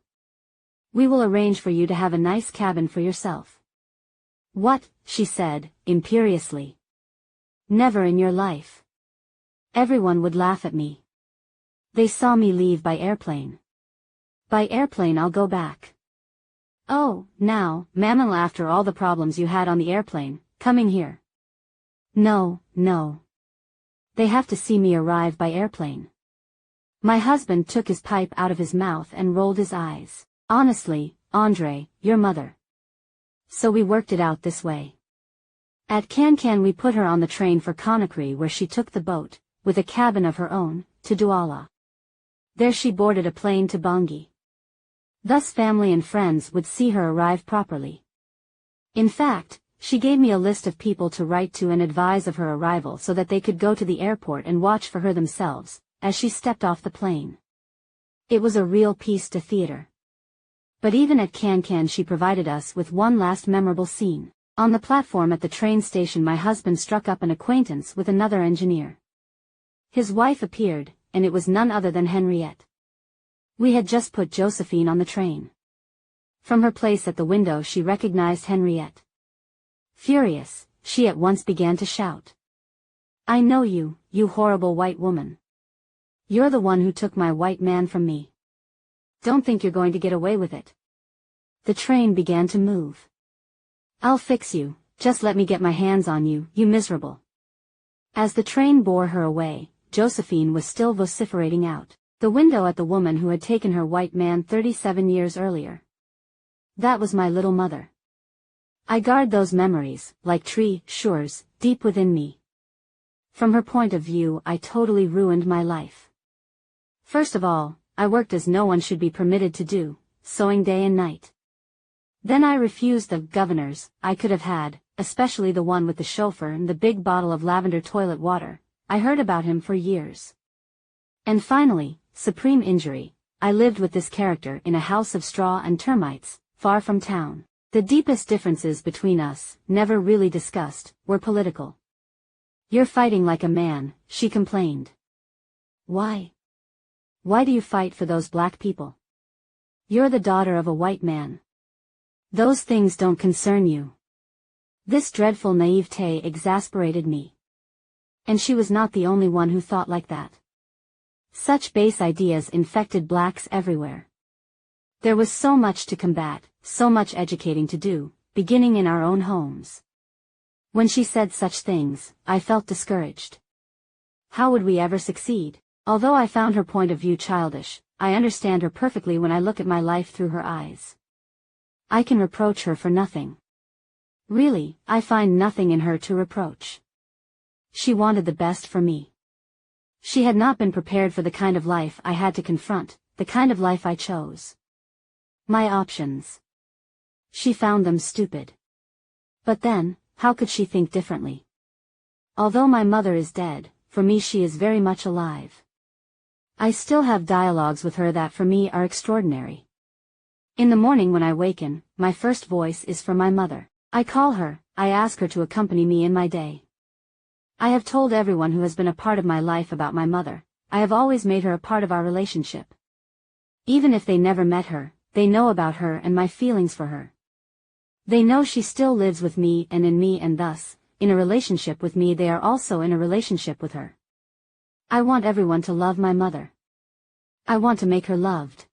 Speaker 3: We will arrange for you to have a nice cabin for yourself. What, she said, imperiously. Never in your life. Everyone would laugh at me. They saw me leave by airplane. By airplane I'll go back. Oh, now, mammal, after all the problems you had on the airplane, coming here. No, no. They have to see me arrive by airplane. My husband took his pipe out of his mouth and rolled his eyes. Honestly, Andrée, your mother. So we worked it out this way. At Cancan we put her on the train for Conakry, where she took the boat, with a cabin of her own, to Douala. There she boarded a plane to Bangui. Thus family and friends would see her arrive properly. In fact, she gave me a list of people to write to and advise of her arrival so that they could go to the airport and watch for her themselves, as she stepped off the plane. It was a real piece de theater. But even at Cancan she provided us with one last memorable scene. On the platform at the train station my husband struck up an acquaintance with another engineer. His wife appeared, and it was none other than Henriette. We had just put Josephine on the train. From her place at the window she recognized Henriette. Furious, she at once began to shout. I know you, you horrible white woman. You're the one who took my white man from me. Don't think you're going to get away with it. The train began to move. I'll fix you, just let me get my hands on you, you miserable. As the train bore her away, Josephine was still vociferating out the window at the woman who had taken her white man 37 years earlier. That was my little mother. I guard those memories, like treasures, deep within me. From her point of view I totally ruined my life. First of all, I worked as no one should be permitted to do, sewing day and night. Then I refused the governors I could have had, especially the one with the chauffeur and the big bottle of lavender toilet water. I heard about him for years. And finally, supreme injury, I lived with this character in a house of straw and termites, far from town. The deepest differences between us, never really discussed, were political. You're fighting like a man, she complained. Why? Why do you fight for those black people? You're the daughter of a white man. Those things don't concern you. This dreadful naivete exasperated me. And she was not the only one who thought like that. Such base ideas infected blacks everywhere. There was so much to combat, so much educating to do, beginning in our own homes. When she said such things, I felt discouraged. How would we ever succeed? Although I found her point of view childish, I understand her perfectly when I look at my life through her eyes. I can reproach her for nothing. Really, I find nothing in her to reproach. She wanted the best for me. She had not been prepared for the kind of life I had to confront, the kind of life I chose. My options. She found them stupid. But then, how could she think differently? Although my mother is dead, for me she is very much alive. I still have dialogues with her that for me are extraordinary. In the morning when I waken, my first voice is for my mother. I call her, I ask her to accompany me in my day. I have told everyone who has been a part of my life about my mother. I have always made her a part of our relationship. Even if they never met her, they know about her and my feelings for her. They know she still lives with me, and thus, in a relationship with me they are also in a relationship with her. I want everyone to love my mother. I want to make her loved.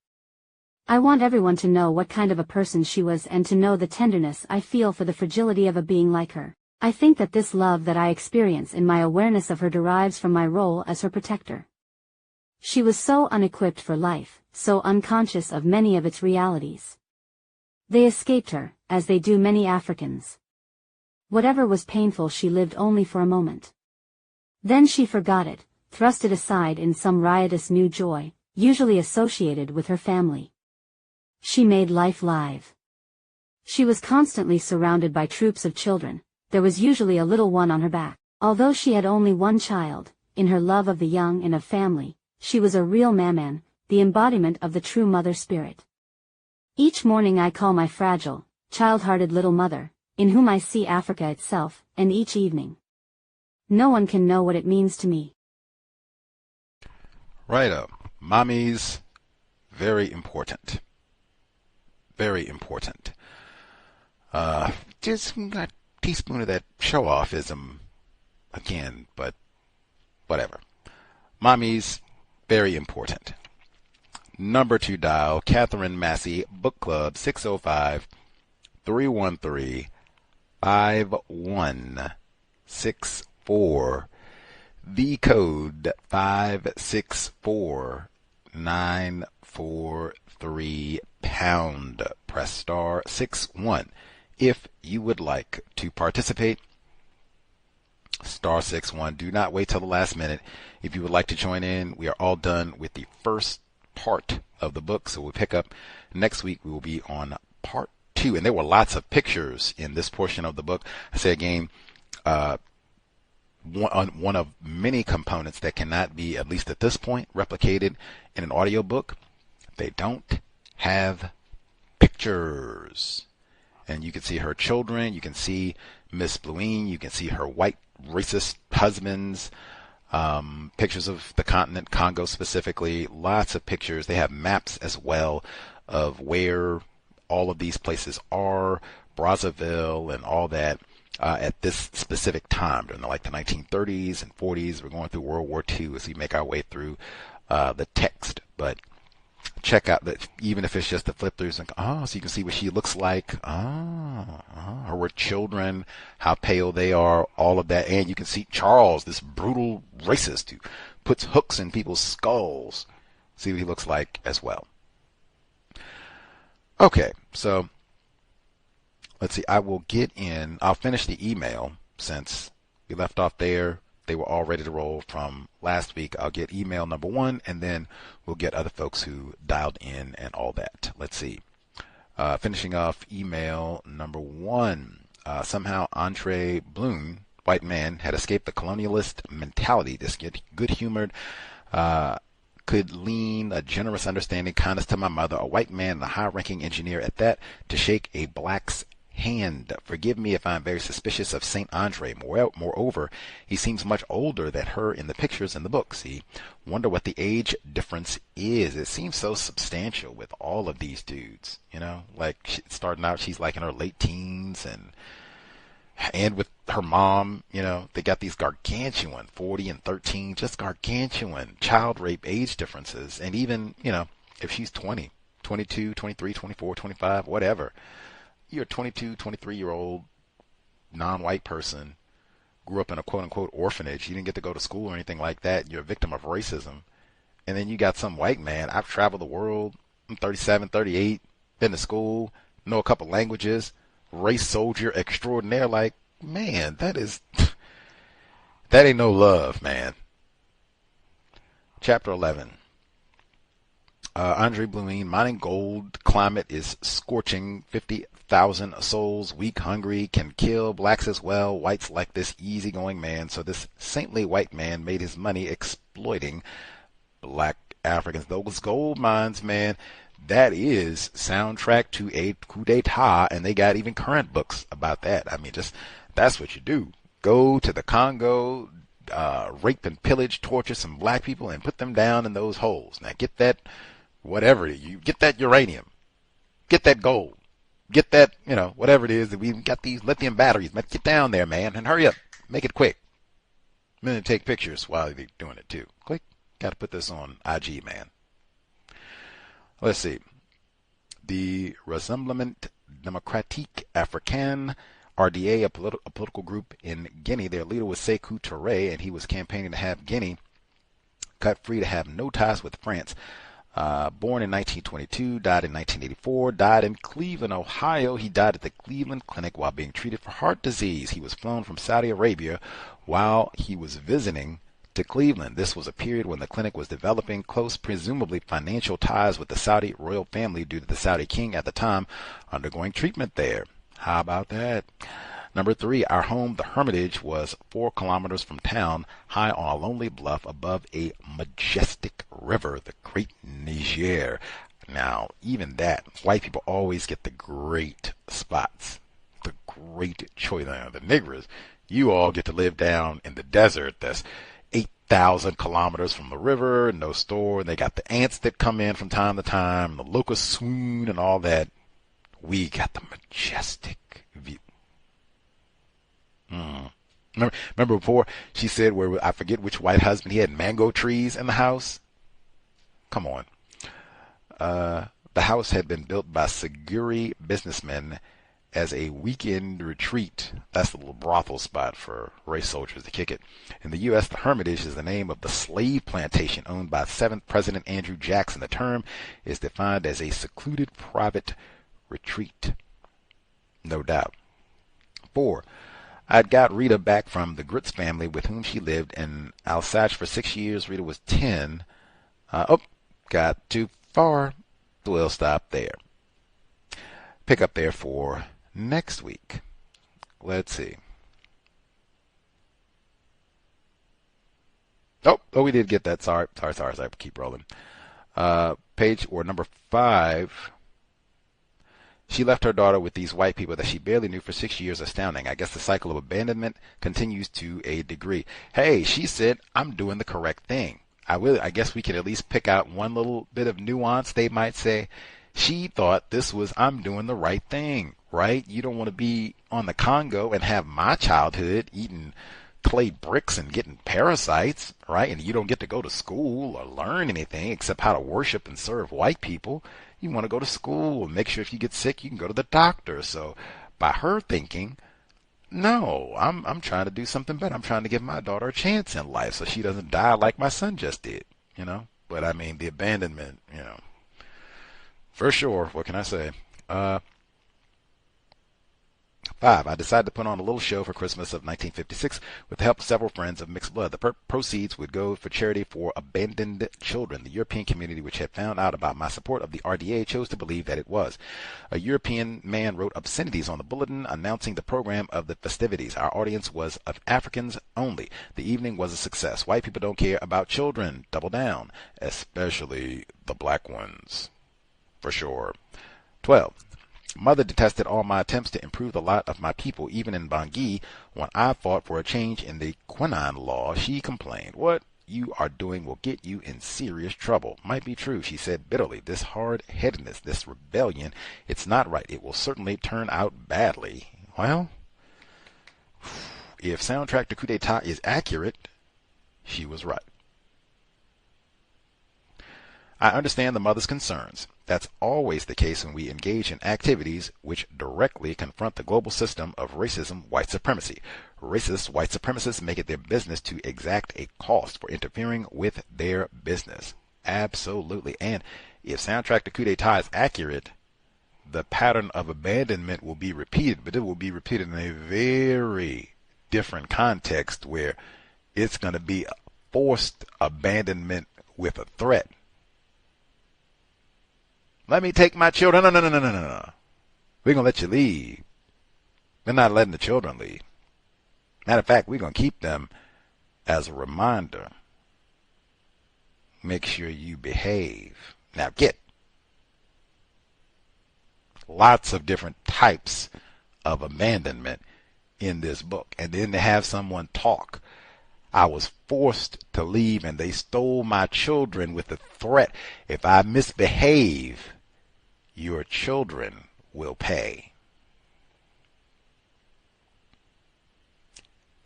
Speaker 3: I want everyone to know what kind of a person she was and to know the tenderness I feel for the fragility of a being like her. I think that this love that I experience in my awareness of her derives from my role as her protector. She was so unequipped for life, so unconscious of many of its realities. They escaped her, as they do many Africans. Whatever was painful she lived only for a moment. Then she forgot it, thrust it aside in some riotous new joy, usually associated with her family. She made life live. She was constantly surrounded by troops of children. There was usually a little one on her back. Although she had only one child, in her love of the young and of family, she was a real maman, the embodiment of the true mother spirit. Each morning I call my fragile, child-hearted little mother, in whom I see Africa itself, and each evening. No one can know what it means to me.
Speaker 2: Right up. Mommies, very important. Very important. Just got a teaspoon of that show-offism again, but whatever. Mommies, Very important. Number 2 dial, Katherine Massey, Book Club, 605-313-5164. The code 564943 pound. Press star 61 if you would like to participate. Star 61. Do not wait till the last minute. If you would like to join in, we are all done with the first part of the book, so we'll pick up next week. We will be on part 2, and there were lots of pictures in this portion of the book. I say again, one of many components that cannot be, at least at this point, replicated in an audiobook. They don't have pictures. And you can see her children, you can see Miss Blouin, you can see her white racist husbands, pictures of the continent, Congo specifically, lots of pictures. They have maps as well of where all of these places are, Brazzaville and all that, at this specific time during the 1930s and 40s. We're going through World War II as we make our way through the text. But check out that, even if it's just the flip throughs, and so you can see what she looks like. Her children, how pale they are, all of that. And you can see Charles, this brutal racist who puts hooks in people's skulls. See what he looks like as well. Okay, so let's see. I'll finish the email since we left off there. They were all ready to roll from last week. I'll get email number 1, and then we'll get other folks who dialed in and all that. Let's see. Finishing off email number 1. Somehow Andrée Blouin, white man, had escaped the colonialist mentality. This good-humored, could lean, a generous understanding, kindness to my mother, a white man and a high-ranking engineer at that, to shake a black's hand. Forgive me if I'm very suspicious of Saint Andre. Moreover, he seems much older than her in the pictures in the book. See, wonder what the age difference is. It seems so substantial with all of these dudes. You know, like starting out, she's like in her late teens, and with her mom, you know, they got these gargantuan 40 and 13, just gargantuan child rape age differences. And even, you know, if she's 20, 22, 23, 24, 25, whatever. You're a 22, 23-year-old non-white person, grew up in a quote-unquote orphanage. You didn't get to go to school or anything like that. You're a victim of racism. And then you got some white man. I've traveled the world. I'm 37, 38, been to school, know a couple languages, race soldier extraordinaire. Like, man, that ain't no love, man. Chapter 11. Andrée Blouin, mining gold, climate is scorching, 50,000 souls, weak, hungry, can kill blacks as well. Whites like this easygoing man, so this saintly white man made his money exploiting black Africans. Those gold mines, man, that is soundtrack to a coup d'etat, and they got even current books about that. I mean, just that's what you do. Go to the Congo, rape and pillage, torture some black people, and put them down in those holes. Now get that. Whatever you get, that uranium, get that gold, get that, you know, whatever it is that we got, these lithium batteries. Get down there, man, and hurry up, make it quick. I'm gonna take pictures while you're doing it too. Quick, got to put this on IG, man. Let's see. The Rassemblement Démocratique Africain, RDA, a political group in Guinea. Their leader was Sékou Touré, and he was campaigning to have Guinea cut free, to have no ties with France. Born in 1922, died in 1984, died in Cleveland, Ohio. He died at the Cleveland Clinic while being treated for heart disease. He was flown from Saudi Arabia while he was visiting to Cleveland. This was a period when the clinic was developing close, presumably financial ties with the Saudi royal family due to the Saudi king at the time undergoing treatment there. How about that? Number 3, our home, the Hermitage, was 4 kilometers from town, high on a lonely bluff above a majestic river, the Great Niger. Now, even that, white people always get the great spots, the great choice. The niggers, you all get to live down in the desert that's 8,000 kilometers from the river, no store, and they got the ants that come in from time to time, the locusts swoon and all that. We got the majestic view. Remember before she said, where I forget which white husband, he had mango trees in the house. Come on. The house had been built by Seguri businessmen as a weekend retreat. That's the little brothel spot for race soldiers to kick it. In the U.S., the Hermitage is the name of the slave plantation owned by 7th President Andrew Jackson. The term is defined as a secluded private retreat. No doubt. 4. I'd got Rita back from the Grits family with whom she lived in Alsace for 6 years. Rita was 10. Got too far. We'll stop there. Pick up there for next week. Let's see. Oh, we did get that. Sorry. Keep rolling. Page or number 5. She left her daughter with these white people that she barely knew for 6 years. Astounding. I guess the cycle of abandonment continues to a degree. Hey, she said, I'm doing the correct thing. I guess we could at least pick out one little bit of nuance. They might say, she thought this was, I'm doing the right thing, right? You don't want to be on the Congo and have my childhood eating clay bricks and getting parasites, right? And you don't get to go to school or learn anything except how to worship and serve white people. You want to go to school and make sure if you get sick, you can go to the doctor. So by her thinking, no, I'm trying to do something better. I'm trying to give my daughter a chance in life so she doesn't die like my son just did, But I mean, the abandonment, for sure. What can I say? 5. I decided to put on a little show for Christmas of 1956 with the help of several friends of mixed blood. The proceeds would go for charity for abandoned children. The European community, which had found out about my support of the RDA, chose to believe that it was. A European man wrote obscenities on the bulletin announcing the program of the festivities. Our audience was of Africans only. The evening was a success. White people don't care about children. Double down. Especially the black ones. For sure. 12. Mother detested all my attempts to improve the lot of my people. Even in Bangui, when I fought for a change in the quinine law, she complained, what you are doing will get you in serious trouble. Might be true, she said bitterly. This hard-headedness, this rebellion, it's not right. It will certainly turn out badly. Well, if soundtrack to Coup d'etat is accurate, she was right. I understand the mother's concerns. That's always the case when we engage in activities which directly confront the global system of racism, white supremacy. Racist white supremacists make it their business to exact a cost for interfering with their business. Absolutely. And if soundtrack to Coup d'etat is accurate, the pattern of abandonment will be repeated, but it will be repeated in a very different context where it's going to be forced abandonment with a threat. Let me take my children. No. We're going to let you leave. We're not letting the children leave. Matter of fact, we're going to keep them as a reminder. Make sure you behave. Now get lots of different types of abandonment in this book. And then to have someone talk. I was forced to leave and they stole my children with the threat. If I misbehave, your children will pay.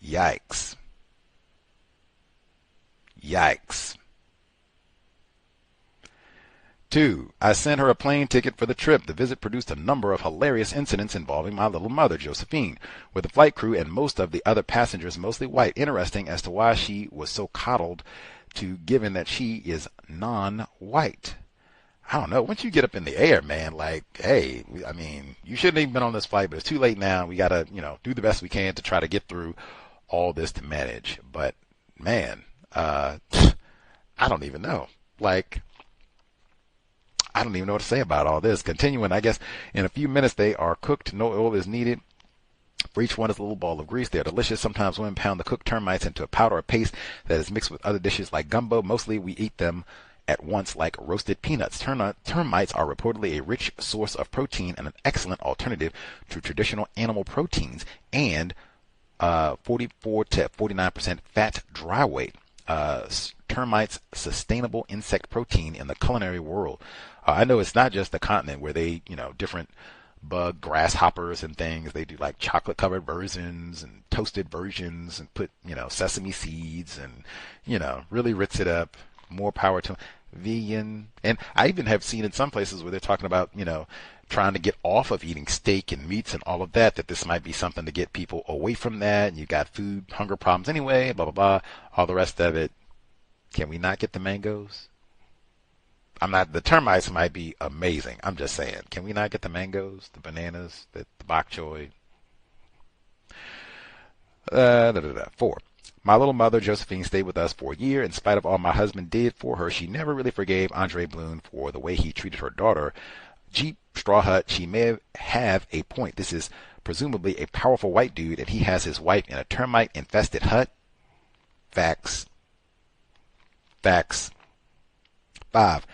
Speaker 2: Yikes. Yikes. 2. I sent her a plane ticket for the trip. The visit produced a number of hilarious incidents involving my little mother, Josephine, with the flight crew and most of the other passengers, mostly white. Interesting as to why she was so coddled to, given that she is non-white. I don't know. Once you get up in the air, man, like, hey, I mean, you shouldn't have even been on this flight, but it's too late now. We got to, do the best we can to try to get through all this to manage. But, man, I don't even know. Like, I don't even know what to say about all this. Continuing, I guess, in a few minutes they are cooked. No oil is needed. For each one is a little ball of grease. They are delicious. Sometimes women pound the cooked termites into a powder or paste that is mixed with other dishes like gumbo. Mostly we eat them at once like roasted peanuts. Termites are reportedly a rich source of protein and an excellent alternative to traditional animal proteins and 44 to 49% fat dry weight. Termites sustainable insect protein in the culinary world. I know it's not just the continent where they, different bug grasshoppers and things. They do like chocolate covered versions and toasted versions and put, sesame seeds and, really ritz it up. More power to them. vegan. And I even have seen in some places where they're talking about, trying to get off of eating steak and meats and all of that, that this might be something to get people away from that. And you got food, hunger problems anyway, blah, blah, blah, all the rest of it. Can we not get the mangoes? The termites might be amazing. I'm just saying, can we not get the mangoes, the bananas, the bok choy? 4. My little mother, Josephine, stayed with us for a year. In spite of all my husband did for her, she never really forgave Andrée Blouin for the way he treated her daughter. Jeep, Straw Hut, she may have a point. This is presumably a powerful white dude, and he has his wife in a termite-infested hut. Facts. 5.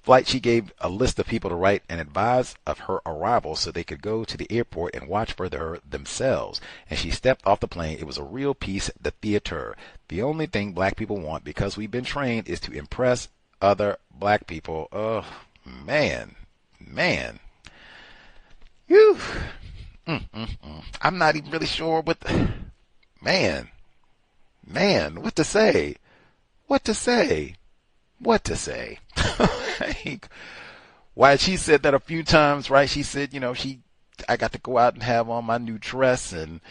Speaker 2: Flight, she gave a list of people to write and advise of her arrival so they could go to the airport and watch for her themselves. And she stepped off the plane. It was a real piece de theater. The only thing black people want, because we've been trained, is to impress other black people. Oh, man. Whew. I'm not even really sure what man, what to say. Why, she said that a few times, right? She said, I got to go out and have on my new dress and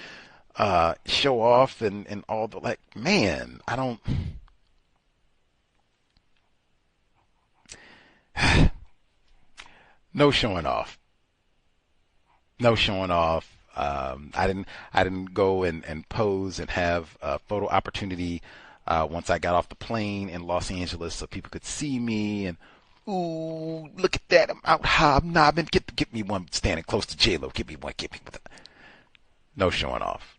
Speaker 2: show off and all the, man, I don't. No showing off. I didn't go and pose and have a photo opportunity once I got off the plane in Los Angeles so people could see me and, ooh, look at that, I'm out hobnobbing. Get me one standing close to J-Lo. Give me one. No showing off.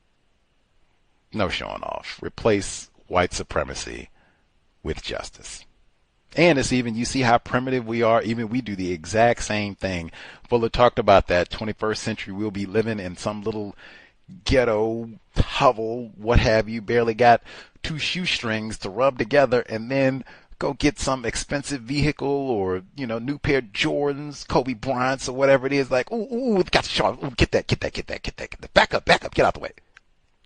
Speaker 2: Replace white supremacy with justice. And it's even, you see how primitive we are. Even we do the exact same thing. Fuller talked about that. 21st century, we'll be living in some little ghetto hovel, what have you, barely got 2 shoestrings to rub together, and then go get some expensive vehicle or, new pair of Jordans, Kobe Bryant's or whatever it is. Like, ooh, got to show, ooh, get that. Back up, get out the way.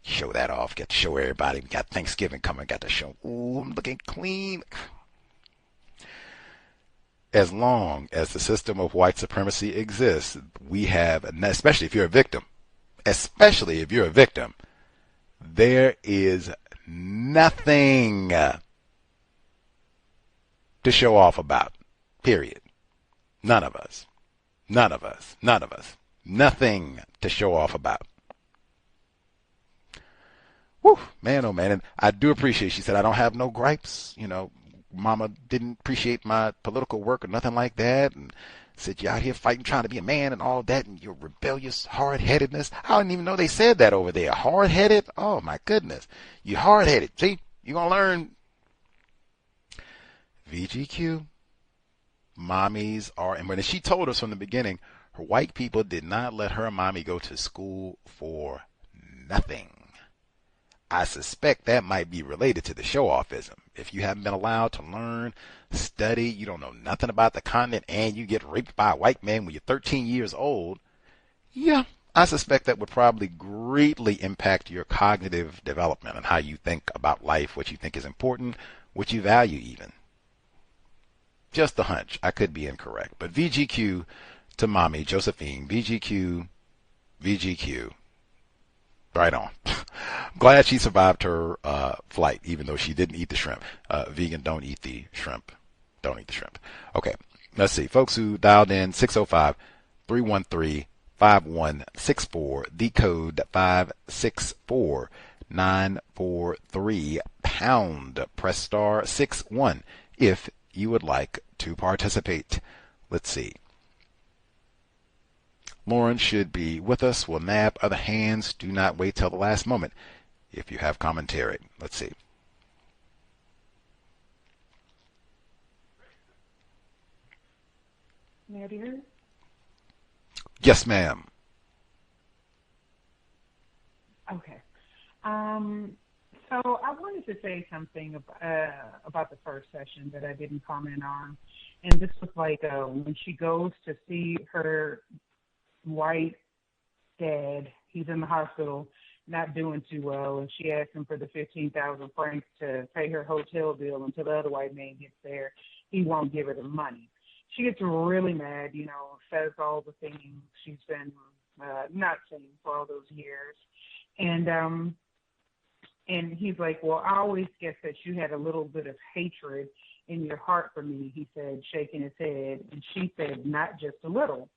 Speaker 2: Show that off. Get to show everybody. We got Thanksgiving coming. Got to show, ooh, I'm looking clean. As long as the system of white supremacy exists, we have, especially if you're a victim, there is nothing to show off about, period. None of us. Nothing to show off about. Whew, man, oh man. And I do appreciate, she said, I don't have no gripes, Mama didn't appreciate my political work or nothing like that, and said you're out here fighting, trying to be a man and all that, and your rebellious hard-headedness. I didn't even know they said that over there. Hard-headed? Oh, my goodness. You hard-headed. See? You're going to learn. VGQ. Mommies are, and when she told us from the beginning, her white people did not let her mommy go to school for nothing. I suspect that might be related to the show-offism. If you haven't been allowed to learn, study, you don't know nothing about the continent, and you get raped by a white man when you're 13 years old, yeah, I suspect that would probably greatly impact your cognitive development and how you think about life, what you think is important, what you value even. Just a hunch. I could be incorrect. But VGQ to mommy, Josephine, VGQ. Right on. Glad she survived her flight, even though she didn't eat the shrimp. Vegan, don't eat the shrimp. Okay, let's see. Folks who dialed in, 605-313-5164, the code 564943 pound. Press star 61 if you would like to participate. Let's see. Lauren should be with us. Will nab other hands. Do not wait till the last moment if you have commentary. Let's see.
Speaker 9: May I be heard?
Speaker 2: Yes, ma'am.
Speaker 9: Okay. So I wanted to say something about the first session that I didn't comment on. And this was like when she goes to see her white dad, he's in the hospital, not doing too well, and she asked him for the 15,000 francs to pay her hotel bill until the other white man gets there. He won't give her the money. She gets really mad, says all the things she's been not saying for all those years. And he's like, well, I always guessed that you had a little bit of hatred in your heart for me, he said, shaking his head. And she said, not just a little.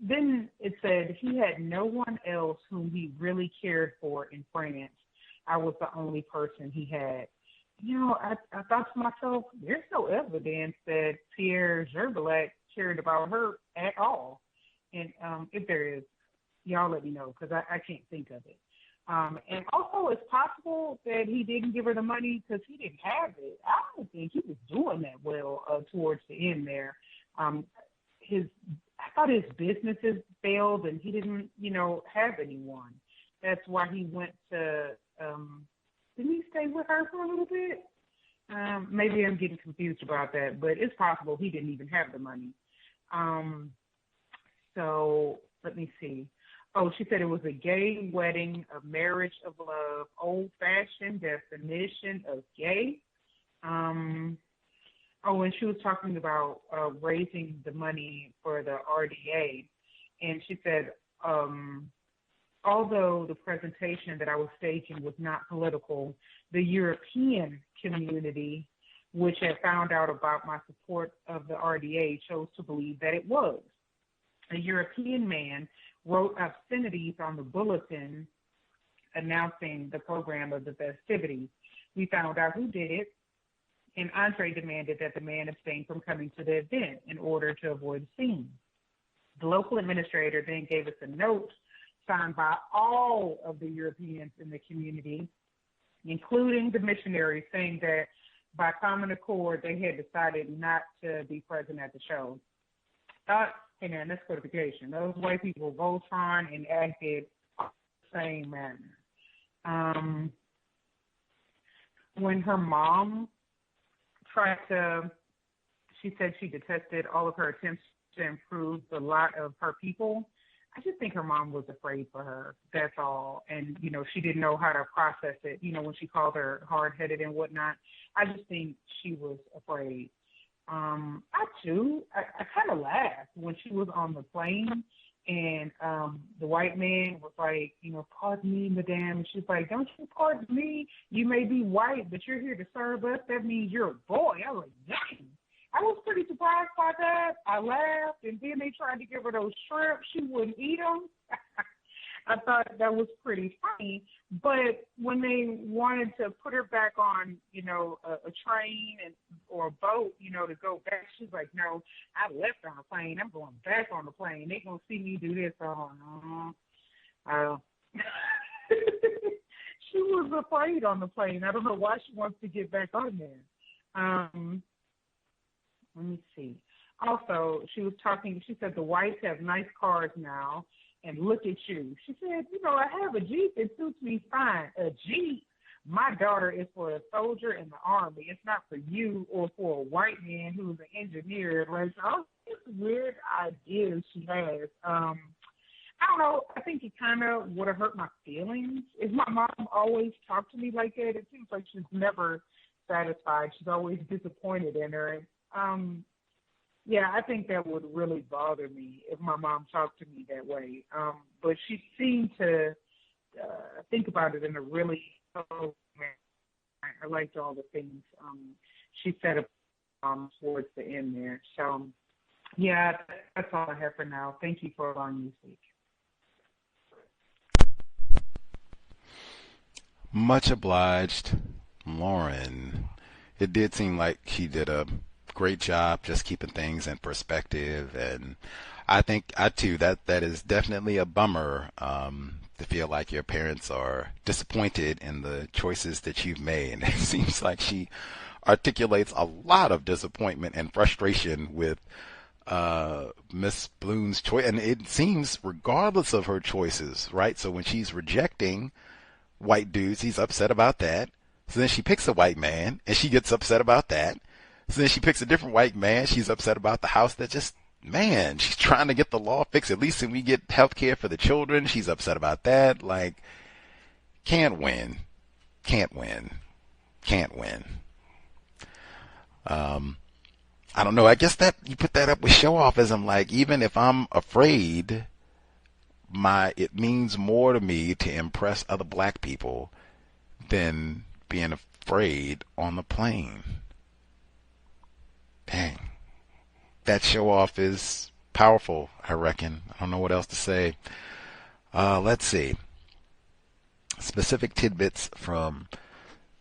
Speaker 9: Then it said he had no one else whom he really cared for in France. I was the only person he had. I thought to myself, there's no evidence that Pierre Gerbelac cared about her at all. And if there is, y'all let me know, because I can't think of it. And also, it's possible that he didn't give her the money because he didn't have it. I don't think he was doing that well towards the end there. I thought his businesses failed and he didn't, have anyone. That's why he went to, didn't he stay with her for a little bit? Maybe I'm getting confused about that, but it's possible he didn't even have the money. So let me see. Oh, she said it was a gay wedding, a marriage of love, old-fashioned definition of gay. And she was talking about raising the money for the RDA. And she said, although the presentation that I was staging was not political, the European community, which had found out about my support of the RDA, chose to believe that it was. A European man wrote obscenities on the bulletin announcing the program of the festivities. We found out who did it, and Andrée demanded that the man abstain from coming to the event in order to avoid a scene. The local administrator then gave us a note signed by all of the Europeans in the community, including the missionaries, saying that by common accord, they had decided not to be present at the show. Hey man, that's codification. Those white people both on and acted the same manner. When her mom she said she detested all of her attempts to improve the lot of her people. I just think her mom was afraid for her. That's all. And, she didn't know how to process it, when she called her hard-headed and whatnot. I just think she was afraid. I kind of laughed when she was on the plane and the white man was like, pardon me, madame. And she's like, don't you pardon me? You may be white, but you're here to serve us. That means you're a boy. I was like, dang. I was pretty surprised by that. I laughed, and then they tried to give her those shrimp. She wouldn't eat them. I thought that was pretty funny. But when they wanted to put her back on, a train or a boat, to go back, she's like, no, I left on a plane. I'm going back on the plane. They're going to see me do this. She was afraid on the plane. I don't know why she wants to get back on there. Let me see. Also, she said the whites have nice cars now, and look at you. She said, I have a Jeep. It suits me fine. A Jeep? My daughter is for a soldier in the Army. It's not for you or for a white man who's an engineer. Like, it's weird ideas she has. I don't know. I think it kind of would have hurt my feelings if my mom always talked to me like that. It seems like she's never satisfied. She's always disappointed in her. I think that would really bother me if my mom talked to me that way. But she seemed to think about it in a really manner. I liked all the things she said towards the end there. So, that's all I have for now. Thank you for allowing me to speak.
Speaker 2: Much obliged, Lauren. It did seem like she did a great job just keeping things in perspective, and I think that is definitely a bummer to feel like your parents are disappointed in the choices that you've made. And it seems like she articulates a lot of disappointment and frustration with Miss Blouin's choice, and it seems regardless of her choices, right? So when she's rejecting white dudes, he's upset about that. So then she picks a white man and she gets upset about that. So then she picks a different white man. She's upset about the house that just man, she's trying to get the law fixed. At least when we get health care for the children, she's upset about that. Like, can't win. Can't win. Can't win. I don't know. I guess that you put that up with show-offism. Like, even if I'm afraid, it means more to me to impress other black people than being afraid on the plane. Dang. That show-off is powerful, I reckon. I don't know what else to say. Let's see. Specific tidbits from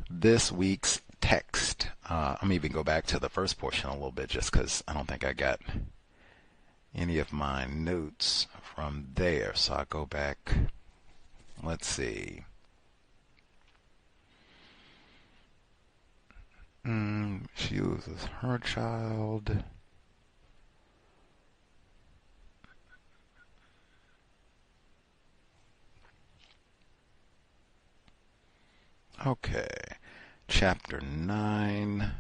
Speaker 2: this week's text. I'm even go back to the first portion a little bit just because I don't think I got any of my notes from there. So I'll go back. Let's see. She loses her child. Okay. Chapter 9.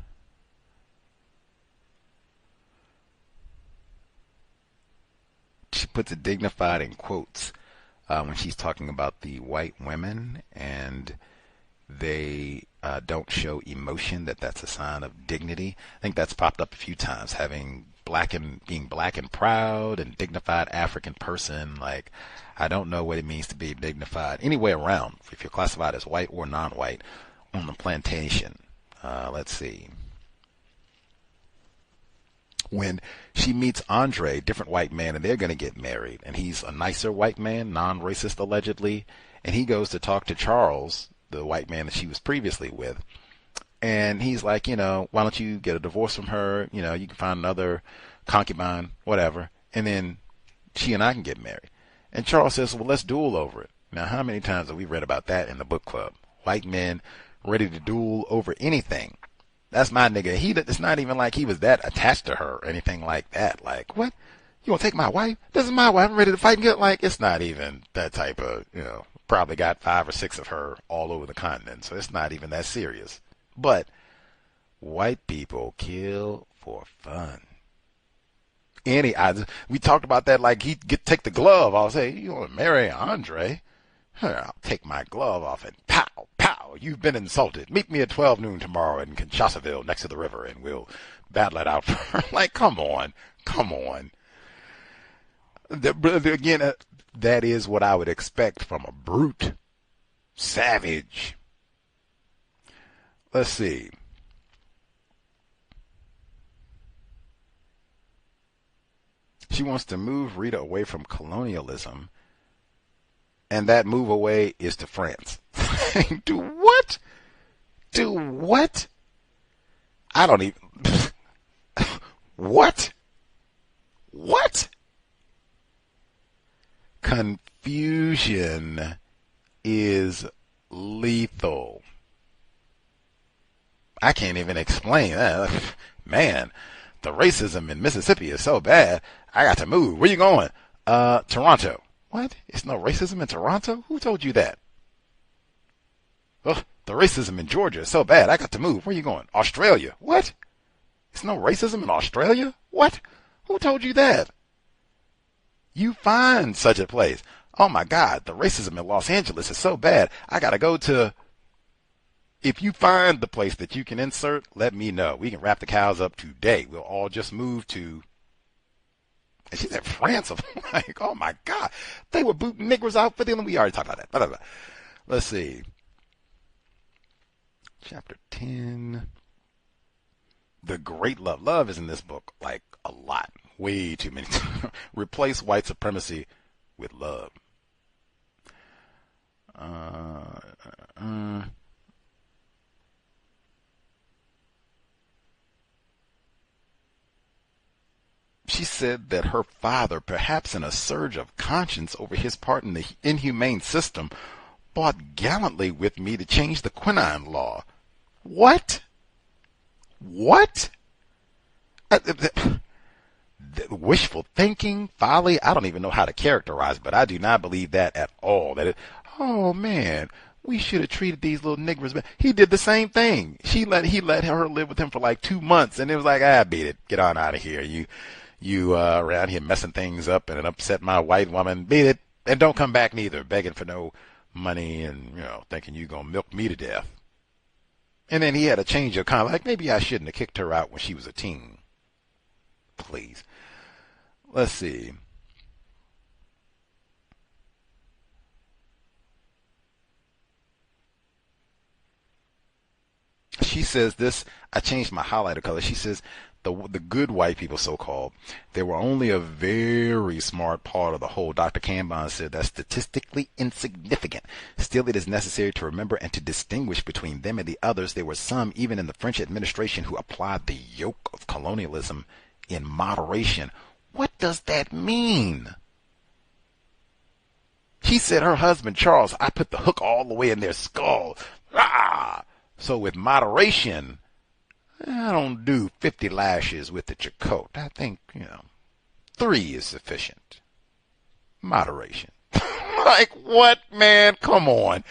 Speaker 2: She puts it dignified in quotes when she's talking about the white women, and they don't show emotion, that's a sign of dignity. I think that's popped up a few times, being black and proud and dignified African person. Like, I don't know what it means to be dignified any way around, if you're classified as white or non-white on the plantation. Let's see. When she meets Andrée, different white man, and they're going to get married, and he's a nicer white man, non-racist allegedly, and he goes to talk to Charles, the white man that she was previously with, and he's like, why don't you get a divorce from her, you can find another concubine, whatever, and then she and I can get married. And Charles says, well, let's duel over it. Now, how many times have we read about that in the book club? White men ready to duel over anything. That's my nigga. It's not even like he was that attached to her or anything like that. Like, what? You gonna take my wife? This is my wife. I'm ready to fight and get, like, it's not even that type of, probably got 5 or 6 of her all over the continent. So it's not even that serious. But white people kill for fun. We talked about that, like he'd take the glove. I'll say, you want to marry Andrée? I'll take my glove off and pow, pow, you've been insulted. Meet me at 12 noon tomorrow in Kinshasaville next to the river and we'll battle it out. Like, come on. Again, that is what I would expect from a brute, savage. Let's see. She wants to move Rita away from colonialism, and that move away is to France. Do what? Do what? I don't even... What? What? Confusion is lethal. I can't even explain that. Man, the racism in Mississippi is so bad, I got to move. Where you going? Toronto. What? It's no racism in Toronto? Who told you that? Ugh, the racism in Georgia is so bad, I got to move. Where you going? Australia. What? It's no racism in Australia? What? Who told you that? You find such a place. Oh my God, the racism in Los Angeles is so bad, I gotta go to... If you find the place that you can insert, let me know. We can wrap the cows up today. We'll all just move to... And she said France. I'm like, oh my God. They were booting niggers out for them. We already talked about that. Blah, blah, blah. Let's see. Chapter 10. The great love. Love is in this book, like, a lot. Way too many times. Replace white supremacy with love. She said that her father, perhaps in a surge of conscience over his part in the inhumane system, fought gallantly with me to change the quinine law. What? What? Wishful thinking, folly, I don't even know how to characterize, but I do not believe that at all. Oh man, we should have treated these little niggers better. He did the same thing. He let her live with him for like 2 months, and it was like, beat it, get on out of here. You around here messing things up and it upset my white woman. Beat it and don't come back neither, begging for no money and, thinking you going to milk me to death. And then he had a change of kind, like maybe I shouldn't have kicked her out when she was a teen. Please. Let's see. She says this, I changed my highlighter color. She says the good white people, so-called, they were only a very smart part of the whole. Dr. Kanban said that's statistically insignificant. Still, it is necessary to remember and to distinguish between them and the others. There were some, even in the French administration, who applied the yoke of colonialism in moderation. What does that mean? She said her husband, Charles, I put the hook all the way in their skull. Ah! So with moderation, I don't do 50 lashes with the Chakotay. I think, 3 is sufficient. Moderation. Like what, man? Come on.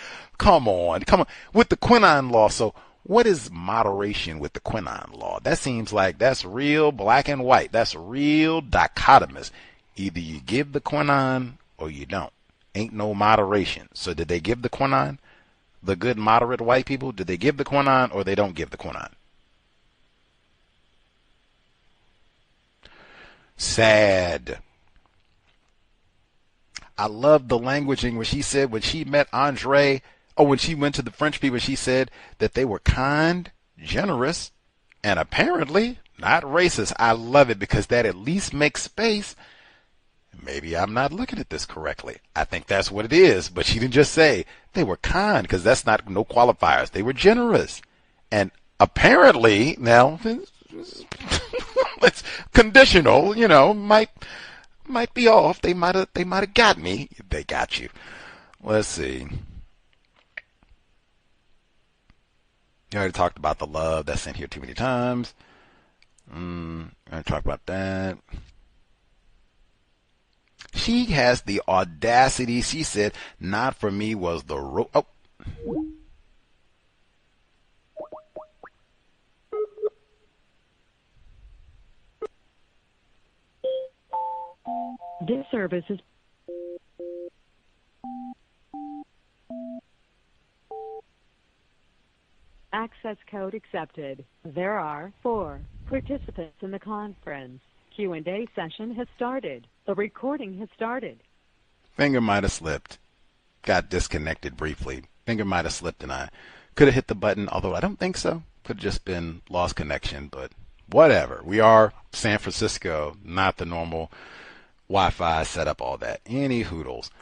Speaker 2: With the quinine law, so what is moderation with the quinine law? That seems like that's real black and white. That's real dichotomous. Either you give the quinine or you don't. Ain't no moderation. So did they give the quinine? The good moderate white people, did they give the quinine or they don't give the quinine? Sad. I love the languaging where she said when she met Andrée, or when she went to the French people, she said that they were kind, generous, and apparently not racist. I love it because that at least makes space. Maybe I'm not looking at this correctly. I think that's what it is. But she didn't just say they were kind, because that's not no qualifiers. They were generous. And apparently, now, it's conditional, might be off. They might have got me. They got you. Let's see. You already talked about the love that's in here too many times. I talked about that. She has the audacity. She said, not for me was the
Speaker 10: This service is access code accepted. There are 4 participants in the conference. Q&A session has started. The recording has started.
Speaker 2: Finger might have slipped. Got disconnected briefly. Finger might have slipped and I could have hit the button, although I don't think so. Could have just been lost connection, but whatever. We are San Francisco, not the normal Wi-Fi setup, all that. Any hoodles.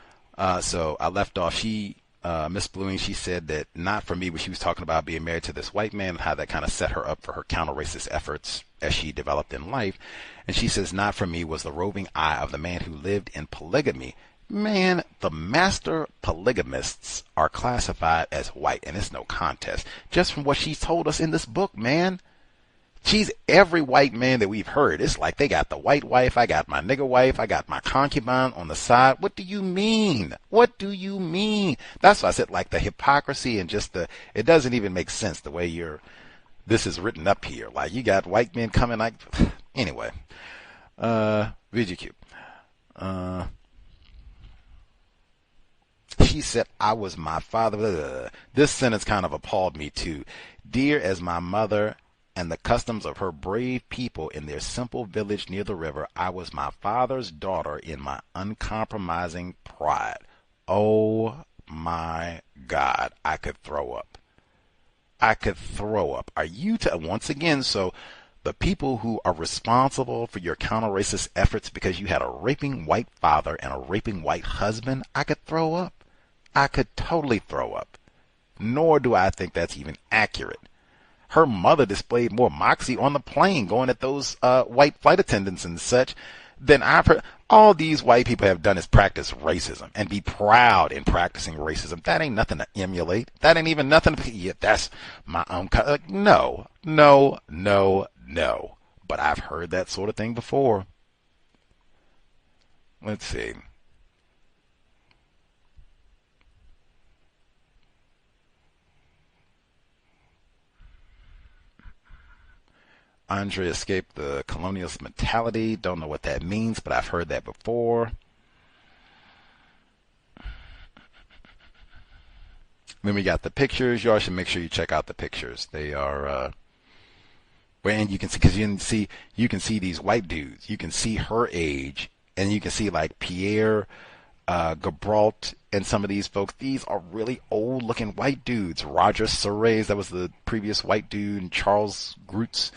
Speaker 2: So I left off. Miss Blouin, she said that not for me, when she was talking about being married to this white man and how that kind of set her up for her counter-racist efforts as she developed in life. And she says, not for me was the roving eye of the man who lived in polygamy. Man, the master polygamists are classified as white, and it's no contest. Just from what she told us in this book, man. She's every white man that we've heard. It's like they got the white wife, I got my nigger wife, I got my concubine on the side. What do you mean? What do you mean? That's why I said, like, the hypocrisy and just it doesn't even make sense the way this is written up here. Like, you got white men coming like, anyway. VGQ. She said, I was my father. This sentence kind of appalled me too. Dear as my mother and the customs of her brave people in their simple village near the river, I was my father's daughter in my uncompromising pride. Oh my God, I could throw up. I could throw up. Are you once again, so the people who are responsible for your counter-racist efforts because you had a raping white father and a raping white husband, I could throw up. I could totally throw up. Nor do I think that's even accurate. Her mother displayed more moxie on the plane going at those white flight attendants and such than I've heard. All these white people have done is practice racism and be proud in practicing racism. That ain't nothing to emulate. That ain't even nothing to, yeah, that's my own kind. Like, no. But I've heard that sort of thing before. Let's see. Andrée escaped the colonialist mentality. Don't know what that means, but I've heard that before. Then we got the pictures. Y'all should make sure you check out the pictures. They are, and you can see, because you can see these white dudes. You can see her age, and you can see like Pierre Gabrault and some of these folks. These are really old-looking white dudes. Roger Serres, that was the previous white dude, and Charles Groots.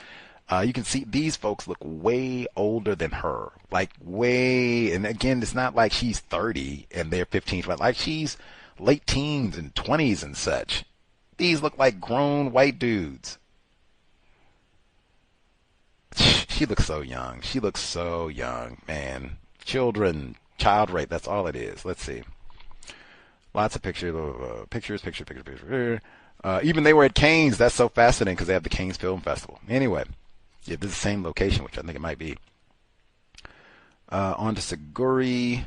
Speaker 2: You can see these folks look way older than her, like way. And again, it's not like she's 30 and they're 15, but like she's late teens and 20s and such. These look like grown white dudes. She looks so young. She looks so young, man. Child rape, that's all it is. Let's see. Lots of pictures. Even they were at Cannes. That's so fascinating because they have the Cannes Film Festival. Anyway, yeah, this is the same location, which I think it might be. On to Seguri.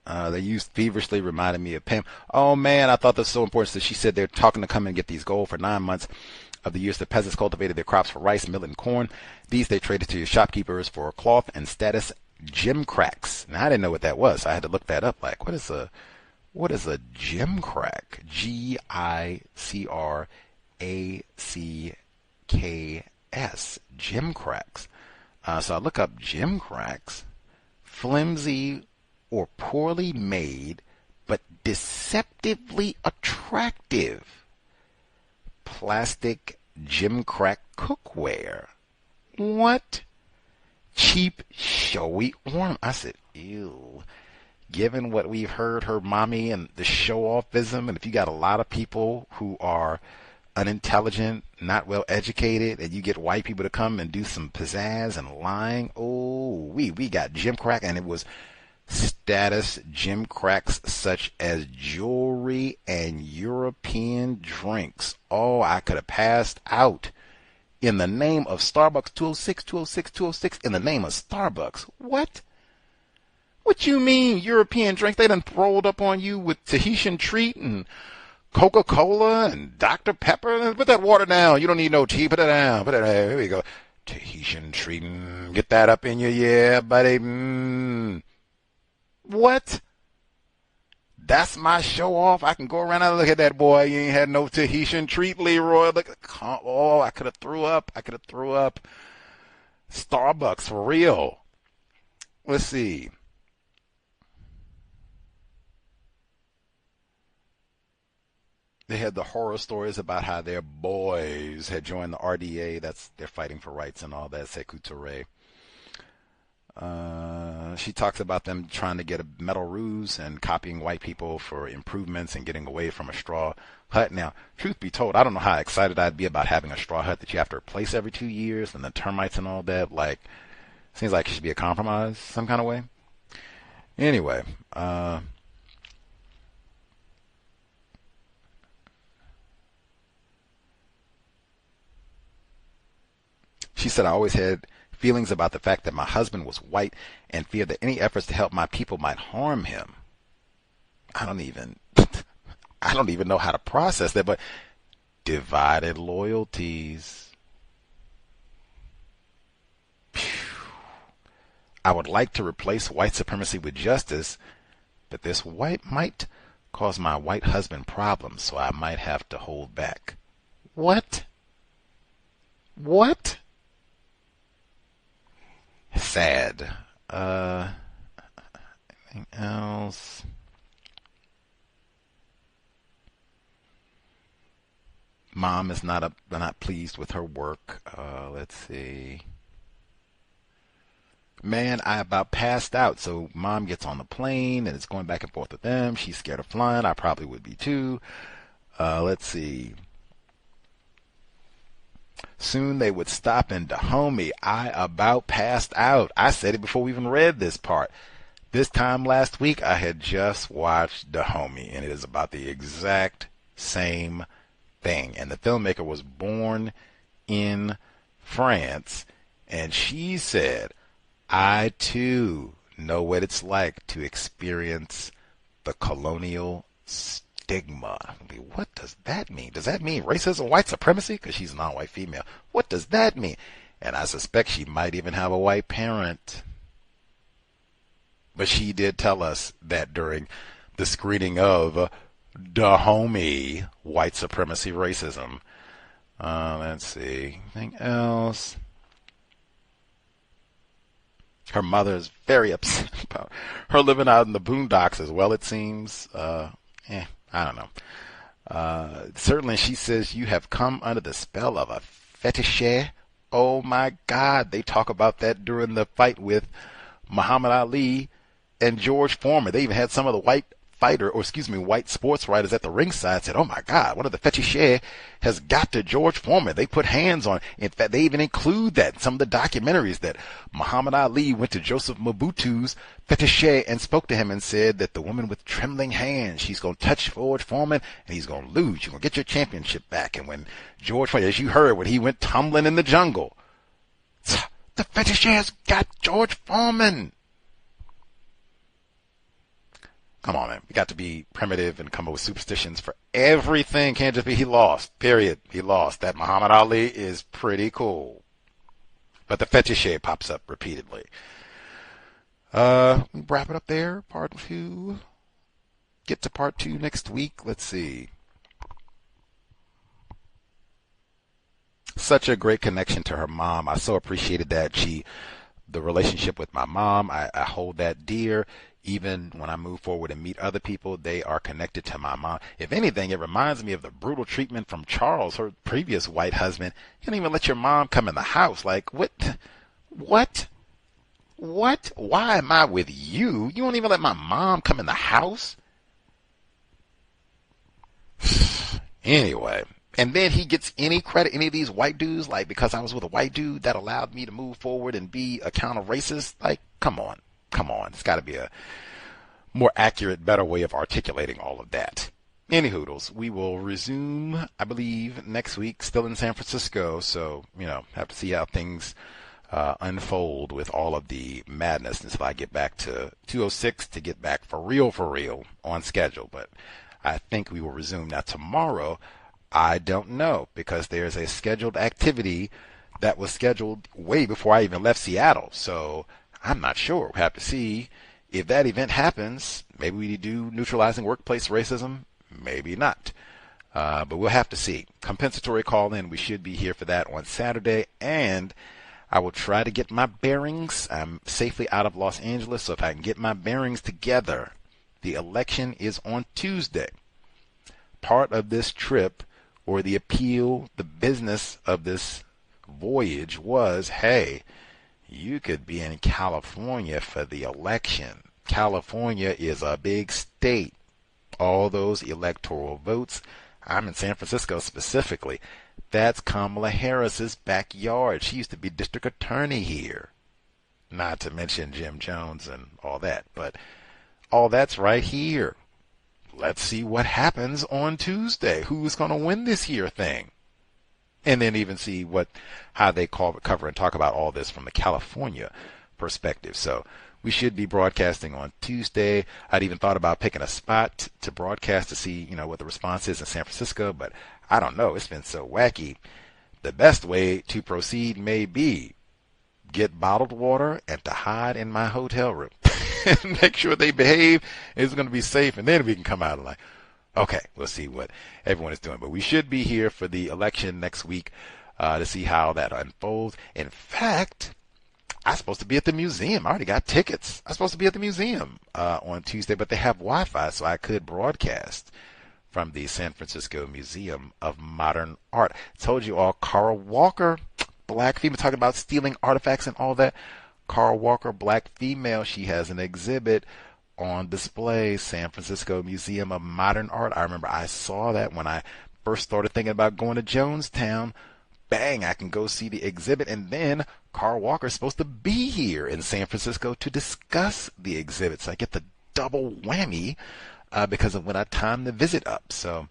Speaker 2: They used feverishly, reminded me of Pam. Oh man, I thought this was so important. So she said they're talking to come and get these gold for 9 months of the years the peasants cultivated their crops for rice, millet, and corn. These they traded to shopkeepers for cloth and status gimcracks. Now I didn't know what that was. I had to look that up. Like, what is a gimcrack? Gimcracks. Gimcracks. So I look up gimcracks. Flimsy or poorly made, but deceptively attractive plastic gimcrack cookware. What? Cheap, showy ornament. I said, ew. Given what we've heard her mommy and the show-offism, and if you got a lot of people who are unintelligent, not well educated, and you get white people to come and do some pizzazz and lying, oh, we got gimcrack, and it was status gimcracks such as jewelry and European drinks. Oh, I could have passed out. In the name of Starbucks, 206, 206, 206, in the name of Starbucks. What? What you mean, European drinks? They done rolled up on you with Tahitian Treat and Coca-Cola and Dr. Pepper. Put that water down. You don't need no tea. Put it down. Put it down. Here we go. Tahitian Treat. Get that up in you. Yeah, buddy. What? That's my show off. I can go around and look at that boy. You ain't had no Tahitian Treat, Leroy. Look, oh, I could have threw up. Starbucks for real. Let's see. They had the horror stories about how their boys had joined the RDA. They're fighting for rights and all that. C.O.W.S. She talks about them trying to get a metal ruse and copying white people for improvements and getting away from a straw hut. Now, truth be told, I don't know how excited I'd be about having a straw hut that you have to replace every 2 years and the termites and all that. Like, seems like it should be a compromise some kind of way. Anyway, she said, I always had feelings about the fact that my husband was white and feared that any efforts to help my people might harm him. I don't even know how to process that, but divided loyalties. I would like to replace white supremacy with justice, but this white might cause my white husband problems, so I might have to hold back. What? What? Sad. Anything else? Mom is not pleased with her work. Let's see. Man, I about passed out. So mom gets on the plane and it's going back and forth with them. She's scared of flying. I probably would be too. Let's see. Soon they would stop in Dahomey. I about passed out. I said it before we even read this part. This time last week, I had just watched Dahomey, and it is about the exact same thing. And the filmmaker was born in France, and she said, I too know what it's like to experience the colonial state. stigma. I mean, what does that mean? Does that mean racism, white supremacy? Because she's a non-white female. What does that mean? And I suspect she might even have a white parent. But she did tell us that during the screening of The Homie, White Supremacy Racism. Let's see. Anything else? Her mother is very upset about her living out in the boondocks as well, it seems. I don't know. Certainly she says you have come under the spell of a fetish. Oh my God. They talk about that during the fight with Muhammad Ali and George Foreman. They even had some of the white sports writers at the ringside said, oh my God, one of the fetish has got to George Foreman. They put hands on. In fact, they even include that in some of the documentaries that Muhammad Ali went to Joseph Mobutu's fetish and spoke to him and said that the woman with trembling hands, she's going to touch George Foreman and he's going to lose. You're going to get your championship back. And when George Foreman, as you heard, when he went tumbling in the jungle, the fetish has got George Foreman. Come on, man. We got to be primitive and come up with superstitions for everything. Can't just be he lost. Period. He lost. That Muhammad Ali is pretty cool. But the fetish pops up repeatedly. We wrap it up there. Part 2. Get to part 2 next week. Let's see. Such a great connection to her mom. I so appreciated that. The relationship with my mom, I hold that dear. Even when I move forward and meet other people, they are connected to my mom. If anything, it reminds me of the brutal treatment from Charles, her previous white husband. You don't even let your mom come in the house. Like, what? Why am I with you? You won't even let my mom come in the house? Anyway. And then he gets any credit, any of these white dudes, like, because I was with a white dude, that allowed me to move forward and be a counter-racist? Like, come on. It's got to be a more accurate, better way of articulating all of that. Any hoodles, we will resume, I believe, next week, still in San Francisco. So, have to see how things unfold with all of the madness until I get back to 206 to get back for real on schedule. But I think we will resume. Now, tomorrow, I don't know, because there's a scheduled activity that was scheduled way before I even left Seattle. So I'm not sure. We'll have to see if that event happens. Maybe we do neutralizing workplace racism. Maybe not. But we'll have to see. Compensatory call-in. We should be here for that on Saturday. And I will try to get my bearings. I'm safely out of Los Angeles, so if I can get my bearings together, the election is on Tuesday. Part of this trip, or the appeal, the business of this voyage was, hey, you could be in California for the election. California is a big state. All those electoral votes. I'm in San Francisco specifically. That's Kamala Harris's backyard. She used to be district attorney here. Not to mention Jim Jones and all that. But all that's right here. Let's see what happens on Tuesday. Who's going to win this year thing? And then even see how they cover and talk about all this from the California perspective. So we should be broadcasting on Tuesday. I'd even thought about picking a spot to broadcast to see, what the response is in San Francisco, but I don't know. It's been so wacky. The best way to proceed may be get bottled water and to hide in my hotel room. Make sure they behave. It's going to be safe, and then we can come out and okay, we'll see what everyone is doing. But we should be here for the election next week to see how that unfolds. In fact, I'm supposed to be at the museum. I already got tickets. I'm supposed to be at the museum on Tuesday, but they have Wi-Fi, so I could broadcast from the San Francisco Museum of Modern Art. Told you all, Carl Walker, black female, talking about stealing artifacts and all that. Carl Walker, black female, she has an exhibit on display, San Francisco Museum of Modern Art. I remember I saw that when I first started thinking about going to Jonestown. Bang, I can go see the exhibit. And then Carl Walker is supposed to be here in San Francisco to discuss the exhibit. So I get the double whammy because of when I timed the visit up. So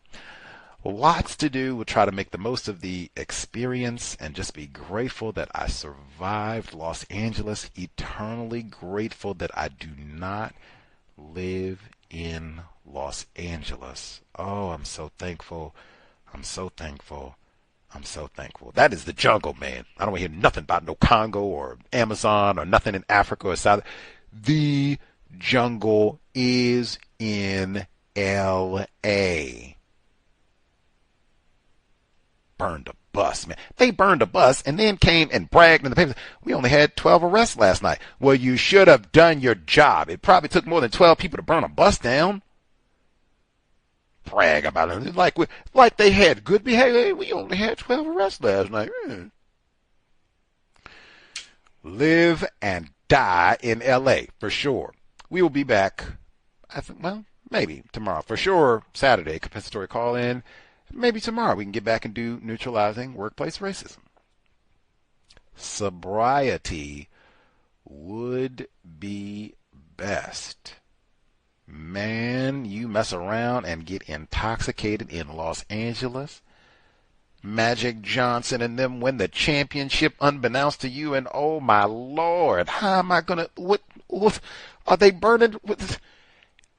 Speaker 2: lots to do. We'll try to make the most of the experience and just be grateful that I survived Los Angeles. Eternally grateful that I do not live in Los Angeles. Oh, I'm so thankful. I'm so thankful. I'm so thankful. That is the jungle, man. I don't want to hear nothing about no Congo or Amazon or nothing in Africa or South. The jungle is in L.A. Burned a bus, man. They burned a bus and then came and bragged in the papers. We only had 12 arrests last night. Well, you should have done your job. It probably took more than 12 people to burn a bus down. Brag about it. Like they had good behavior. Hey, we only had 12 arrests last night. Live and die in L.A. for sure. We will be back, I think, well, maybe tomorrow. For sure, Saturday, compensatory call-in. Maybe tomorrow we can get back and do neutralizing workplace racism. Sobriety would be best. Man, you mess around and get intoxicated in Los Angeles. Magic Johnson and them win the championship unbeknownst to you, and oh my Lord, how am I gonna, what are they burning with?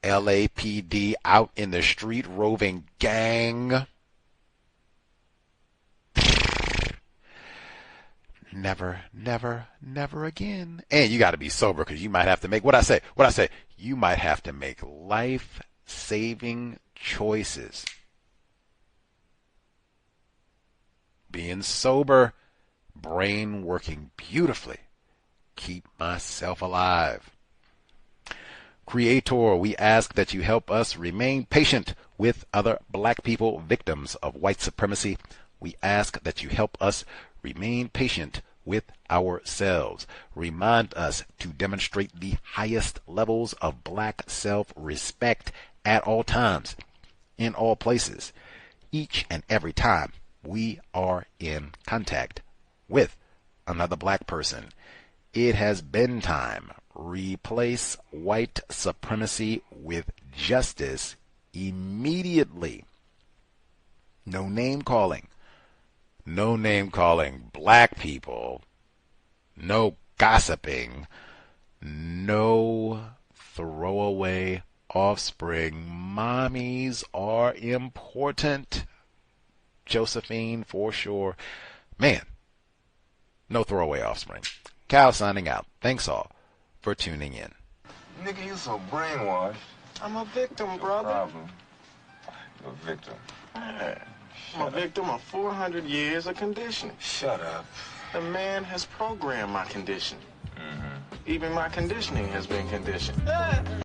Speaker 2: LAPD out in the street roving gang. Never, never, never again. And you got to be sober because you might have to make, what I say, you might have to make life-saving choices. Being sober, brain working beautifully. Keep myself alive. Creator, we ask that you help us remain patient with other black people victims of white supremacy. We ask that you help us remain patient with ourselves. Remind us to demonstrate the highest levels of black self-respect at all times, in all places, each and every time we are in contact with another black person. It has been time. Replace white supremacy with justice immediately. No name calling. No name calling black people. No gossiping. No throwaway offspring. Mommies are important. Josephine, for sure. Man, no throwaway offspring. Cal signing out. Thanks all for tuning in.
Speaker 11: Nigga, you so brainwashed. I'm a victim, brother. No problem. You're a victim. Man, I'm a victim of 400 years of conditioning. Shut up. The man has programmed my conditioning. Mm-hmm. Even my conditioning has been conditioned.